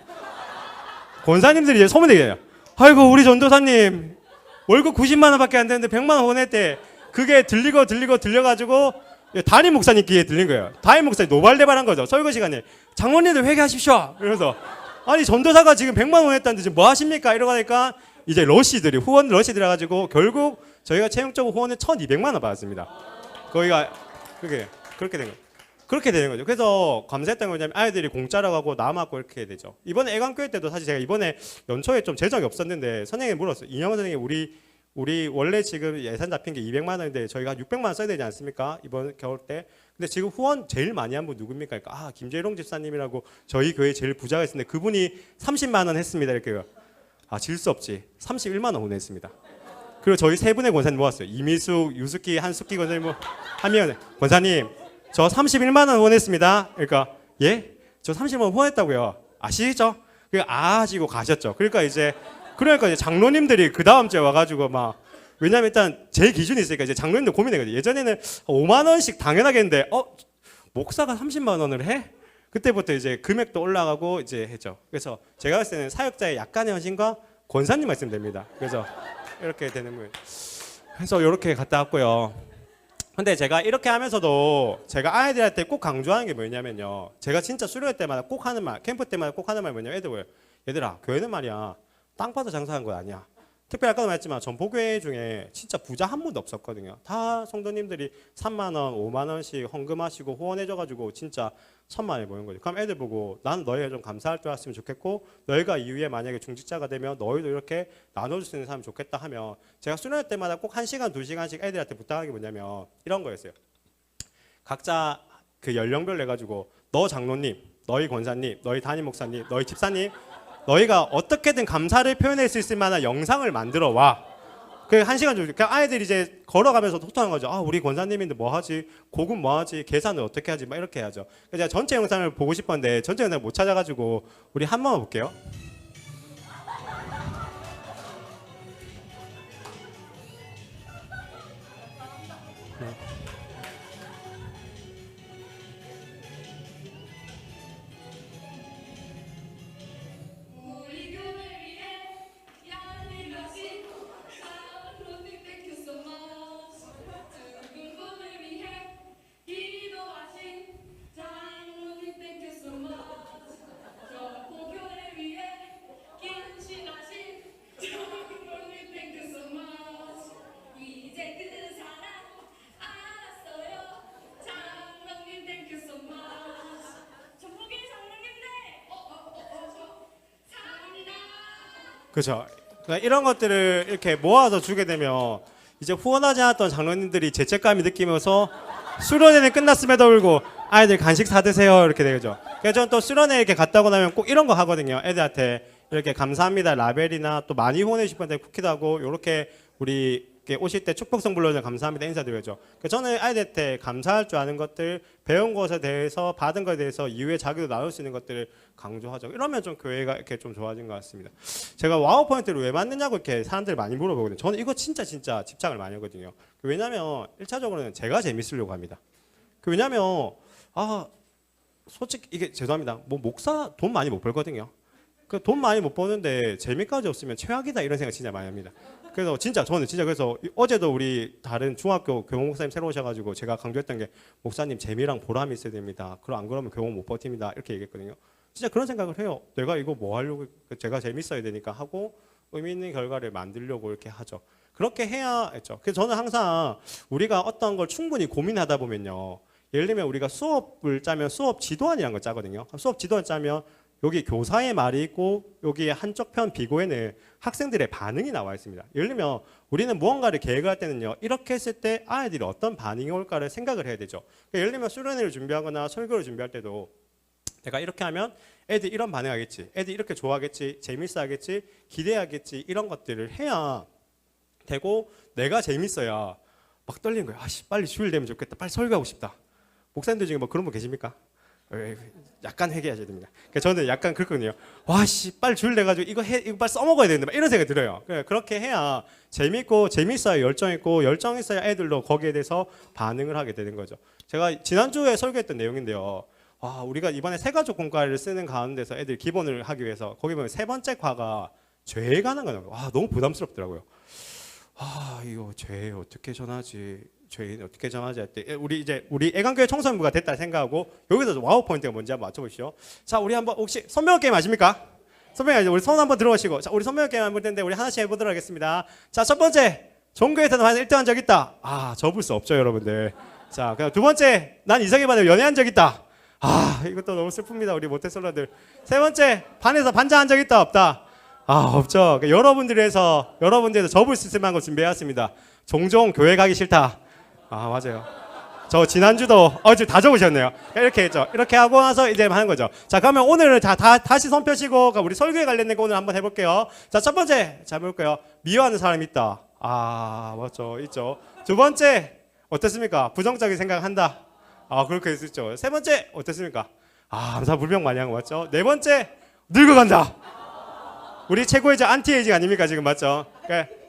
권사님들이 이제 소문 내게요. 아이고 우리 전도사님 월급 90만 원밖에 안 되는데 100만 원 후원했대. 그게 들려가지고 담임 목사님 귀에 들린 거예요. 담임 목사님 노발대발한 거죠. 설교 시간에 장로님들 회개하십시오. 이러면서 아니 전도사가 지금 100만 원 후원했다는데 지금 뭐 하십니까? 이러고 하니까 이제 후원 러시들이 해가지고 결국 저희가 최종적으로 후원을 1,200만 원 받았습니다. 거기가 그렇게 된 거예요. 그렇게 되는 거죠. 그래서 감사했던 게 뭐냐면 아이들이 공짜라고 하고 남았고 이렇게 되죠. 이번에 애관교회 때도 사실 제가 이번에 연초에 좀 재정이 없었는데 선생님이 물었어요. 이영원 선생님 우리 원래 지금 예산 잡힌 게 200만 원인데 저희가 600만 원 써야 되지 않습니까? 이번 겨울 때. 근데 지금 후원 제일 많이 한 분 누굽니까? 그러니까 김재롱 집사님이라고 저희 교회 제일 부자가 있는데 그분이 30만 원 했습니다. 이렇게 질 수 없지. 31만 원 후원했습니다. 그리고 저희 세 분의 권사님 모았어요. 이미숙, 유숙기, 한숙기 권사님 한명 권사님 저 31만 원 후원했습니다. 그러니까 예? 저 30만 원 후원했다고요. 아시죠? 하시고 가셨죠. 그러니까 이제 장로님들이 그 다음 주에 와가지고 막 왜냐면 일단 제 기준이 있으니까 이제 장로님들 고민해가지고 예전에는 5만 원씩 당연하게 했는데 목사가 30만 원을 해? 그때부터 이제 금액도 올라가고 이제 했죠. 그래서 제가 봤을 때는 사역자의 약간의 헌신과 권사님 말씀됩니다. 그래서 이렇게 되는 거예요. 그래서 이렇게 갔다 왔고요. 근데 제가 이렇게 하면서도 제가 아이들한테 꼭 강조하는 게 뭐냐면요. 제가 진짜 수련회 때마다 꼭 하는 말, 캠프 때마다 꼭 하는 말 뭐냐면 얘들아 교회는 말이야 땅 파서 장사한 거 아니야. 특별히 아까도 말했지만 전보교회 중에 진짜 부자 한 분도 없었거든요. 다 성도님들이 3만 원, 5만 원씩 헌금하시고 후원해줘가지고 진짜 1,000만 원이 모인 거죠. 그럼 애들 보고 난 너희가 좀 감사할 줄 알았으면 좋겠고 너희가 이후에 만약에 중직자가 되면 너희도 이렇게 나눠줄 수 있는 사람이 좋겠다 하면 제가 수련회 때마다 꼭 1시간, 2시간씩 애들한테 부탁하는 게 뭐냐면 이런 거였어요. 각자 그 연령별로 해가지고 너 장로님, 너희 권사님, 너희 담임 목사님, 너희 집사님 너희가 어떻게든 감사를 표현할 수 있을 만한 영상을 만들어 와. 그 1시간 정도. 그냥 아이들이 이제 걸어가면서 소통하는 거죠. 우리 권사님인데 뭐 하지? 곡은 뭐 하지? 계산을 어떻게 하지? 막 이렇게 해야죠. 그래서 제가 전체 영상을 보고 싶었는데 전체 영상을 못 찾아가지고 우리 한 번만 볼게요. 그렇죠. 그러니까 이런 것들을 이렇게 모아서 주게 되면 이제 후원하지 않았던 장로님들이 죄책감이 느끼면서 수련회는 끝났음에도 불구하고 아이들 간식 사드세요 이렇게 되죠. 그래서 저는 또 수련회 이렇게 갔다 오고 나면 꼭 이런 거 하거든요. 애들한테 이렇게 감사합니다 라벨이나 또 많이 후원해 주신 분한테 쿠키도 하고 이렇게 우리 이렇게 오실 때 축복성 불러주면 감사합니다 인사드려야죠. 저는 아이들한테 감사할 줄 아는 것들, 배운 것에 대해서 받은 것에 대해서 이후에 자기도 나눌 수 있는 것들을 강조하죠. 이러면 좀 교회가 이렇게 좀 좋아진 것 같습니다. 제가 와우 포인트를 왜 만드냐고 이렇게 사람들이 많이 물어보거든요. 저는 이거 진짜 집착을 많이 하거든요. 왜냐하면 1차적으로는 제가 재밌으려고 합니다. 왜냐하면 솔직히 이게 죄송합니다. 뭐 목사 돈 많이 못 벌거든요. 그 돈 많이 못 버는데 재미까지 없으면 최악이다 이런 생각 진짜 많이 합니다. 그래서 저는 그래서 어제도 우리 다른 중학교 교목 목사님 새로 오셔가지고 제가 강조했던 게 목사님 재미랑 보람이 있어야 됩니다. 안 그러면 교목 못 버팁니다. 이렇게 얘기했거든요. 진짜 그런 생각을 해요. 내가 이거 뭐 하려고 제가 재밌어야 되니까 하고 의미 있는 결과를 만들려고 이렇게 하죠. 그렇게 해야 했죠. 그래서 저는 항상 우리가 어떤 걸 충분히 고민하다 보면요. 예를 들면 우리가 수업을 짜면 수업 지도안이라는 걸 짜거든요. 수업 지도안 짜면 여기 교사의 말이 있고 여기 한쪽 편 비고에는 학생들의 반응이 나와 있습니다. 예를 들면 우리는 무언가를 계획할 때는요. 이렇게 했을 때 아이들이 어떤 반응이 올까를 생각을 해야 되죠. 예를 들면 수련회를 준비하거나 설교를 준비할 때도 내가 이렇게 하면 애들이 이런 반응하겠지. 애들이 이렇게 좋아하겠지. 재밌어 하겠지. 기대하겠지. 이런 것들을 해야 되고 내가 재밌어야 막 떨리는 거야. 빨리 주일 되면 좋겠다. 빨리 설교하고 싶다. 목사님들 중에 뭐 그런 분 계십니까? 약간 회개하셔야 됩니다. 그러니까 저는 약간 그렇거든요. 와씨 빨리 줄 내가지고 이거 빨리 써먹어야 되는데 막 이런 생각이 들어요. 그렇게 해야 재밌고 재밌어야 열정 있고 열정 있어야 애들도 거기에 대해서 반응을 하게 되는 거죠. 제가 지난주에 설교했던 내용인데요. 우리가 이번에 세가족 공과를 쓰는 가운데서 애들 기본을 하기 위해서 거기 보면 세 번째 과가 죄에 관한 거예요. 너무 부담스럽더라고요. 이거 죄 어떻게 전하지? 죄인 어떻게 정하지 할 때 우리 애간교회 청소년부가 됐다 생각하고 여기서 와우 포인트가 뭔지 한번 맞춰보시죠. 자, 우리 한번 혹시 선명한 게임 아십니까? 선명한 우리 손 한번 들어보시고 자, 우리 선명한 게임 한번 텐데 우리 하나씩 해보도록 하겠습니다. 자, 첫 번째 종교에서는 한 1등한 적 있다. 접을 수 없죠, 여러분들. 자, 그럼 두 번째 난 이성에 반해 연애한 적 있다. 이것도 너무 슬픕니다, 우리 모태솔로들. 세 번째 반에서 반장한 적 있다, 없다. 없죠. 그러니까 여러분들에서 접을 수 있을 만한 거 준비해왔습니다. 종종 교회 가기 싫다. 맞아요. 저 지난주도 지금 다 적으셨네요. 이렇게 했죠. 이렇게 하고 나서 이제 하는 거죠. 자, 그러면 오늘은 다시 손 펴시고 우리 설교에 관련된 거 오늘 한번 해볼게요. 자, 첫 번째 자 볼게요. 미워하는 사람이 있다. 맞죠, 있죠. 두 번째 어떻습니까? 부정적인 생각한다. 그렇게 있었죠. 세 번째 어떻습니까? 항상 불평 많이 한 거 맞죠? 네 번째 늙어간다. 우리 최고의 안티에이징 아닙니까 지금 맞죠?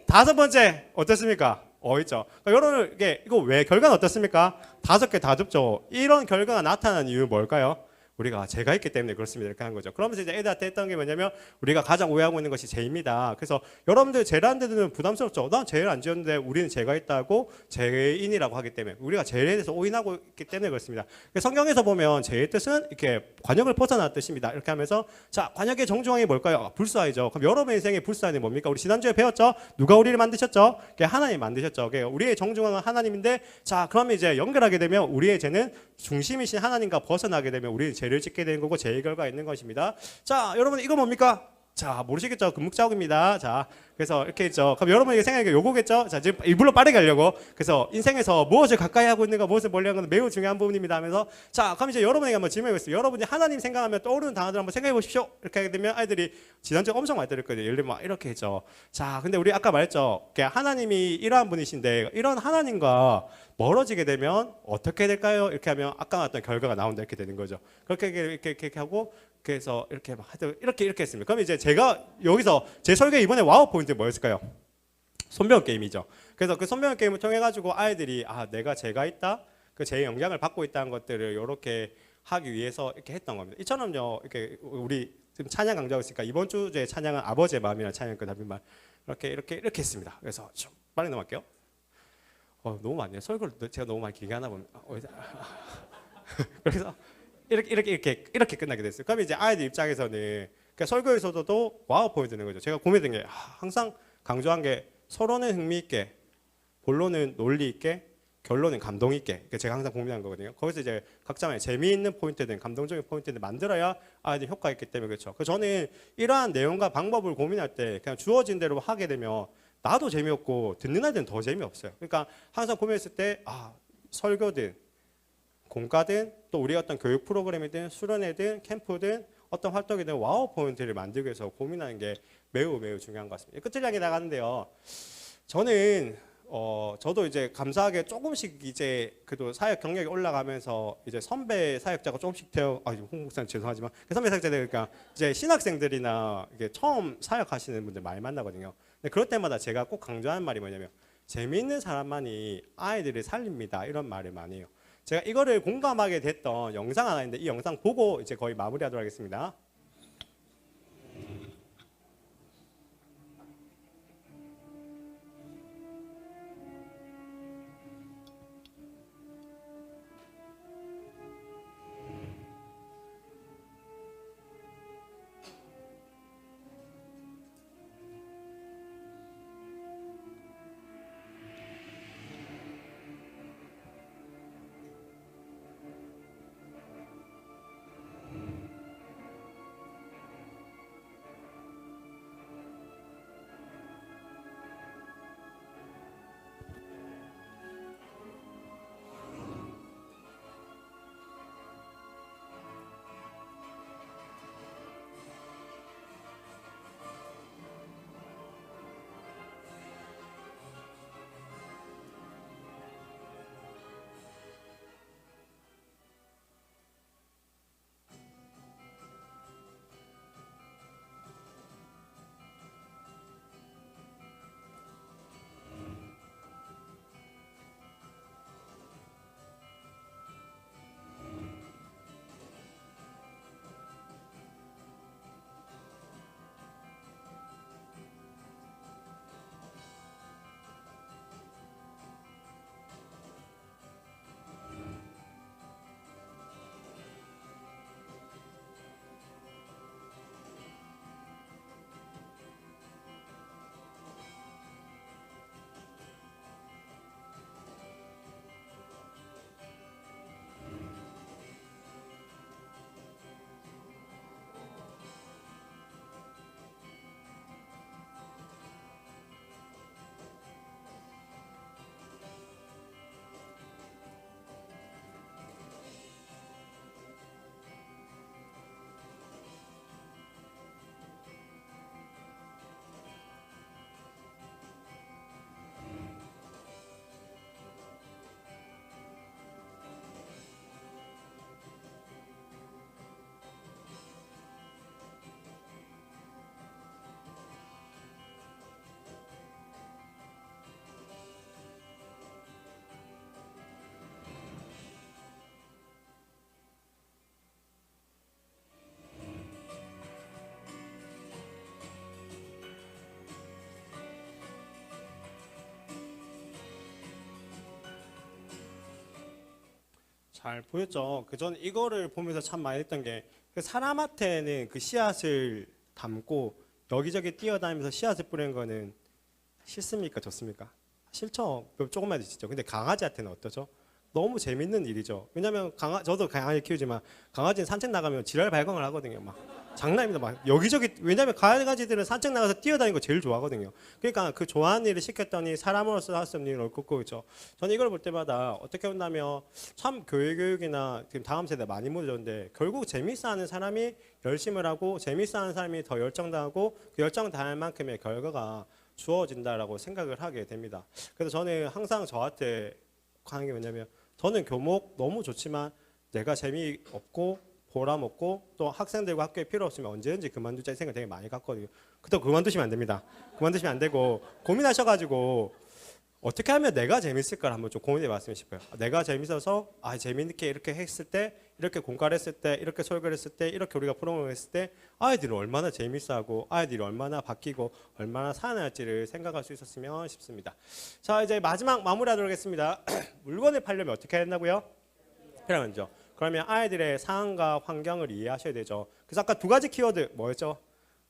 다섯 번째 어떻습니까? 있죠. 여러분 이거 왜 결과는 어떻습니까? 5개 다 좁죠. 이런 결과가 나타나는 이유 뭘까요? 우리가 죄가 있기 때문에 그렇습니다. 이렇게 하는 거죠. 그러면서 이제 애들한테 했던 게 뭐냐면 우리가 가장 오해하고 있는 것이 죄입니다. 그래서 여러분들 죄라는 데는 부담스럽죠. 난 죄를 안 지었는데 우리는 죄가 있다고 죄인이라고 하기 때문에 우리가 죄에 대해서 오인하고 있기 때문에 그렇습니다. 성경에서 보면 죄의 뜻은 이렇게 관역을 벗어나는 뜻입니다. 이렇게 하면서 자, 관역의 정중앙이 뭘까요? 불사이죠. 그럼 여러분의 인생의 불사는 뭡니까? 우리 지난주에 배웠죠? 누가 우리를 만드셨죠? 하나님 만드셨죠. 우리의 정중앙은 하나님인데 자, 그러면 이제 연결하게 되면 우리의 죄는 중심이신 하나님과 벗어나게 되면 우리는 죄를 짓게 되는 거고 죄의 결과가 있는 것입니다. 자, 여러분 이거 뭡니까? 자, 모르시겠죠? 금묵자국입니다. 자, 그래서 이렇게 했죠. 그럼 여러분에게 생각해 요거겠죠? 자, 지금 일부러 빠르게 하려고. 그래서 인생에서 무엇을 가까이 하고 있는가, 무엇을 멀리 하는 건 매우 중요한 부분입니다 하면서 자, 그럼 이제 여러분에게 한번 질문해 보겠습니다. 여러분이 하나님 생각하면 떠오르는 단어들 한번 생각해 보십시오. 이렇게 하게 되면 아이들이 지난주에 엄청 많이 들었거든요. 예를 들면 막 이렇게 했죠. 자, 근데 우리 아까 말했죠. 하나님이 이러한 분이신데 이런 하나님과 멀어지게 되면 어떻게 될까요? 이렇게 하면 아까 말했던 결과가 나온다 이렇게 되는 거죠. 이렇게 하고 그래서 이렇게 막 이렇게 했습니다. 그럼 이제 제가 여기서 제 설교 이번에 와우 포인트 뭐였을까요? 손배운 게임이죠. 그래서 그 손배운 게임을 통해 가지고 아이들이 내가 죄가 있다, 그 죄의 영향을 받고 있다는 것들을 이렇게 하기 위해서 이렇게 했던 겁니다. 이처럼요, 이렇게 우리 지금 찬양 강좌하고 있으니까 이번 주제 찬양은 아버지의 마음이라는 찬양과 답인말 이렇게 했습니다. 그래서 좀 빨리 넘어갈게요. 너무 많네요. 설교를 제가 너무 많이 길게 하나 봅니다. 그래서 이렇게 끝나게 됐어요. 그럼 이제 아이들 입장에서는 그러니까 설교에서도 와우 포인트 되는 거죠. 제가 고민된 게 항상 강조한 게 서로는 흥미있게, 본론은 논리있게, 결론은 감동있게. 그러니까 제가 항상 고민한 거거든요. 거기서 이제 각자만의 재미있는 포인트든 감동적인 포인트든 만들어야 아이들 효과가 있기 때문에 그렇죠. 그래서 저는 이러한 내용과 방법을 고민할 때 그냥 주어진 대로 하게 되면 나도 재미없고 듣는 아이들은 더 재미없어요. 그러니까 항상 고민했을 때 설교든 공과든 또 우리 어떤 교육 프로그램이든 수련회든 캠프든 어떤 활동이든 와우 포인트를 만들기 위해서 고민하는 게 매우 중요한 것 같습니다. 끝을 향해 나가는데요. 저는 저도 이제 감사하게 조금씩 이제 그래도 사역 경력이 올라가면서 이제 선배 사역자가 조금씩 홍 목사님 죄송하지만 선배 사역자들 그러니까 이제 신학생들이나 이게 처음 사역하시는 분들 많이 만나거든요. 근데 그럴 때마다 제가 꼭 강조하는 말이 뭐냐면 재미있는 사람만이 아이들을 살립니다. 이런 말을 많이 해요. 제가 이거를 공감하게 됐던 영상 하나 있는데 이 영상 보고 이제 거의 마무리하도록 하겠습니다. 잘 보였죠. 그 전 이거를 보면서 참 많이 했던 게 그 사람한테는 그 씨앗을 담고 여기저기 뛰어다니면서 씨앗을 뿌리는 거는 싫습니까? 좋습니까? 싫죠. 조금만 드시죠. 근데 강아지한테는 어떠죠? 너무 재밌는 일이죠. 왜냐면 저도 강아지 키우지만 강아지는 산책 나가면 지랄 발광을 하거든요. 막 장난입니다. 막 여기저기 왜냐면 강아지들은 산책 나가서 뛰어다니는 거 제일 좋아하거든요. 그러니까 그 좋아하는 일을 시켰더니 사람으로서 할 수 없는 일을 옳고 그렇죠. 저는 이걸 볼 때마다 어떻게 본다면 참 교육이나 지금 다음 세대 많이 무너졌는데 결국 재밌어하는 사람이 열심을 하고 재밌어하는 사람이 더 열정당하고 그 열정당할 만큼의 결과가 주어진다라고 생각을 하게 됩니다. 그래서 저는 항상 저한테 하는 게 뭐냐면 저는 교목 너무 좋지만 내가 재미없고 보람 없고 또 학생들과 학교에 필요 없으면 언제든지 그만두자 이 생각 되게 많이 갖거든요. 그때 그만두시면 안 됩니다. 그만두시면 안 되고 고민하셔가지고 어떻게 하면 내가 재밌을까를 한번 좀 고민해 봤으면 싶어요. 내가 재밌어서 재밌게 이렇게 했을 때 이렇게 공부를 했을 때 이렇게 설교를 했을 때 이렇게 우리가 프로그램을 했을 때 아이들은 얼마나 재밌어하고 아이들이 얼마나 바뀌고 얼마나 살아날지를 생각할 수 있었으면 싶습니다. 자 이제 마지막 마무리하도록 하겠습니다. 물건을 팔려면 어떻게 해야 된다고요? 필요하죠. 그러면 아이들의 상황과 환경을 이해하셔야 되죠. 그래서 아까 두 가지 키워드 뭐였죠?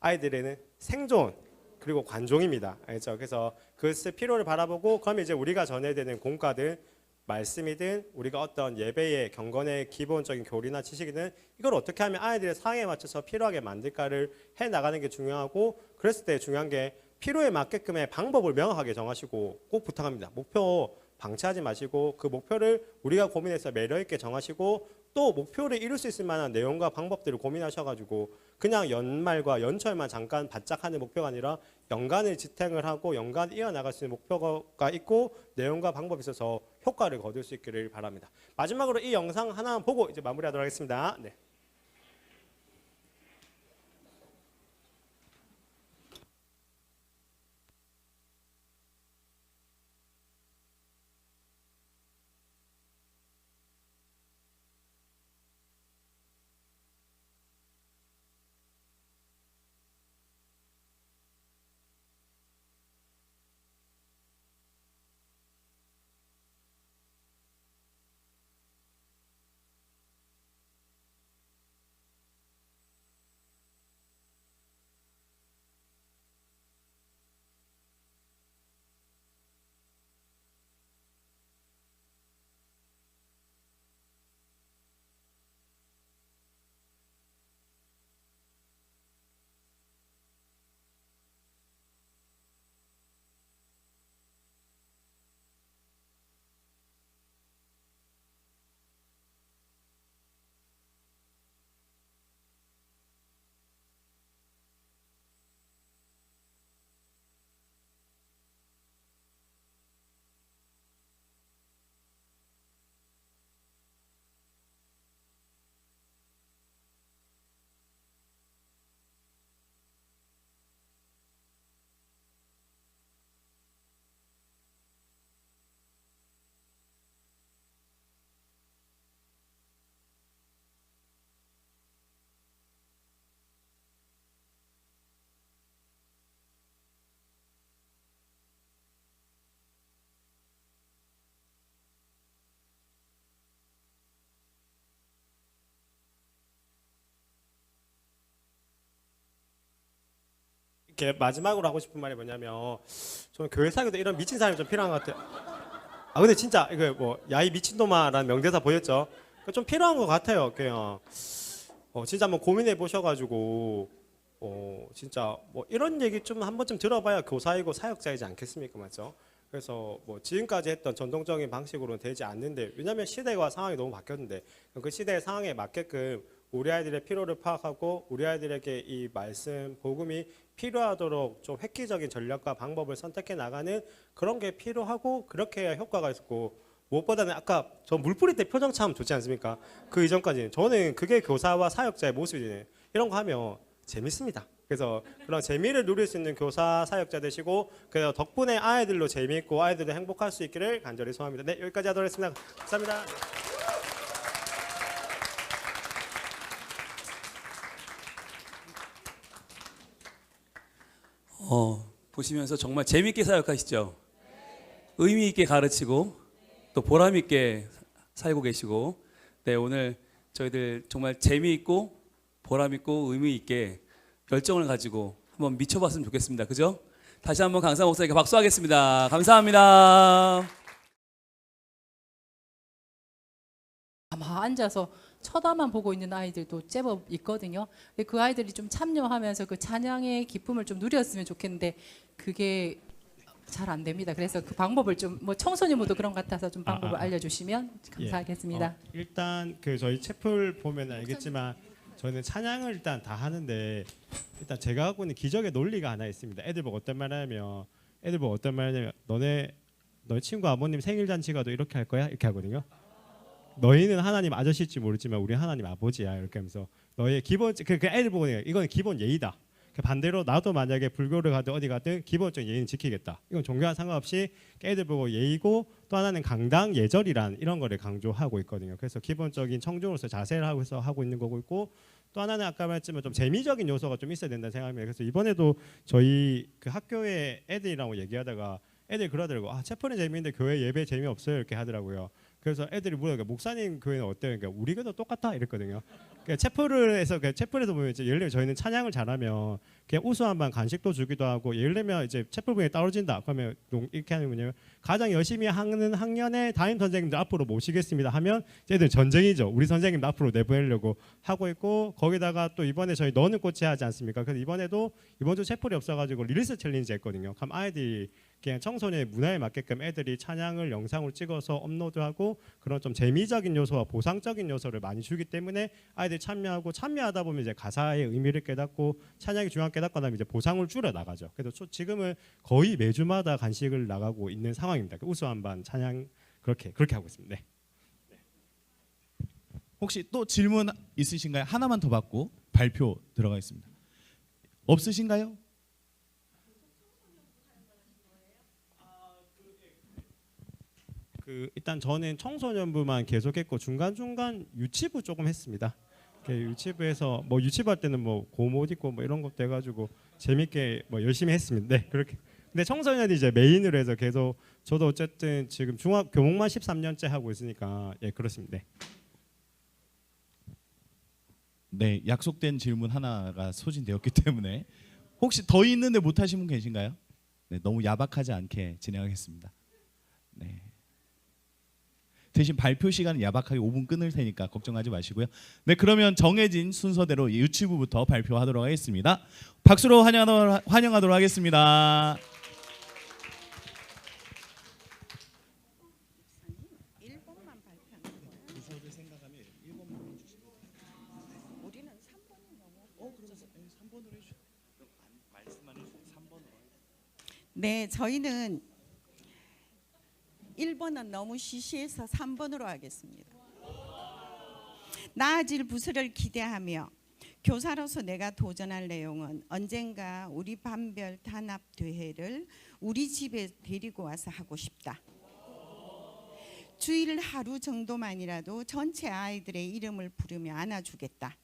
아이들에는 생존 그리고 관종입니다. 알죠? 그래서 그것의 필요를 바라보고 그러면 이제 우리가 전해야 되는 공과든 말씀이든 우리가 어떤 예배의 경건의 기본적인 교리나 지식이든 이걸 어떻게 하면 아이들의 상황에 맞춰서 필요하게 만들까를 해 나가는 게 중요하고 그랬을 때 중요한 게 필요에 맞게끔의 방법을 명확하게 정하시고 꼭 부탁합니다. 목표 방치하지 마시고 그 목표를 우리가 고민해서 매력 있게 정하시고 또 목표를 이룰 수 있을 만한 내용과 방법들을 고민하셔가지고 그냥 연말과 연초에만 잠깐 바짝 하는 목표가 아니라 연간을 지탱을 하고 연간 이어나갈 수 있는 목표가 있고 내용과 방법이 있어서 효과를 거둘 수 있기를 바랍니다. 마지막으로 이 영상 하나만 보고 이제 마무리하도록 하겠습니다. 네. 이렇게 마지막으로 하고 싶은 말이 뭐냐면 저는 교회 사역에도 이런 미친 사람이 좀 필요한 것 같아요. 근데 진짜 이거 뭐 야이 미친놈아라는 명대사 보였죠? 좀 필요한 것 같아요. 그냥 진짜 한번 고민해 보셔가지고 진짜 뭐 이런 얘기 좀 한 번쯤 들어봐야 교사이고 사역자이지 않겠습니까, 맞죠? 그래서 뭐 지금까지 했던 전통적인 방식으로는 되지 않는데 왜냐하면 시대와 상황이 너무 바뀌었는데 그 시대의 상황에 맞게끔 우리 아이들의 필요를 파악하고 우리 아이들에게 이 말씀 복음이 필요하도록 좀 획기적인 전략과 방법을 선택해 나가는 그런 게 필요하고 그렇게 해야 효과가 있고 무엇보다는 아까 저 물 뿌릴 때 표정 참 좋지 않습니까? 그 이전까지는 저는 그게 교사와 사역자의 모습이에요. 이런 거 하면 재밌습니다. 그래서 그런 재미를 누릴 수 있는 교사 사역자 되시고 그래서 덕분에 아이들로 재미있고 아이들도 행복할 수 있기를 간절히 소원합니다. 네, 여기까지 하도록 하겠습니다. 감사합니다. 보시면서 정말 재밌게 사역하시죠? 의미 있게 가르치고 또 보람 있게 살고 계시고 네, 오늘 저희들 정말 재미있고 보람있고 의미있게 열정을 가지고 한번 미쳐봤으면 좋겠습니다. 그죠? 다시 한번 강사 목사님께 박수하겠습니다. 감사합니다. 가만 앉아서 쳐다만 보고 있는 아이들도 제법 있거든요. 근데 그 아이들이 좀 참여하면서 그 찬양의 기쁨을 좀 누렸으면 좋겠는데 그게 잘 안 됩니다. 그래서 그 방법을 좀 뭐 청소년부도 그런 것 같아서 좀 방법을 알려주시면 감사하겠습니다. 일단 그 저희 채플 보면 알겠지만 저희는 찬양을 일단 다 하는데 일단 제가 갖고 있는 기적의 논리가 하나 있습니다. 애들 보고 어떤 말 하냐면 너네 친구 아버님 생일 잔치가도 이렇게 할 거야? 이렇게 하거든요. 너희는 하나님 아저씨일지 모르지만 우리 하나님 아버지야 이렇게 하면서 너의 기본 그 애들 보고 이건 기본 예의다. 반대로 나도 만약에 불교를 가든 어디 가든 기본적인 예의는 지키겠다. 이건 종교와 상관없이 애들 보고 예의고 또 하나는 강당 예절이란 이런 거를 강조하고 있거든요. 그래서 기본적인 청중으로서 자세를 하고 있는 거고 있고 또 하나는 아까 말했지만 좀 재미적인 요소가 좀 있어야 된다는 생각입니다. 그래서 이번에도 저희 그 학교에 애들이랑 얘기하다가 애들이 그러더라고. 채플은 재미있는데 교회 예배 재미없어요 이렇게 하더라고요. 그래서 애들이 물어요. 목사님 교회는 어때요? 그러니까 우리 교회도 똑같아 이랬거든요. 그러니까 채플에서 보면 이제 예를 들면 저희는 찬양을 잘하면 그냥 우수한 반 간식도 주기도 하고 예를 들면 이제 채플 분이 떨어진다. 그러면 이렇게 하는 거냐면 가장 열심히 하는 학년의 담임 선생님들 앞으로 모시겠습니다 하면 애들 전쟁이죠. 우리 선생님들 앞으로 내보내려고 하고 있고 거기다가 또 이번에 저희 너는 꽃이 하지 않습니까? 그래서 이번 주 채플이 없어가지고 리리스 챌린지 했거든요. 그럼 아이들이 그냥 청소년의 문화에 맞게끔 애들이 찬양을 영상으로 찍어서 업로드하고 그런 좀 재미적인 요소와 보상적인 요소를 많이 주기 때문에 아이들이 참여하다 보면 이제 가사의 의미를 깨닫고 찬양이 중요한 깨닫고 나면 이제 보상을 줄여 나가죠. 그래서 지금은 거의 매주마다 간식을 나가고 있는 상황입니다. 우수한 반 찬양 그렇게 하고 있습니다. 네. 혹시 또 질문 있으신가요? 하나만 더 받고 발표 들어가겠습니다. 없으신가요? 일단 저는 청소년부만 계속했고 중간중간 유치부 조금 했습니다. 유치부에서 유치부할 때는 고못 입고 이런 것도 해가지고 재밌게 열심히 했습니다. 네 그렇게. 근데 청소년이 이제 메인으로 해서 계속 저도 어쨌든 지금 교목만 13년째 하고 있으니까 그렇습니다. 네, 약속된 질문 하나가 소진되었기 때문에 혹시 더 있는데 못 하신 분 계신가요? 네, 너무 야박하지 않게 진행하겠습니다. 네. 대신 발표 시간은 야박하게 5분 끊을 테니까 걱정하지 마시고요. 네, 그러면 정해진 순서대로 유치부부터 발표하도록 하겠습니다. 박수로 환영하도록 하겠습니다. 네, 저희는 1번은 너무 시시해서 3번으로 하겠습니다. 나아질 부서를 기대하며 교사로서 내가 도전할 내용은 언젠가 우리 반별 단합 대회를 우리 집에 데리고 와서 하고 싶다. 주일 하루 정도만이라도 전체 아이들의 이름을 부르며 안아주겠다.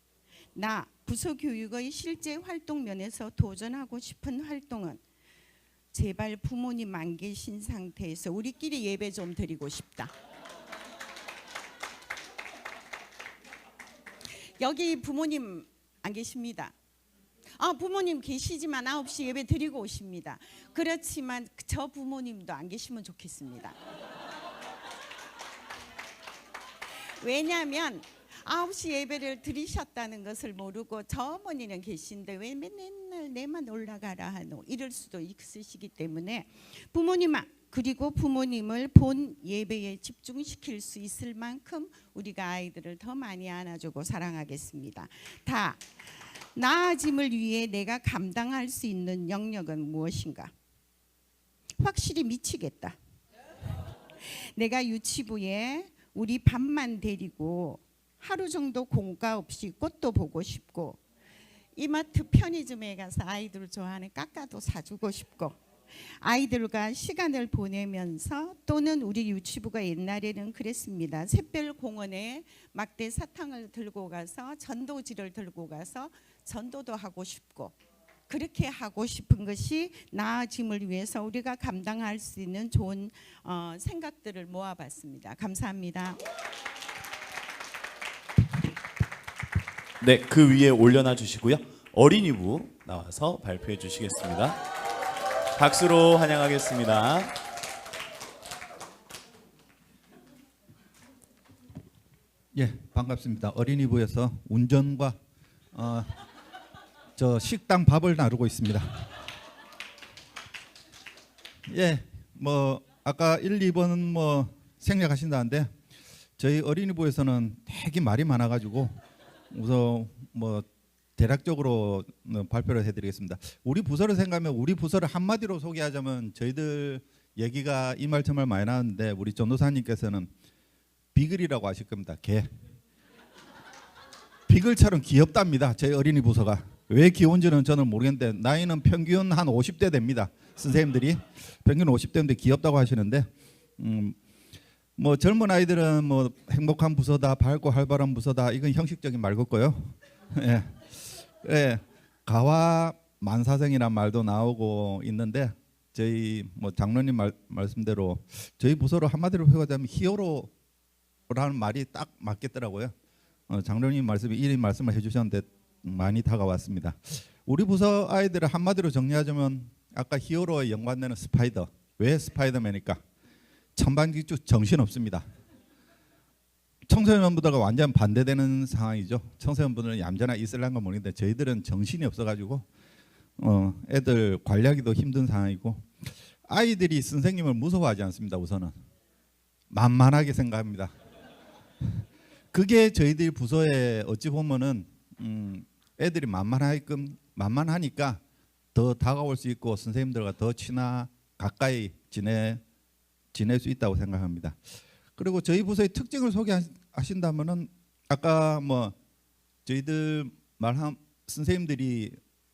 나 부서 교육의 실제 활동 면에서 도전하고 싶은 활동은 제발 부모님 안 계신 상태에서 우리끼리 예배 좀 드리고 싶다. 여기 부모님 안 계십니다. 부모님 계시지만 9시 예배 드리고 오십니다. 그렇지만 저 부모님도 안 계시면 좋겠습니다. 왜냐하면 9시 예배를 드리셨다는 것을 모르고 저 어머니는 계신데 왜 맨날 내만 올라가라 하노 이럴 수도 있으시기 때문에 그리고 부모님을 본 예배에 집중시킬 수 있을 만큼 우리가 아이들을 더 많이 안아주고 사랑하겠습니다. 다 나아짐을 위해 내가 감당할 수 있는 영역은 무엇인가? 확실히 미치겠다. 내가 유치부에 우리 반만 데리고 하루 정도 공과 없이 꽃도 보고 싶고 이마트 편의점에 가서 아이들 좋아하는 까까도 사주고 싶고 아이들과 시간을 보내면서 또는 우리 유치부가 옛날에는 그랬습니다. 샛별공원에 막대 사탕을 들고 가서 전도지를 들고 가서 전도도 하고 싶고 그렇게 하고 싶은 것이 나아짐을 위해서 우리가 감당할 수 있는 좋은 생각들을 모아봤습니다. 감사합니다. 네, 그 위에 올려놔 주시고요. 어린이부 나와서 발표해 주시겠습니다. 박수로 환영하겠습니다. 예, 반갑습니다. 어린이부에서 운전과 저 식당 밥을 나르고 있습니다. 예, 뭐 아까 1, 2번 뭐 생략하신다는데 저희 어린이부에서는 되게 말이 많아가지고 우선 뭐 대략적으로 발표를 해드리겠습니다. 우리 부서를 생각하면 우리 부서를 한마디로 소개하자면 저희들 얘기가 이 말 저 말 많이 나왔는데 우리 전도사님께서는 비글이라고 하실 겁니다. 개. 비글처럼 귀엽답니다. 저희 어린이 부서가. 왜 귀여운지는 저는 모르겠는데 나이는 평균 한 50대 됩니다. 선생님들이 평균 50대인데 귀엽다고 하시는데 뭐 젊은 아이들은 뭐 행복한 부서다, 밝고 활발한 부서다, 이건 형식적인 말 같고요. 예. 예. 가와 만사생이란 말도 나오고 있는데 저희 뭐 장로님 말씀대로 저희 부서로 한마디로 표현하자면 히어로라는 말이 딱 맞겠더라고요. 장로님 말씀이 이 말씀을 해주셨는데 많이 다가왔습니다. 우리 부서 아이들을 한마디로 정리하자면 아까 히어로에 연관되는 스파이더. 왜 스파이더맨일까? 천방지축 정신 없습니다. 청소년부들과 완전 반대되는 상황이죠. 청소년분들은 얌전하 있으려는 건 모르겠는데 저희들은 정신이 없어가지고 애들 관리하기도 힘든 상황이고 아이들이 선생님을 무서워하지 않습니다. 우선은 만만하게 생각합니다. 그게 저희들 부서에 어찌 보면은 애들이 만만하니까 더 다가올 수 있고 선생님들과 더 가까이 지낼 수 있다고 생각합니다. 그리고 저희 부서의 특징을 소개하신다면은 아까 뭐 저희들 선생님들이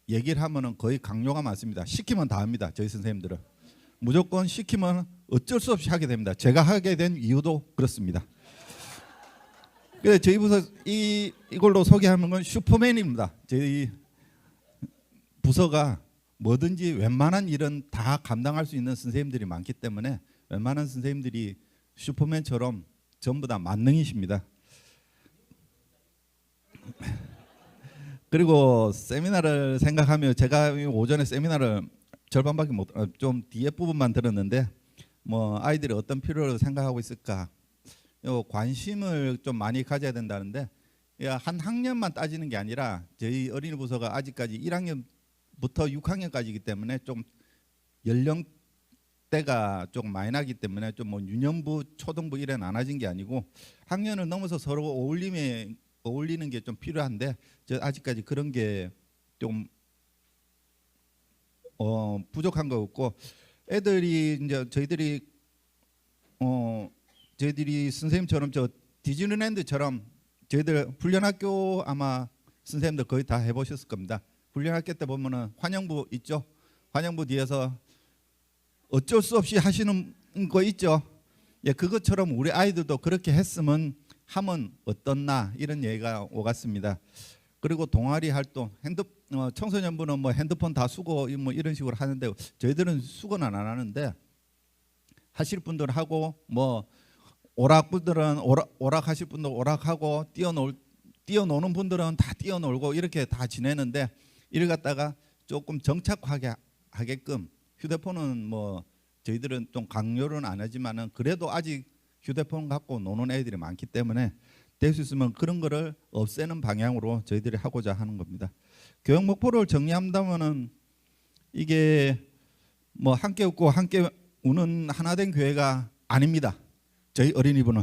얘기를 하면은 거의 강요가 많습니다. 시키면 다 합니다. 저희 선생님들은 무조건 시키면 어쩔 수 없이 하게 됩니다. 제가 하게 된 이유도 그렇습니다. 그래서 저희 부서 이걸로 소개하는 건 슈퍼맨입니다. 저희 부서가 뭐든지 웬만한 일은 다 감당할 수 있는 선생님들이 많기 때문에 웬만한 선생님들이 슈퍼맨처럼 전부 다 만능이십니다. 그리고 세미나를 생각하며 제가 오전에 세미나를 절반밖에 좀 뒤에 부분만 들었는데 뭐 아이들이 어떤 필요를 생각하고 있을까 관심을 좀 많이 가져야 된다는데 한 학년만 따지는 게 아니라 저희 어린이 부서가 아직까지 1학년부터 6학년까지이기 때문에 좀 연령대가 좀 많이 나기 때문에 좀 뭐 유년부, 초등부 이래 나눠진 게 아니고 학년을 넘어서 서로 어울리는 게 좀 필요한데 아직까지 그런 게 좀 부족한 것 같고 애들이 이제 저희들이 선생님처럼 저 디즈니랜드처럼 저희들 훈련학교 아마 선생님들 거의 다 해보셨을 겁니다. 훈련학교 때 보면은 환영부 있죠. 환영부 뒤에서 어쩔 수 없이 하시는 거 있죠. 예, 그것처럼 우리 아이들도 그렇게 하면 어떻나 이런 얘기가 오갔습니다. 그리고 동아리 활동, 청소년부는 뭐 핸드폰 다 수거 뭐 이런 식으로 하는데 저희들은 수거는 안 하는데 하실 분들은 하고 뭐 오락분들은 오락하실 분들 오락하고 뛰어노는 분들은 다 뛰어놀고 이렇게 다 지내는데 이를 갖다가 조금 정착하게 하게끔 휴대폰은 뭐 저희들은 좀 강요는 안 하지만은 그래도 아직 휴대폰 갖고 노는 애들이 많기 때문에 될 수 있으면 그런 거를 없애는 방향으로 저희들이 하고자 하는 겁니다. 교육 목표를 정리한다면은 이게 뭐 함께 웃고 함께 우는 하나된 교회가 아닙니다. 저희 어린이부는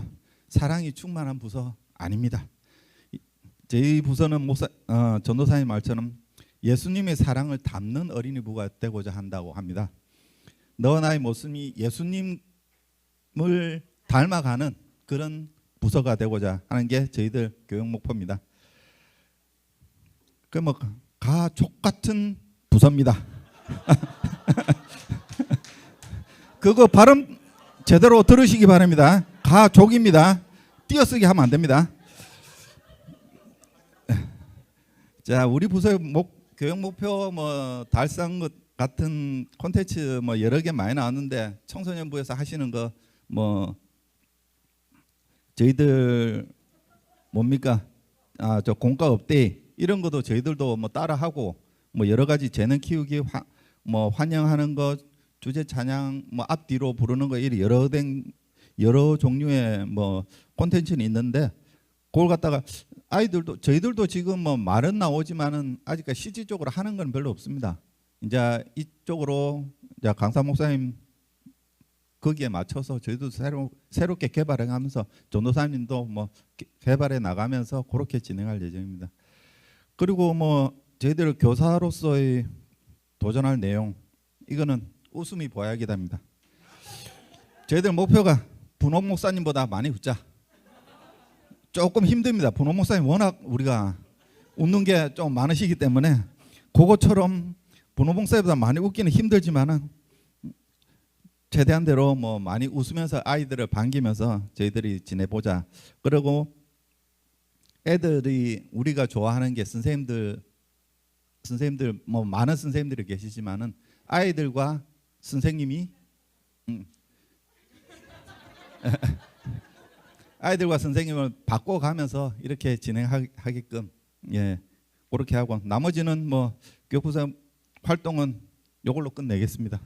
사랑이 충만한 부서 아닙니다. 저희 부서는 전도사님 말처럼 예수님의 사랑을 담는 어린이부가 되고자 한다고 합니다. 너와 나의 모습이 예수님을 닮아가는 그런 부서가 되고자 하는 게 저희들 교육 목표입니다. 그 뭐 가족 같은 부서입니다. 그거 발음 제대로 들으시기 바랍니다. 가족입니다. 띄어쓰기 하면 안 됩니다. 자, 우리 부서의 교육 목표 뭐 달성 같은 콘텐츠 뭐 여러 개 많이 나왔는데 청소년부에서 하시는 거 뭐 저희들 뭡니까? 저 공과 업데이 이런 것도 저희들도 뭐 따라하고 뭐 여러 가지 재능 키우기 뭐 환영하는 것 주제 찬양 뭐 앞뒤로 부르는 거 이런 여러 종류의 뭐 콘텐츠는 있는데 그걸 갖다가 아이들도 저희들도 지금 뭐 말은 나오지만은 아직까지 실질적으로 하는 건 별로 없습니다. 이제 이쪽으로 이제 강사 목사님 거기에 맞춰서 저희도 새롭게 개발해가면서 전도사님도 뭐 개발해 나가면서 그렇게 진행할 예정입니다. 그리고 뭐 저희들 교사로서의 도전할 내용 이거는 웃음이 보약이답니다. 저희들 목표가 분홍 목사님보다 많이 웃자. 조금 힘듭니다. 분홍 목사님 워낙 우리가 웃는 게 좀 많으시기 때문에 그것처럼 분홍 목사님보다 많이 웃기는 힘들지만은 최대한 대로 뭐 많이 웃으면서 아이들을 반기면서 저희들이 지내보자. 그리고 애들이 우리가 좋아하는 게 선생님들 뭐 많은 선생님들이 계시지만은 아이들과 선생님이 아이들과 선생님을 바꿔가면서 이렇게 진행하게끔 예 그렇게 하고 나머지는 뭐 교육부서 활동은 이걸로 끝내겠습니다.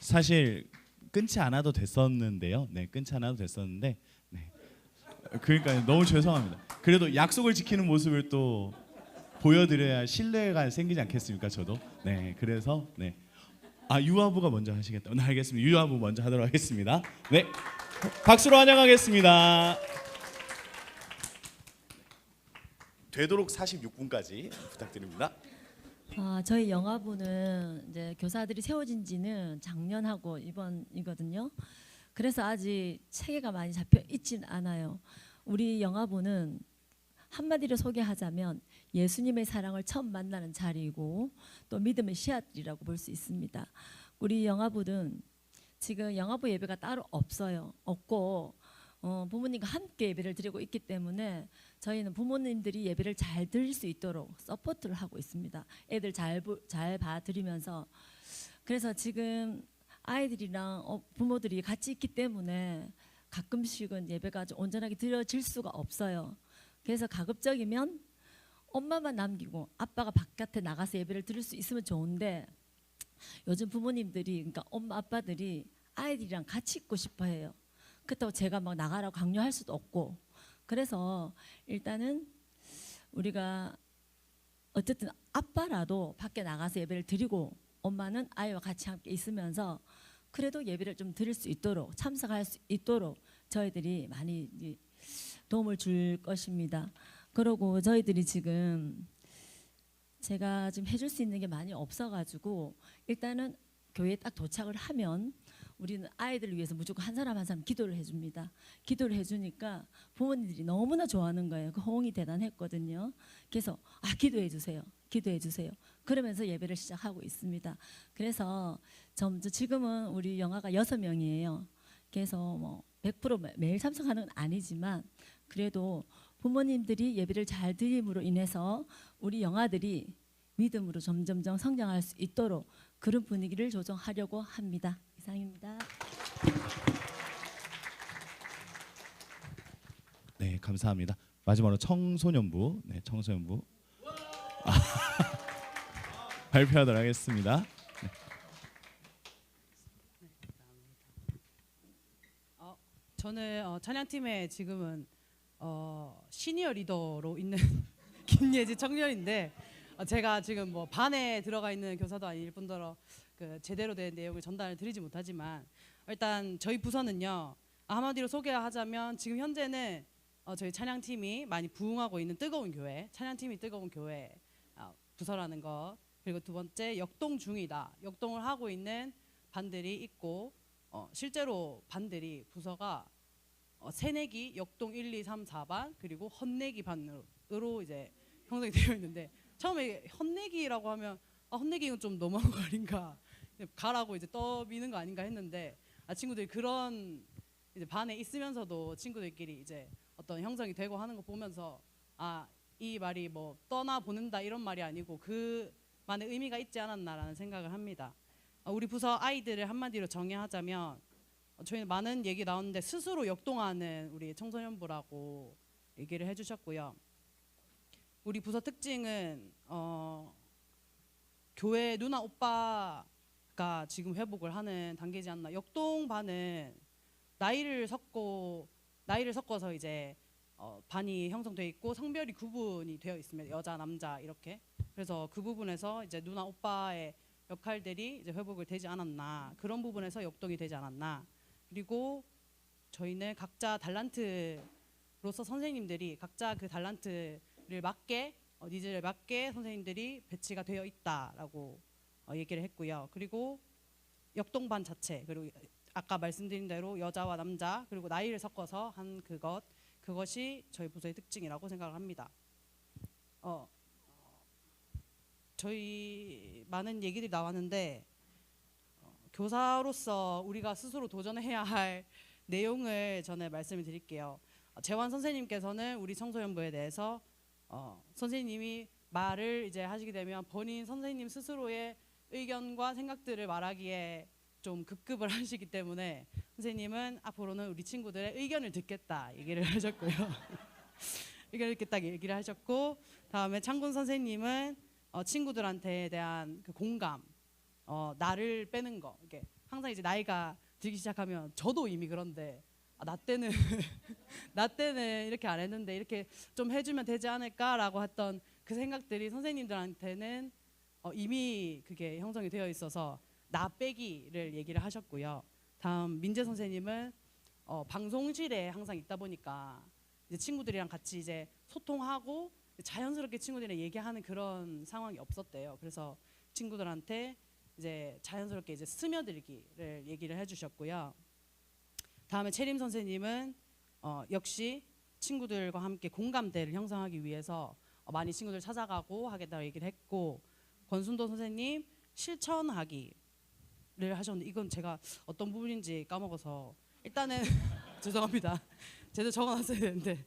사실 끊지 않아도 됐었는데요. 네, 끊지 않아도 됐었는데, 네. 그러니까 너무 죄송합니다. 그래도 약속을 지키는 모습을 또 보여드려야 신뢰가 생기지 않겠습니까? 저도. 네, 그래서 네. 유아부가 먼저 하시겠다. 네, 알겠습니다. 유아부 먼저 하도록 하겠습니다. 네, 박수로 환영하겠습니다. 되도록 46분까지 부탁드립니다. 저희 영화부는 이제 교사들이 세워진 지는 작년하고 이번이거든요. 그래서 아직 체계가 많이 잡혀 있진 않아요. 우리 영화부는 한마디로 소개하자면 예수님의 사랑을 처음 만나는 자리이고 또 믿음의 씨앗이라고 볼 수 있습니다. 우리 영화부는 지금 영화부 예배가 따로 없고 부모님과 함께 예배를 드리고 있기 때문에 저희는 부모님들이 예배를 잘 드릴 수 있도록 서포트를 하고 있습니다. 애들 잘 봐드리면서 그래서 지금 아이들이랑 부모들이 같이 있기 때문에 가끔씩은 예배가 좀 온전하게 드려질 수가 없어요. 그래서 가급적이면 엄마만 남기고 아빠가 바깥에 나가서 예배를 드릴 수 있으면 좋은데 요즘 부모님들이 그러니까 엄마 아빠들이 아이들이랑 같이 있고 싶어해요. 그렇다고 제가 막 나가라고 강요할 수도 없고 그래서 일단은 우리가 어쨌든 아빠라도 밖에 나가서 예배를 드리고 엄마는 아이와 같이 함께 있으면서 그래도 예배를 좀 드릴 수 있도록 참석할 수 있도록 저희들이 많이 도움을 줄 것입니다. 그리고 저희들이 지금 제가 지금 해줄 수 있는 게 많이 없어가지고 일단은 교회에 딱 도착을 하면 우리는 아이들을 위해서 무조건 한 사람 한 사람 기도를 해줍니다. 기도를 해주니까 부모님들이 너무나 좋아하는 거예요. 그 호응이 대단했거든요. 그래서 기도해 주세요. 기도해 주세요. 그러면서 예배를 시작하고 있습니다. 그래서 지금은 우리 영아가 6명이에요. 그래서 뭐 100% 매일 참석하는 건 아니지만 그래도 부모님들이 예배를 잘 드림으로 인해서 우리 영아들이 믿음으로 점점점 성장할 수 있도록 그런 분위기를 조성하려고 합니다. 이상입니다. 네, 감사합니다. 마지막으로 청소년부, 네, 청소년부 발표하도록 하겠습니다. 네. 저는 찬양팀에 지금은 시니어 리더로 있는 김예지 청년인데 제가 지금 뭐 반에 들어가 있는 교사도 아닐 뿐더러 그 제대로 된 내용을 전달을 드리지 못하지만 일단 저희 부서는요 한마디로 소개하자면 지금 현재는 저희 찬양팀이 많이 부흥하고 있는 뜨거운 교회 찬양팀이 뜨거운 교회 부서라는 것 그리고 두 번째 역동 중이다 역동을 하고 있는 반들이 있고 실제로 반들이 부서가 새내기 역동 1, 2, 3, 4반 그리고 헛내기 반으로 이제 형성이 되어 있는데 처음에 헛내기라고 하면 헛내기는 좀 너무한 거 아닌가 가라고 이제 떠미는 거 아닌가 했는데 친구들이 그런 이제 반에 있으면서도 친구들끼리 이제 어떤 형성이 되고 하는 거 보면서 이 말이 뭐 떠나 보낸다 이런 말이 아니고 그만의 의미가 있지 않았나라는 생각을 합니다. 우리 부서 아이들을 한마디로 정의하자면 저희 많은 얘기 나왔는데 스스로 역동하는 우리 청소년부라고 얘기를 해주셨고요. 우리 부서 특징은 교회 누나 오빠가 지금 회복을 하는 단계지 않나. 역동반은 나이를 섞어서 이제 반이 형성돼 있고 성별이 구분이 되어 있습니다. 여자 남자 이렇게. 그래서 그 부분에서 이제 누나 오빠의 역할들이 이제 회복을 되지 않았나, 그런 부분에서 역동이 되지 않았나. 그리고 저희는 각자 달란트로서 선생님들이 각자 그 달란트를 맞게 니즈를 맞게 선생님들이 배치가 되어 있다라고 얘기를 했고요. 그리고 역동반 자체, 그리고 아까 말씀드린 대로 여자와 남자 그리고 나이를 섞어서 한 그것이 저희 부서의 특징이라고 생각을 합니다. 저희 많은 얘기들이 나왔는데 교사로서 우리가 스스로 도전해야 할 내용을 저는 말씀을 드릴게요. 재환 선생님께서는 우리 청소년부에 대해서 선생님이 말을 이제 하시게 되면 본인 선생님 스스로의 의견과 생각들을 말하기에 좀 급급을 하시기 때문에 선생님은 앞으로는 우리 친구들의 의견을 듣겠다 얘기를 하셨고요. 의견을 듣겠다 얘기를 하셨고, 다음에 창군 선생님은 친구들한테 대한 그 공감, 나를 빼는 거. 이게 항상 이제 나이가 들기 시작하면 저도 이미 그런데 나 때는 나 때는 이렇게 안 했는데 이렇게 좀 해주면 되지 않을까라고 했던 그 생각들이 선생님들한테는 이미 그게 형성이 되어 있어서 나 빼기를 얘기를 하셨고요. 다음 민재 선생님은 방송실에 항상 있다 보니까 이제 친구들이랑 같이 이제 소통하고 자연스럽게 친구들이랑 얘기하는 그런 상황이 없었대요. 그래서 친구들한테 이제 자연스럽게 이제 스며들기를 얘기를 해주셨고요. 다음에 채림 선생님은 역시 친구들과 함께 공감대를 형성하기 위해서 많이 친구들 찾아가고 하겠다고 얘기를 했고, 권순도 선생님 실천하기를 하셨는데 이건 제가 어떤 부분인지 까먹어서 일단은 죄송합니다. 제대로 적어놨어야 되는데,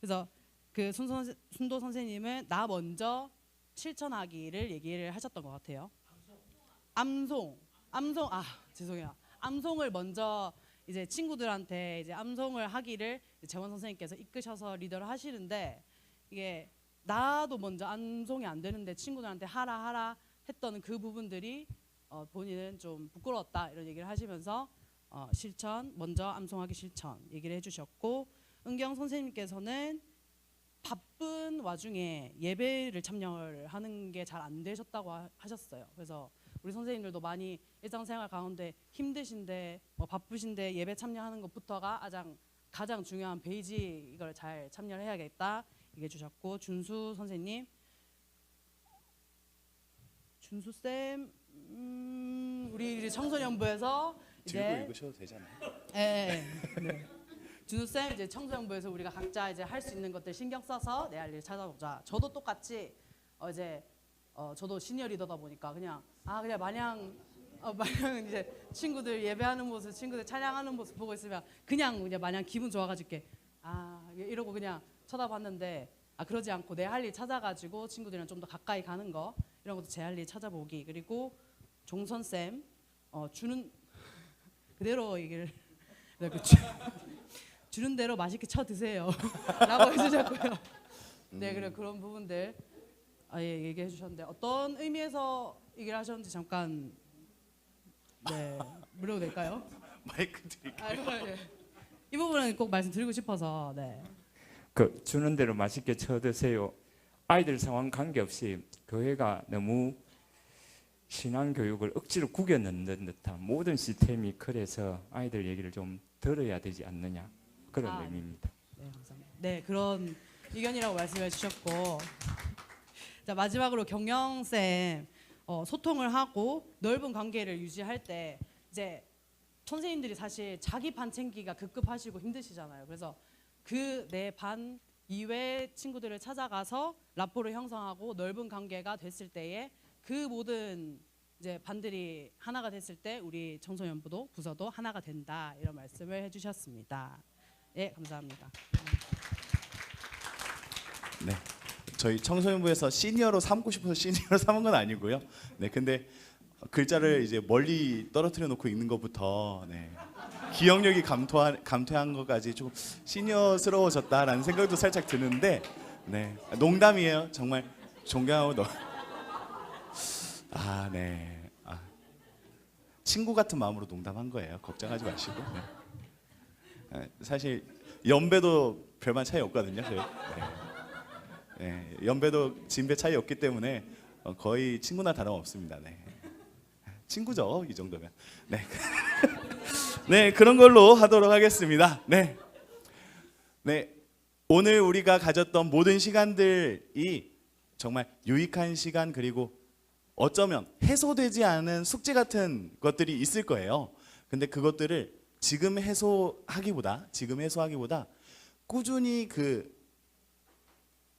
그래서 그 순도 선생님은 나 먼저 실천하기를 얘기를 하셨던 것 같아요. 암송 죄송해요. 암송을 먼저 이제 친구들한테 이제 암송을 하기를 재원 선생님께서 이끄셔서 리더를 하시는데, 이게 나도 먼저 암송이 안 되는데 친구들한테 하라 했던 그 부분들이 본인은 좀 부끄러웠다 이런 얘기를 하시면서 실천 먼저 암송하기 실천 얘기를 해주셨고, 은경 선생님께서는 바쁜 와중에 예배를 참여를 하는 게 잘 안 되셨다고 하셨어요. 그래서 우리 선생님들도 많이 일상생활 가운데 힘드신데 바쁘신데 예배 참여하는 것부터가 가장 중요한 베이지, 이걸 잘 참여를 해야겠다 얘기해 주셨고, 준수 선생님, 준수 쌤 우리 청소년부에서 이제 읽으셔도 되잖아요. 네. 준우 쌤 이제 청소년부에서 우리가 각자 이제 할 수 있는 것들 신경 써서 내 할 일 찾아보자. 저도 똑같이 이제 저도 시니어 리더다 보니까 그냥 마냥 이제 친구들 예배하는 모습, 친구들 찬양하는 모습 보고 있으면 그냥 마냥 기분 좋아가지고 이렇게 이러고 그냥 쳐다봤는데 그러지 않고 내 할 일 찾아가지고 친구들이랑 좀 더 가까이 가는 거, 이런 것도 제 할 일 찾아보기. 그리고 종선 쌤 주는 그대로 얘기를 주는 대로 맛있게 쳐 드세요 라고 해주셨고요. 네, 그래 그런 부분들 얘기해 주셨는데 어떤 의미에서 얘기를 하셨는지 잠깐 물어도 될까요? 마이크 드릴게요. 이 부분은 꼭 말씀드리고 싶어서. 그 주는 대로 맛있게 쳐 드세요. 아이들 상황 관계없이 교회가 너무 신앙 교육을 억지로 구겨 넣는 듯한 모든 시스템이 그래서 아이들 얘기를 좀 들어야 되지 않느냐, 그런 의미입니다. 네, 감사합니다. 네, 그런 의견이라고 말씀해 주셨고, 자 마지막으로 경영 쌤 소통을 하고 넓은 관계를 유지할 때 이제 선생님들이 사실 자기 반 챙기기가 급급하시고 힘드시잖아요. 그래서 그 내 반 이외 친구들을 찾아가서 라포를 형성하고 넓은 관계가 됐을 때에 그 모든 이제 반들이 하나가 됐을 때 우리 청소년부도 부서도 하나가 된다, 이런 말씀을 해주셨습니다. 네, 감사합니다. 네, 저희 청소년부에서 시니어로 삼고 싶어서 시니어로 삼은 건 아니고요. 네, 근데 글자를 이제 멀리 떨어뜨려 놓고 읽는 것부터 기억력이 감퇴한 것까지 좀 시니어스러워졌다라는 생각도 살짝 드는데, 네, 농담이에요. 정말 존경하고 네, 친구 같은 마음으로 농담한 거예요. 걱정하지 마시고. 네. 사실 연배도 별반 차이 없거든요. 저희. 네, 연배도 진배 차이 없기 때문에 거의 친구나 다름없습니다. 네. 친구죠, 이 정도면. 네. 네, 그런 걸로 하도록 하겠습니다. 네. 네. 오늘 우리가 가졌던 모든 시간들이 정말 유익한 시간, 그리고 어쩌면 해소되지 않은 숙제 같은 것들이 있을 거예요. 근데 그것들을 지금 해소하기보다 꾸준히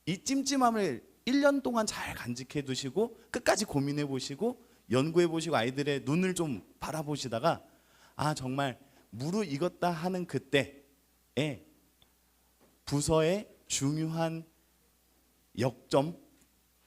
이 찜찜함을 1년 동안 잘 간직해 두시고 끝까지 고민해 보시고 연구해 보시고 아이들의 눈을 좀 바라보시다가 정말 무르익었다 하는 그때에 부서의 중요한 역점,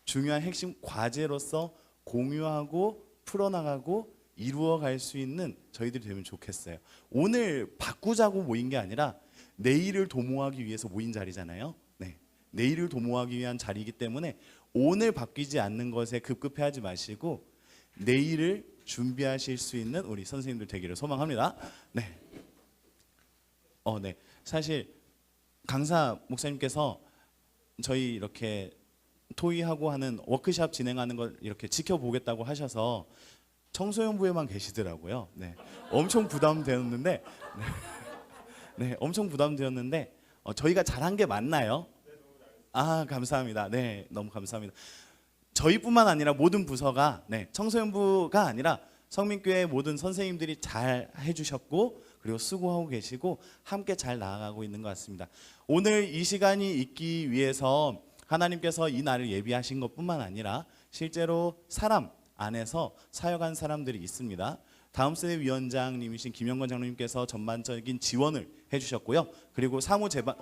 중요한 핵심 과제로서 공유하고 풀어나가고 이루어갈 수 있는 저희들이 되면 좋겠어요. 오늘 바꾸자고 모인 게 아니라 내일을 도모하기 위해서 모인 자리잖아요. 네, 내일을 도모하기 위한 자리이기 때문에 오늘 바뀌지 않는 것에 급급해하지 마시고 내일을 준비하실 수 있는 우리 선생님들 되기를 소망합니다. 네. 네. 사실 강사 목사님께서 저희 이렇게 토의하고 하는 워크숍 진행하는 걸 이렇게 지켜보겠다고 하셔서 청소년부에만 계시더라고요. 네. 엄청 부담되었는데, 네, 엄청 부담되었는데 저희가 잘한 게 맞나요? 감사합니다. 네, 너무 감사합니다. 저희뿐만 아니라 모든 부서가, 네, 청소년부가 아니라 성민교회 모든 선생님들이 잘 해주셨고 그리고 수고하고 계시고 함께 잘 나아가고 있는 것 같습니다. 오늘 이 시간이 있기 위해서 하나님께서 이 날을 예비하신 것뿐만 아니라 실제로 사람 안에서 사역한 사람들이 있습니다. 다음 세대 위원장님이신 김영건 장로님께서 전반적인 지원을 해주셨고요. 그리고 사무 재반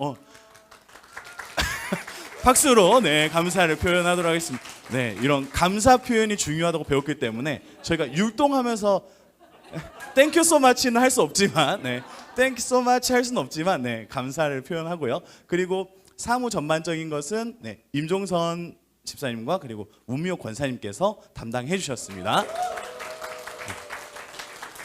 박수로 네, 감사를 표현하도록 하겠습니다. 네, 이런 감사 표현이 중요하다고 배웠기 때문에 저희가 율동하면서 땡큐 소 마치는 할 수 없지만, 네, 땡큐 소 마치 할 수는 없지만, 네, 감사를 표현하고요. 그리고 사무 전반적인 것은 네, 임종선 집사님과 그리고 문미옥 권사님께서 담당해 주셨습니다.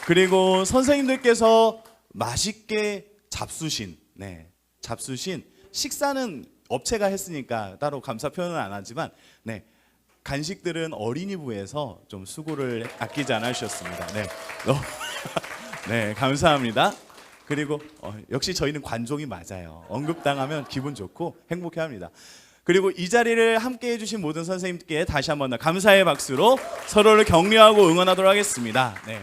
그리고 선생님들께서 맛있게 잡수신, 네, 잡수신 식사는 업체가 했으니까 따로 감사 표현은 안 하지만, 네, 간식들은 어린이부에서 좀 수고를 아끼지 않으셨습니다. 네, 네, 감사합니다. 그리고 역시 저희는 관종이 맞아요. 언급당하면 기분 좋고 행복해합니다. 그리고 이 자리를 함께해 주신 모든 선생님께 다시 한번 감사의 박수로 서로를 격려하고 응원하도록 하겠습니다. 네.